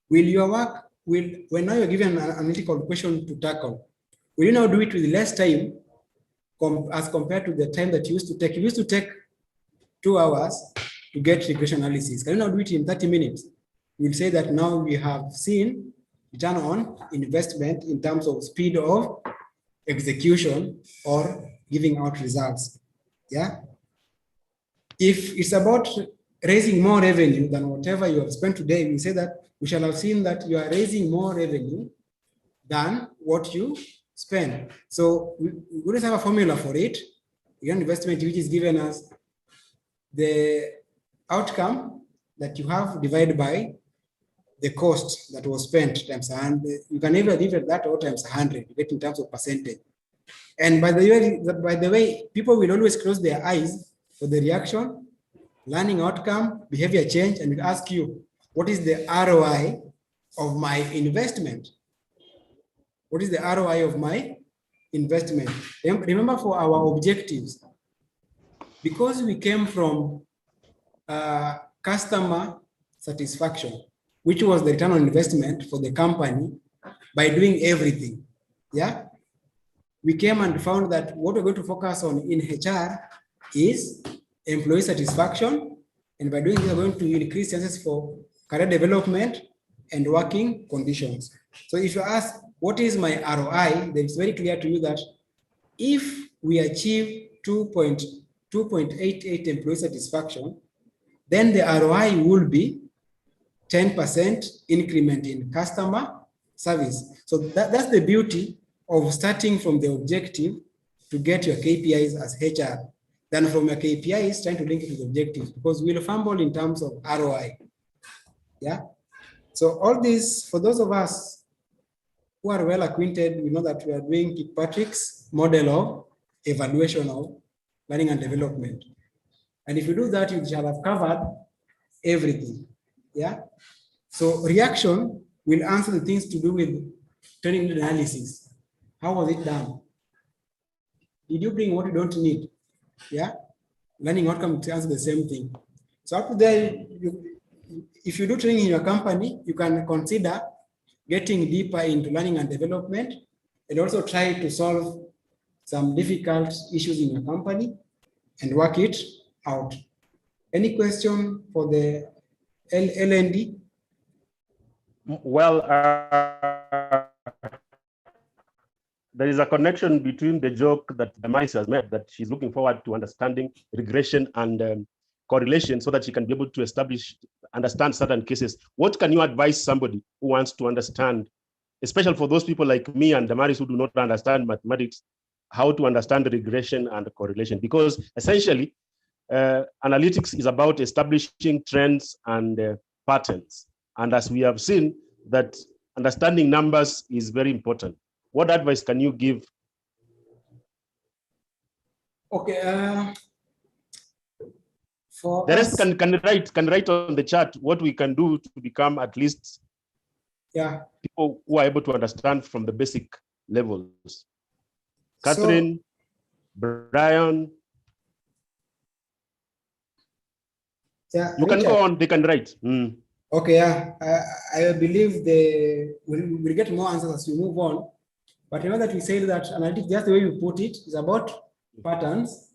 Will your work, when now you're given an analytical question to tackle, will you now do it with less time as compared to the time that you used to take? You used to take 2 hours to get regression analysis. Can you now do it in 30 minutes? We'll say that now we have seen return on investment in terms of speed of execution or giving out results. Yeah. If it's about raising more revenue than whatever you have spent today, we say that we shall have seen that you are raising more revenue than what you spend. So we always have a formula for it. Your investment, which is given as the outcome that you have divided by the cost that was spent times 100. You can either divide that or times 100, you get in terms of percentage. And by the way, people will always close their eyes for the reaction, learning outcome, behavior change, and will ask you, what is the ROI of my investment? What is the ROI of my investment? Remember, for our objectives, because we came from customer satisfaction, which was the return on investment for the company by doing everything. Yeah. We came and found that what we're going to focus on in HR is employee satisfaction. And by doing this, we're going to increase chances for career development and working conditions. So if you ask, what is my ROI? Then it's very clear to you that if we achieve 2.88 employee satisfaction, then the ROI will be 10% increment in customer service. So that's the beauty of starting from the objective to get your KPIs as HR, than from your KPIs trying to link it to the objectives, because we'll fumble in terms of ROI. Yeah. So all this, for those of us who are well acquainted, we know that we are doing Kirkpatrick's model of evaluation of learning and development. And if you do that, you shall have covered everything. Yeah. So reaction will answer the things to do with training need analysis. How was it done? Did you bring what you don't need? Yeah. Learning outcome to answer the same thing. So up there, if you do training in your company, you can consider getting deeper into learning and development, and also try to solve some difficult issues in your company and work it out. Any question for the L&D? Well, there is a connection between the joke that Damaris has made, that she's looking forward to understanding regression and correlation so that she can be able to understand certain cases. What can you advise somebody who wants to understand, especially for those people like me and Damaris who do not understand mathematics, how to understand regression and correlation? Because essentially, analytics is about establishing trends and patterns. And as we have seen, that understanding numbers is very important. What advice can you give? Okay. For the rest us, can write on the chat what we can do to become at least people who are able to understand from the basic levels. Catherine, Brian. Yeah, you can go on, they can write. Okay, yeah. I believe we'll get more answers as we move on. But you know that we say that analytics, just the way we put it, is about patterns,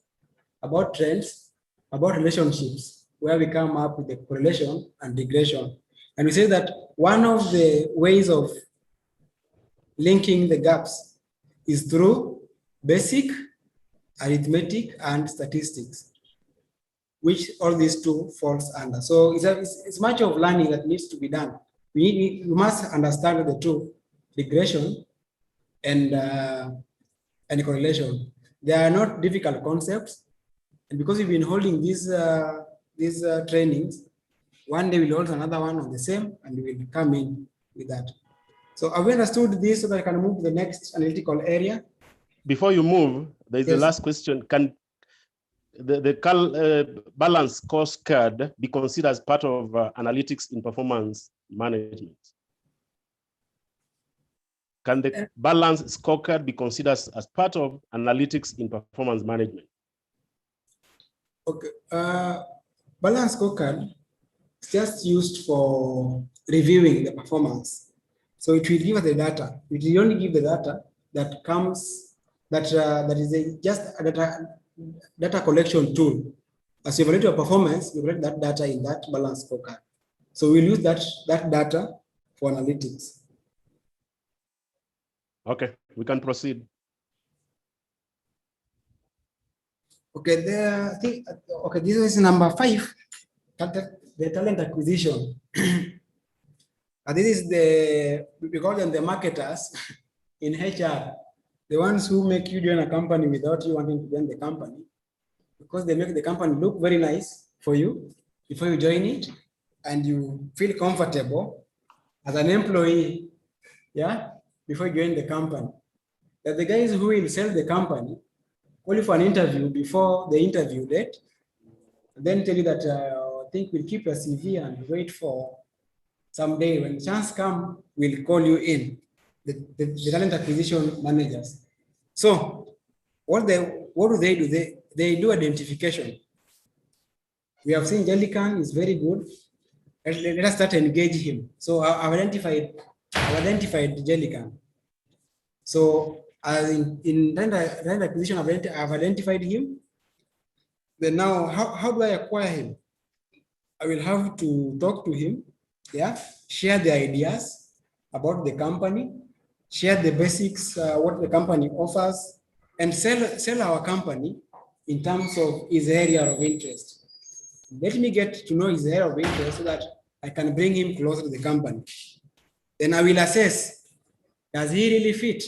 about trends, about relationships, where we come up with the correlation and regression. And we say that one of the ways of linking the gaps is through basic arithmetic and statistics, which all these two falls under. So it's much of learning that needs to be done. We must understand the two, regression and correlation. They are not difficult concepts, and because we've been holding these trainings, one day we'll hold another one on the same, and we will come in with that. So have we understood this so that I can move to the next analytical area? Before you move, there is the last question. Can the balance scorecard be considered as part of analytics in performance management? Can the balance scorecard be considered as part of analytics in performance management? Okay, balance scorecard is just used for reviewing the performance. So it will give us the data. It will only give the data that comes, that is just a data collection tool. As you evaluate your performance, you evaluate that data in that balance scorecard. So we'll use that data for analytics. Okay, we can proceed. Okay, this is number 5, the talent acquisition. And this is we call them the marketers in HR, the ones who make you join a company without you wanting to join the company, because they make the company look very nice for you before you join it, and you feel comfortable as an employee, before you join the company. That the guys who will sell the company call you for an interview before the interview date, and then tell you that I think we'll keep your CV and wait for someday when chance come, we'll call you in, the talent acquisition managers. So what do they do? They do identification. We have seen Jellican is very good. Let us start to engage him. So I've identified Jellican. So in talent acquisition, I've identified him. Then now, how do I acquire him? I will have to talk to him, share the ideas about the company, share the basics, what the company offers, and sell our company in terms of his area of interest. Let me get to know his area of interest so that I can bring him closer to the company. Then I will assess, does he really fit?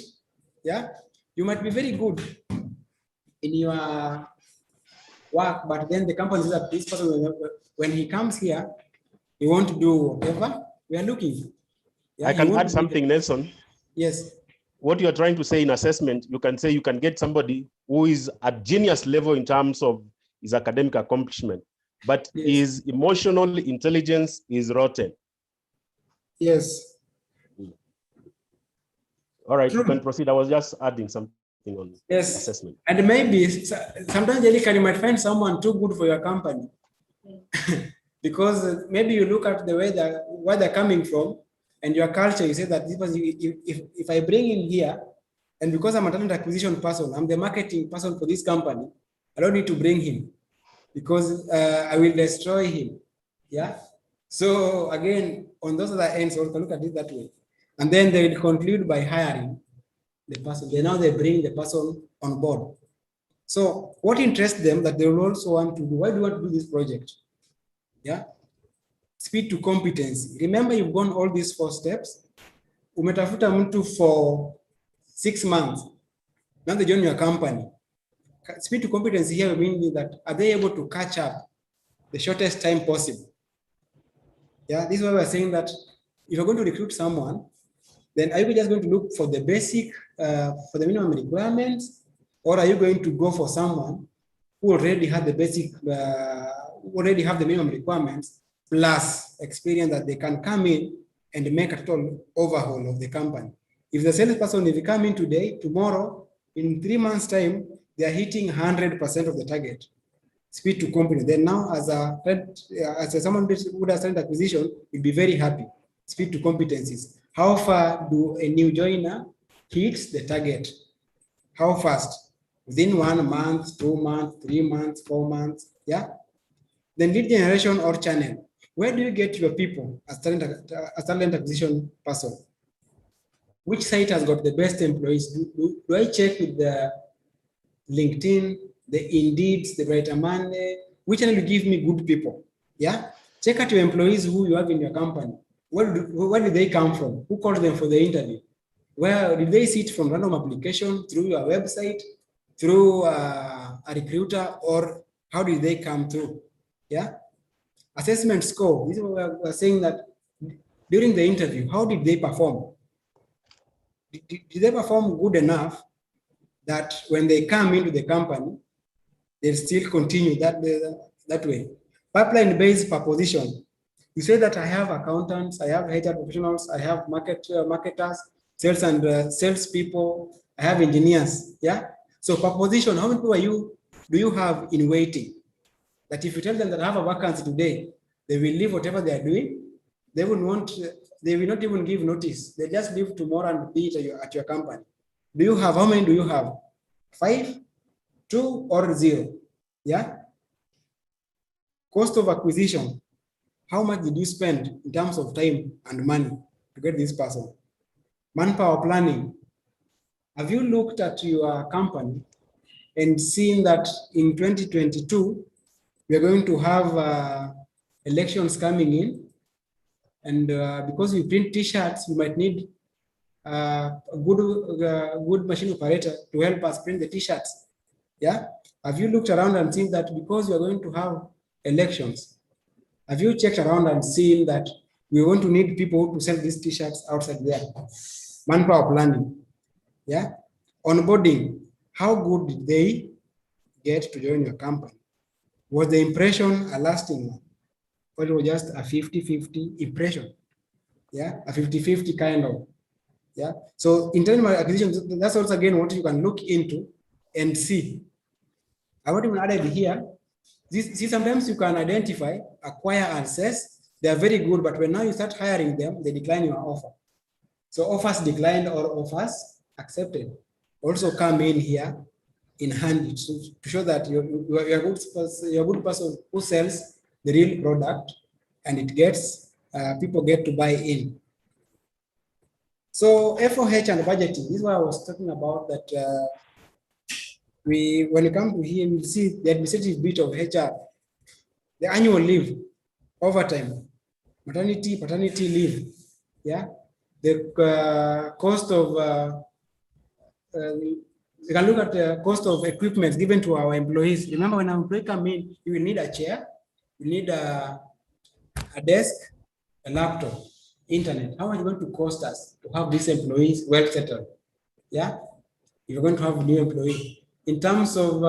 You might be very good in your work, but then the company says that this person, when he comes here, he won't do whatever we are looking for. I can add something, Nelson. Yes. What you're trying to say in assessment, you can say you can get somebody who is at genius level in terms of his academic accomplishment, but his emotional intelligence is rotten. Yes. All right, you can proceed. I was just adding something on assessment. And maybe sometimes, Jellican, you might find someone too good for your company. Because maybe you look at the way where they're coming from, and your culture, you say that if I bring in here, and because I'm a talent acquisition person, I'm the marketing person for this company, I don't need to bring him because I will destroy him. Yeah. So again, on those other ends, we can look at it that way. And then they will conclude by hiring the person. Now they bring the person on board. So what interests them that they will also want to do? Why do you want to do this project? Yeah. Speed to competency. Remember, you've gone all these 4 steps. Umetafuta mtu for 6 months. Now they join your company. Speed to competency here means that are they able to catch up the shortest time possible? Yeah, this is why we're saying that if you're going to recruit someone, then are you just going to look for the basic, for the minimum requirements, or are you going to go for someone who already had the basic, already have the minimum requirements, plus experience that they can come in and make a total overhaul of the company? If the salesperson, if they come in today, tomorrow, in 3 months' time, they are hitting 100% of the target. Speed to company. Then now, as someone who does talent acquisition, you'll be very happy. Speed to competencies. How far do a new joiner hit the target? How fast? Within 1 month, 2 months, 3 months, 4 months. Yeah. Then lead generation or channel. Where do you get your people as talent acquisition person? Which site has got the best employees? Do I check with the LinkedIn, the Indeed, the Brighter Monday? Which channel will give me good people? Yeah. Check out your employees who you have in your company. Where did they come from? Who called them for the interview? Where did they see it from? Random application, through your website, through a recruiter, or how did they come through? Yeah. Assessment score. This is what we're saying, that during the interview, how did they perform? Did they perform good enough that when they come into the company, they'll still continue that way? Pipeline-based proposition. You say that I have accountants, I have HR professionals, I have marketers, sales and sales people, I have engineers. Yeah. So proposition, how many people do you have in waiting? That if you tell them that I have a vacancy today, they will leave whatever they are doing. They will not even give notice. They just leave tomorrow and be at your company. Do you have, how many do you have? 5, 2, or 0? Yeah. Cost of acquisition. How much did you spend in terms of time and money to get this person? Manpower planning. Have you looked at your company and seen that in 2022, we are going to have elections coming in? And because we print t-shirts, we might need a good machine operator to help us print the t-shirts. Yeah. Have you looked around and seen that because we are going to have elections, have you checked around and seen that we want to need people to sell these t-shirts outside there? Manpower planning. Yeah. Onboarding. How good did they get to join your company? Was the impression a lasting one? Or it was just a 50-50 impression? Yeah. A 50-50 kind of. Yeah. So in terms of acquisition, that's also again what you can look into and see. I want to add here. See, sometimes you can identify, acquire, and assess. They are very good, but when now you start hiring them, they decline your offer. So offers declined or offers accepted also come in here in handy to show that you're a good person who sells the real product, and it gets people get to buy in. So FOH and budgeting. This is what I was talking about. That when you come to here, you see the administrative bit of HR, the annual leave, overtime, maternity, paternity leave. Yeah, the cost of we can look at the cost of equipment given to our employees. Remember, when an employee come in, you will need a chair, you need a desk, a laptop, internet. How much is it going to cost us to have these employees well settled? Yeah, if you're going to have a new employee. In terms of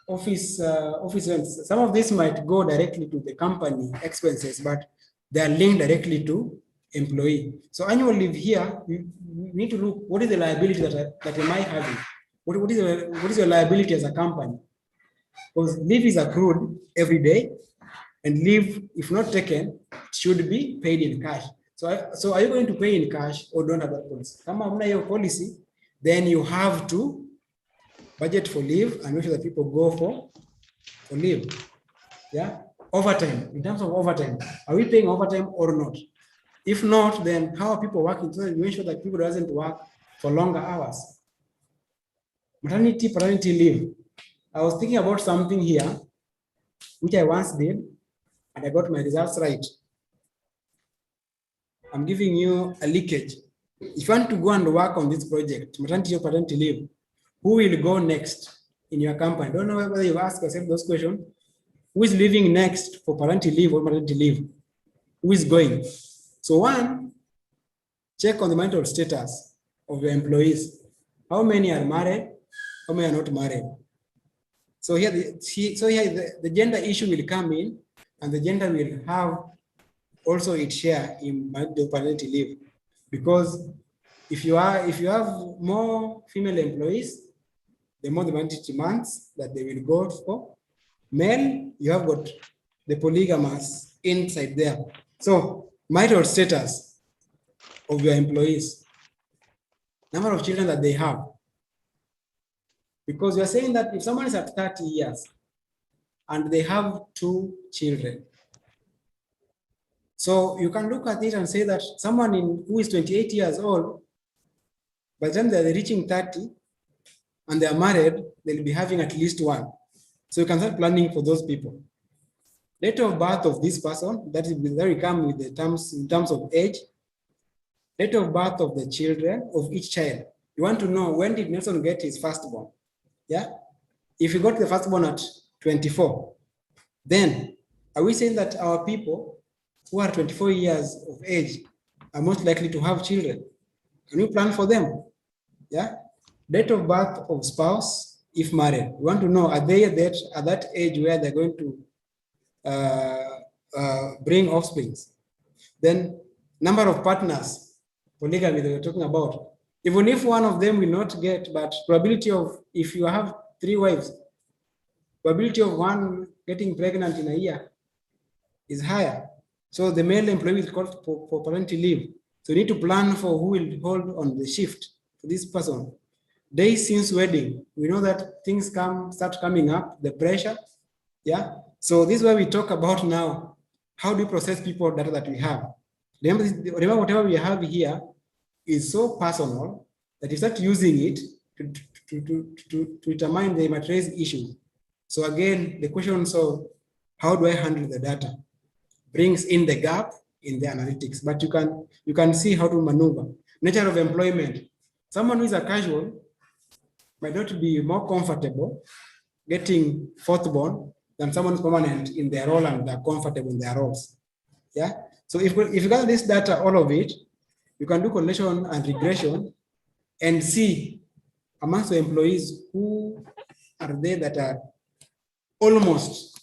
office rents, some of this might go directly to the company expenses, but they are linked directly to employee. So annual leave here, you need to look, what is the liability that am I having? What is your liability as a company? Because leave is accrued every day, and leave, if not taken, should be paid in cash. So are you going to pay in cash or don't have that policy? Kama hamna hiyo policy, then you have to budget for leave and make sure that people go for leave. Yeah, overtime. In terms of overtime, are we paying overtime or not? If not, then how are people working? So you ensure that people doesn't work for longer hours. Maternity, paternity leave. I was thinking about something here, which I once did, and I got my results right. I'm giving you a leakage. If you want to go and work on this project, maternity or paternity leave, who will go next in your company? I don't know whether you ask yourself those questions. Who is leaving next for paternity leave or maternity leave? Who is going? So one, check on the marital status of your employees. How many are married? How many are not married? So here, the gender issue will come in, and the gender will have also its share in paternity leave, because if you have more female employees, the more the maternity months that they will go for. Male, you have got the polygamous inside there. So marital status of your employees, number of children that they have. Because we are saying that if someone is at 30 years and they have 2 children, so you can look at it and say that someone who is 28 years old, by the time they're reaching 30 and they're married, they'll be having at least 1. So you can start planning for those people. Date of birth of this person, that will come with the terms in terms of age. Date of birth of the children, of each child. You want to know, when did Nelson get his firstborn? Yeah. If you got the firstborn at 24, then are we saying that our people who are 24 years of age are most likely to have children? Can you plan for them? Yeah. Date of birth of spouse, if married. We want to know, are they at that age where they're going to bring offspring? Then number of partners, polygamy that we're talking about. Even if one of them will not get, but probability of, if you have 3 wives, probability of one getting pregnant in a year is higher. So the male employee is called for parental leave. So you need to plan for who will hold on the shift for this person. Days since wedding, we know that things start coming up, the pressure. Yeah. So this is why we talk about now, how do we process people data that we have? Remember whatever we have here is so personal that you start using it to determine the matrix issues. So again, the questions of how do I handle the data brings in the gap in the analytics, but you can see how to maneuver. Nature of employment. Someone who is a casual might not be more comfortable getting 4th born than someone who's permanent in their role and they're comfortable in their roles. Yeah. So if you gather this data, all of it, you can do correlation and regression and see amongst the employees who are they that are almost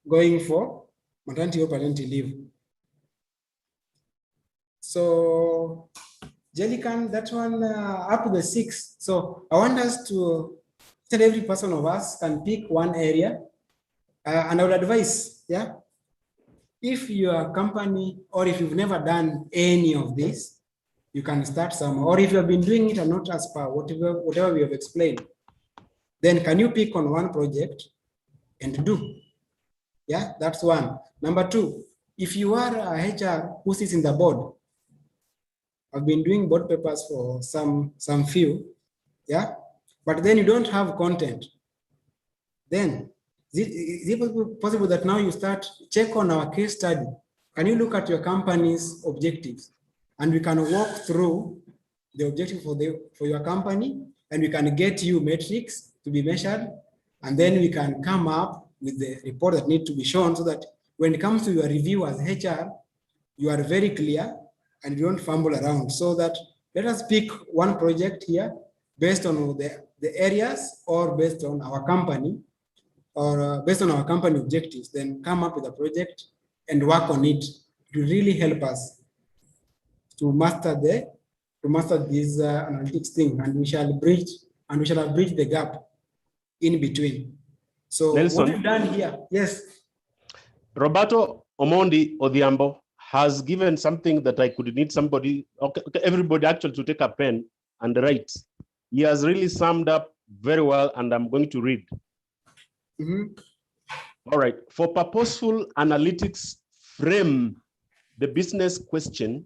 going for maternity or paternity leave. So Jellican, that one up to the 6. So I want us to tell every person of us can pick one area, and I would advise, yeah, if your company or if you've never done any of this, you can start somewhere. Or if you have been doing it and not as per whatever we have explained, then can you pick on one project and do? Yeah, that's one. Number 2, if you are a HR who sits in the board, I've been doing board papers for some few, yeah, but then you don't have content. Then is it possible that now you start check on our case study? Can you look at your company's objectives, and we can walk through the objective for your company, and we can get you metrics to be measured, and then we can come up with the report that need to be shown, so that when it comes to your review as HR, you are very clear and you don't fumble around. So that let us pick one project here based on the areas, or based on our company, or based on our company objectives, then come up with a project and work on it to really help us to master this analytics thing, and we shall have bridged the gap in between. So Nelson, what we've done here, yes. Roberto Omondi Odhiambo has given something that I could need somebody, okay, everybody actually to take a pen and write. He has really summed up very well, and I'm going to read. All right, for purposeful analytics, frame the business question.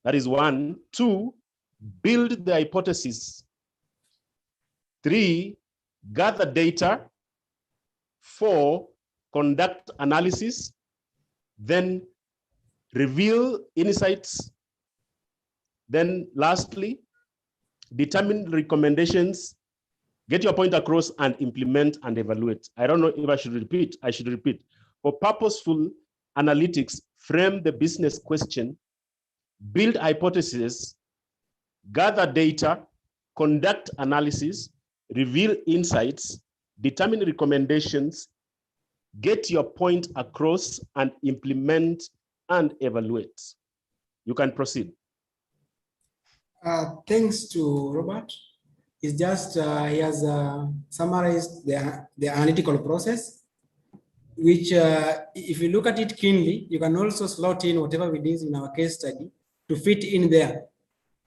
That is 1. 2, build the hypothesis. 3, gather data. 4, conduct analysis. Then reveal insights. Then lastly, determine recommendations, get your point across, and implement and evaluate. I don't know if I should repeat. I should repeat. For purposeful analytics, frame the business question, build hypotheses, gather data, conduct analysis, reveal insights, determine recommendations, get your point across, and implement and evaluate. You can proceed. Thanks to Robert. It's just he has summarized the analytical process, which if you look at it keenly, you can also slot in whatever we did in our case study to fit in there,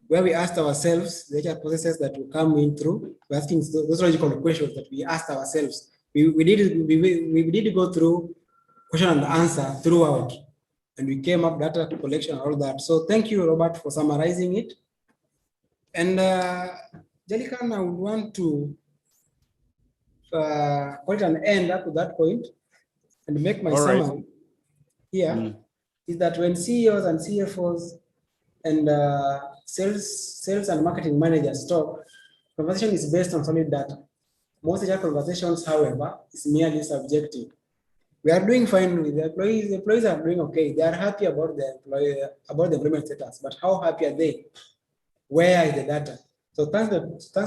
where we asked ourselves the HR processes that will come in through. We're asking those logical questions that we asked ourselves. We did go through question and answer throughout, and we came up data collection and all that. So thank you, Robert, for summarizing it. And Jelican, I would want to put an end up to that point and make my summary here. Is that when CEOs and CFOs and sales and marketing managers talk, conversation is based on solid data. Most HR conversations, however, is merely subjective. We are doing fine with the employees. The employees are doing okay. They are happy about the employment status, but how happy are they? Where is the data? So thanks to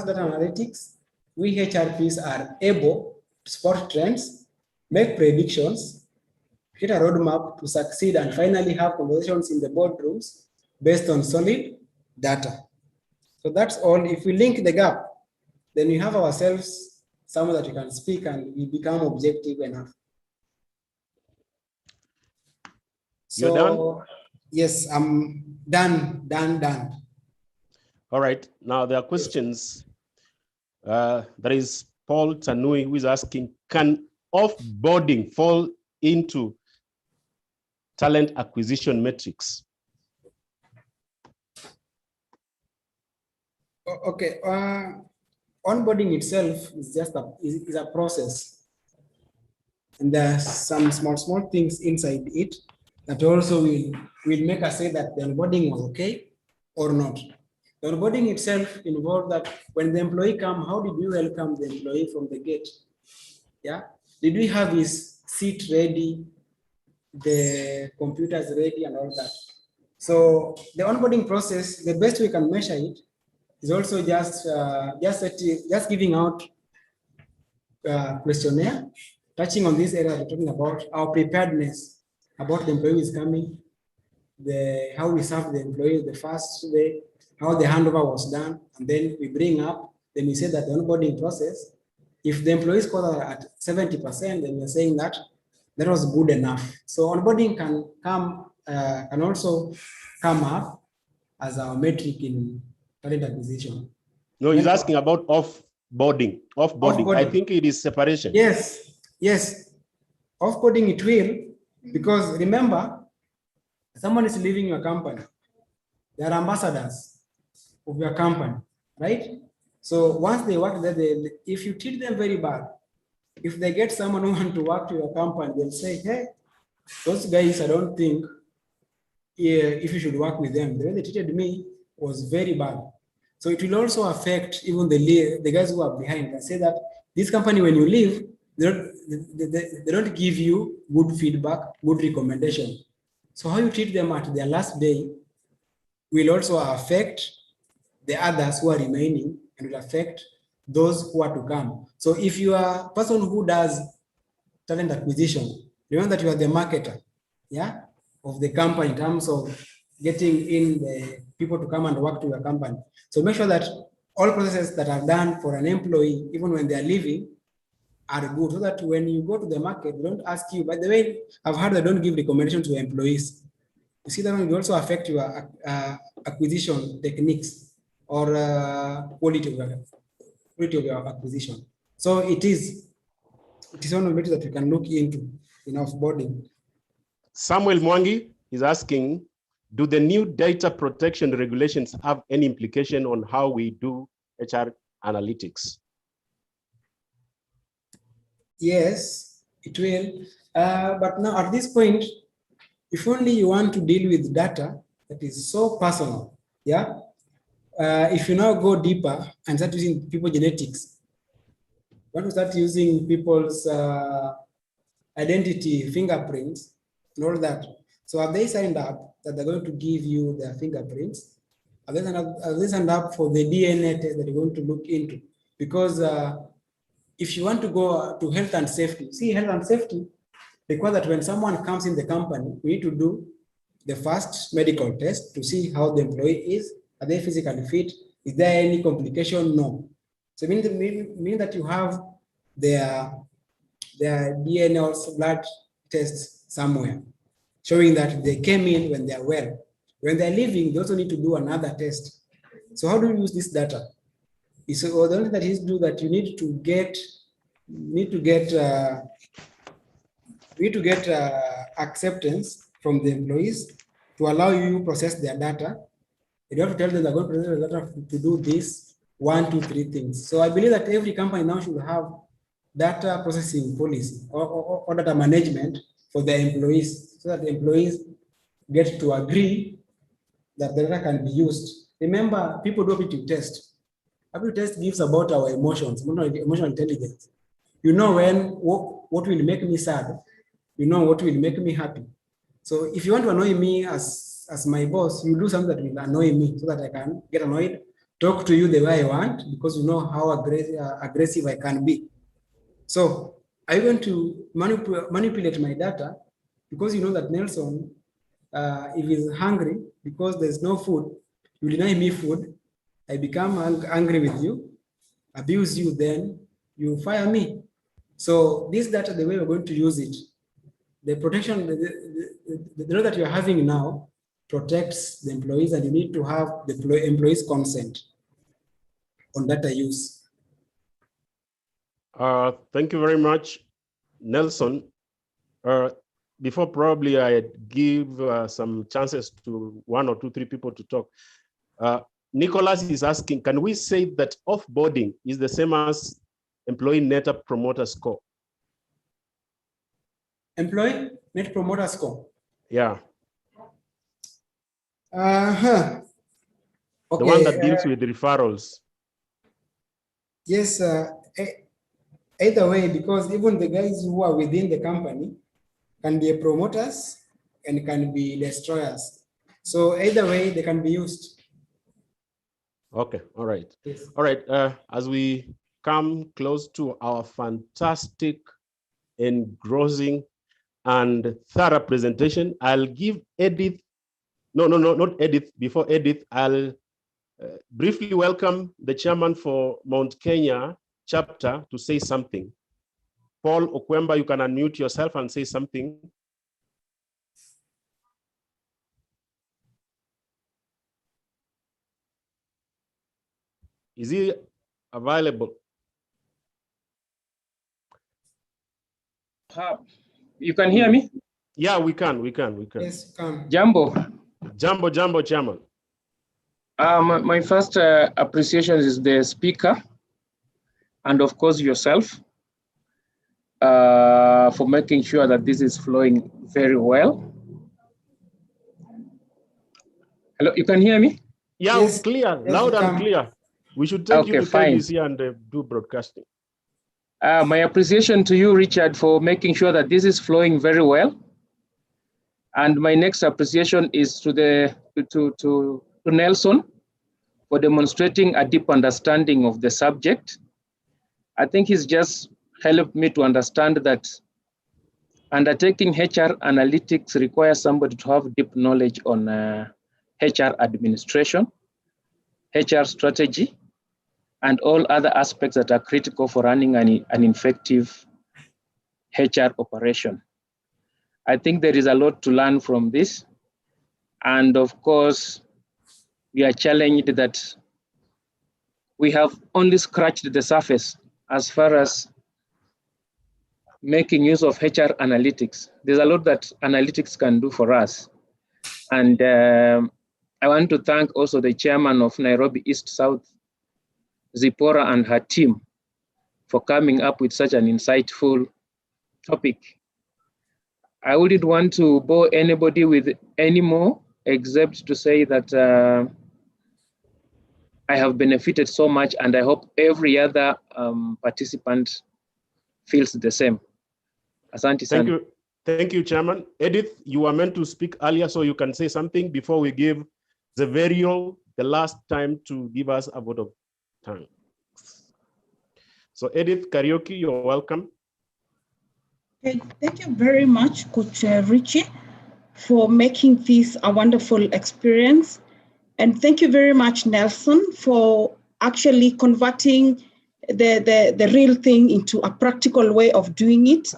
data analytics, we HRPs are able to spot trends, make predictions, create a roadmap to succeed, and finally have conversations in the boardrooms based on solid data. So that's all. If we link the gap, then we have ourselves someone that we can speak and we become objective enough. You're done? Yes, I'm done. All right, now there are questions. There is Paul Tanui who is asking, can offboarding fall into talent acquisition metrics? Okay, onboarding itself is just a process. And there are some small things inside it that also will make us say that the onboarding was okay or not. The onboarding itself involved that when the employee comes, how did you welcome the employee from the gate? Yeah, did we have his seat ready, the computers ready, and all that? So the onboarding process, the best we can measure it is also just giving out questionnaire, touching on this area we're talking about, our preparedness about the employee is coming, how we serve the employee the first day, how the handover was done, and then we bring up, then we say that the onboarding process, if the employee scores are at 70%, then we're saying that was good enough. So onboarding can also come up as our metric in talent acquisition. No, he's asking about offboarding. I think it is separation. Yes. Offboarding it will, because remember, someone is leaving your company. They are ambassadors of your company, right? So once they work there, if you treat them very bad, if they get someone who wants to work to your company, they'll say, hey, those guys, I don't think if you should work with them. The way they treated me was very bad. So it will also affect even the guys who are behind. I say that this company, when you leave, they don't give you good feedback, good recommendation. So how you treat them at their last day will also affect the others who are remaining and will affect those who are to come. So if you are a person who does talent acquisition, remember that you are the marketer, yeah, of the company in terms of getting in the people to come and work to your company. So make sure that all processes that are done for an employee, even when they are leaving, are good, so that when you go to the market, they don't ask you. By the way, I've heard they don't give recommendation to employees. you see that one will also affect your acquisition techniques or quality of your acquisition. So it is one of the matters that we can look into in offboarding. Samuel Mwangi is asking, do the new data protection regulations have any implication on how we do HR analytics? Yes, it will. But now at this point, if only you want to deal with data that is so personal, yeah? If you now go deeper and start using people genetics, you want to start using people's identity, fingerprints, and all that. So have they signed up that they're going to give you their fingerprints? Have they signed up for the DNA test that you're going to look into? Because if you want to go to health and safety, see, health and safety requires that when someone comes in the company, we need to do the first medical test to see how the employee is. Are they physically fit? Is there any complication? No. So mean that you have their DNA or blood tests somewhere, showing that they came in when they're well. When they're leaving, they also need to do another test. So how do you use this data? So the only thing that is do that you need to get acceptance from the employees to allow you to process their data. You have to tell them they're going to process the data to do this 1, 2, 3 things. So I believe that every company now should have data processing policy or data management for their employees, so that the employees get to agree that the data can be used. Remember, people do aptitude test. Aptitude test gives about our emotions, emotional intelligence. You know what will make me sad. You know what will make me happy. So if you want to annoy me as my boss, you do something that will annoy me so that I can get annoyed, talk to you the way I want, because you know how aggressive I can be. So are you going to manipulate my data because you know that Nelson, if he's hungry because there's no food, you deny me food, I become angry with you, abuse you, then you fire me. So this data, the way we're going to use it, the protection, the law that you're having now protects the employees, and you need to have the employees' consent on data use. Thank you very much, Nelson. Before probably I give some chances to 1 or 2, 3 people to talk. Nicholas is asking, can we say that offboarding is the same as employee net promoter score? Employee net promoter score? Yeah. Okay. The one that deals with referrals. Yes, either way, because even the guys who are within the company can be promoters and can be destroyers. So either way, they can be used. Okay, all right. Yes. All right, as we come close to our fantastic, engrossing, and thorough presentation, I'll give Edith, not Edith, before Edith, I'll briefly welcome the chairman for Mount Kenya chapter to say something. Paul Okwemba, you can unmute yourself and say something. Is he available? You can hear me? Yeah, we can. Yes, come. Jambo. Jambo, chairman. My first appreciation is the speaker, and of course yourself, for making sure that this is flowing very well. Hello, you can hear me? Yeah, Yes. clear, Yes, loud and clear. We should take you to KBC and do broadcasting. My appreciation to you, Richard, for making sure that this is flowing very well. And my next appreciation is to Nelson for demonstrating a deep understanding of the subject. I think he's just helped me to understand that undertaking HR analytics requires somebody to have deep knowledge on HR administration, HR strategy, and all other aspects that are critical for running an effective HR operation. I think there is a lot to learn from this. And of course, we are challenged that we have only scratched the surface as far as making use of HR analytics. There's a lot that analytics can do for us. And I want to thank also the chairman of Nairobi East South, Zipporah, and her team for coming up with such an insightful topic. I wouldn't want to bore anybody with any more, except to say that I have benefited so much, and I hope every other participant feels the same. Asante sana. Thank you, Chairman. Edith, you were meant to speak earlier, so you can say something before we give the Verio the last time to give us a vote of thanks. So Edith Karaoke, you're welcome. Okay, thank you very much, Coach Richie, for making this a wonderful experience. And thank you very much, Nelson, for actually converting the real thing into a practical way of doing it.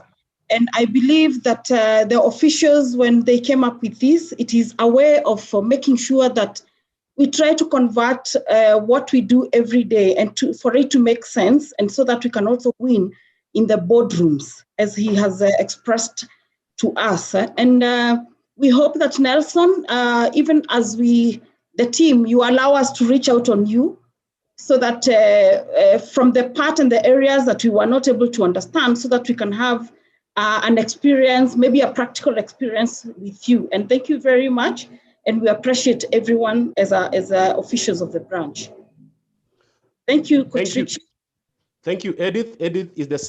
And I believe that the officials, when they came up with this, it is a way of making sure that we try to convert what we do every day and for it to make sense, and so that we can also win in the boardrooms, as he has expressed to us. And we hope that, Nelson, even as the team, you allow us to reach out on you, so that from the part and the areas that we were not able to understand, so that we can have an experience, maybe a practical experience with you. And thank you very much. And we appreciate everyone as officials of the branch. Thank you, Coach Richie. Thank you, Edith. Edith is the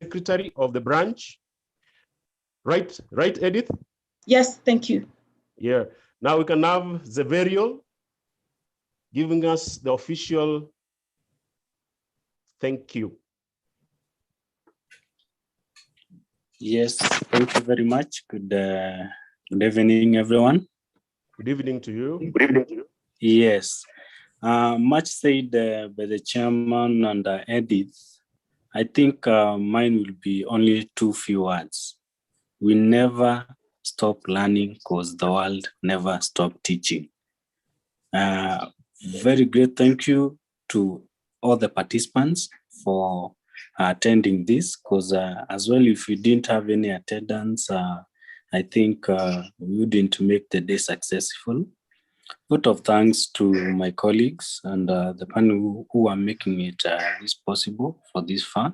secretary of the branch. Right, Edith? Yes, thank you. Yeah. Now we can have Zeverio giving us the official thank you. Yes, thank you very much. Good evening, everyone. Good evening to you. Good evening to you. Yes. Much said by the chairman and Edith. I think mine will be only two few words. We never stop learning because the world never stopped teaching. Very great thank you to all the participants for attending this, because as well, if we didn't have any attendance, I think we wouldn't make the day successful. Lot of thanks to my colleagues and the panel who are making it this possible for this fun.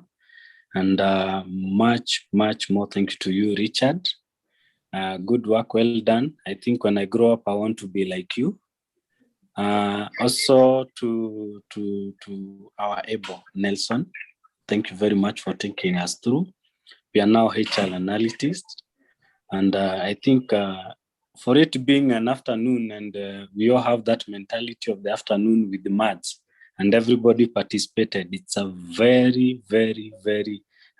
And much more thank you to you, Richard. Good work, well done. I think when I grow up, I want to be like you. Also to our able Nelson, thank you very much for taking us through. We are now HR analysts, and I think for it being an afternoon, and we all have that mentality of the afternoon with the maths, and everybody participated. It's a very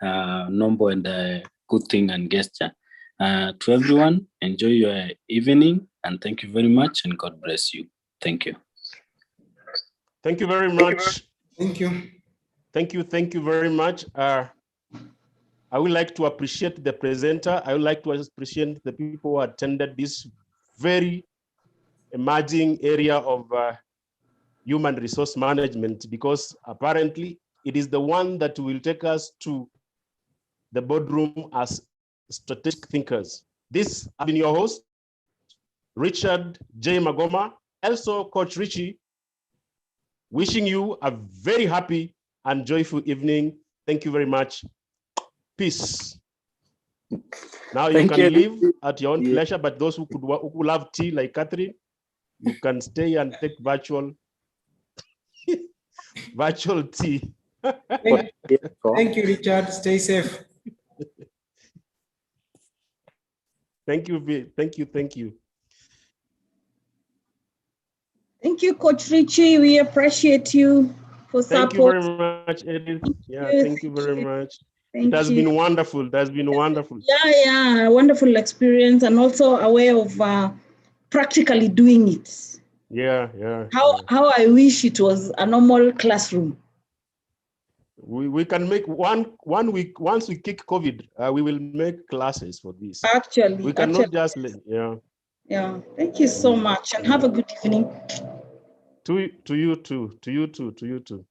noble and good thing and gesture. To everyone, enjoy your evening, and thank you very much, and God bless you. Thank you. Thank you very much. Thank you. Thank you very much. I would like to appreciate the presenter. I would like to appreciate the people who attended this very emerging area of human resource management, because apparently it is the one that will take us to the boardroom as strategic thinkers. This has been your host, Richard J. Magoma, also Coach Richie, wishing you a very happy and joyful evening. Thank you very much. Peace. Now you can leave at your own pleasure, but those who could have tea like Catherine, you can stay and take virtual tea. Thank you, Richard. Stay safe. Thank you. Thank you, Coach Richie. We appreciate you for support. Thank you very much, Edith. Thank you very much. It has been wonderful. It has been wonderful. Yeah, wonderful experience, and also a way of practically doing it. Yeah. How I wish it was a normal classroom. We can make one week, once we kick COVID, we will make classes for this. Actually. We cannot just, Yeah, thank you so much and have a good evening. To you too, to you too, to you too.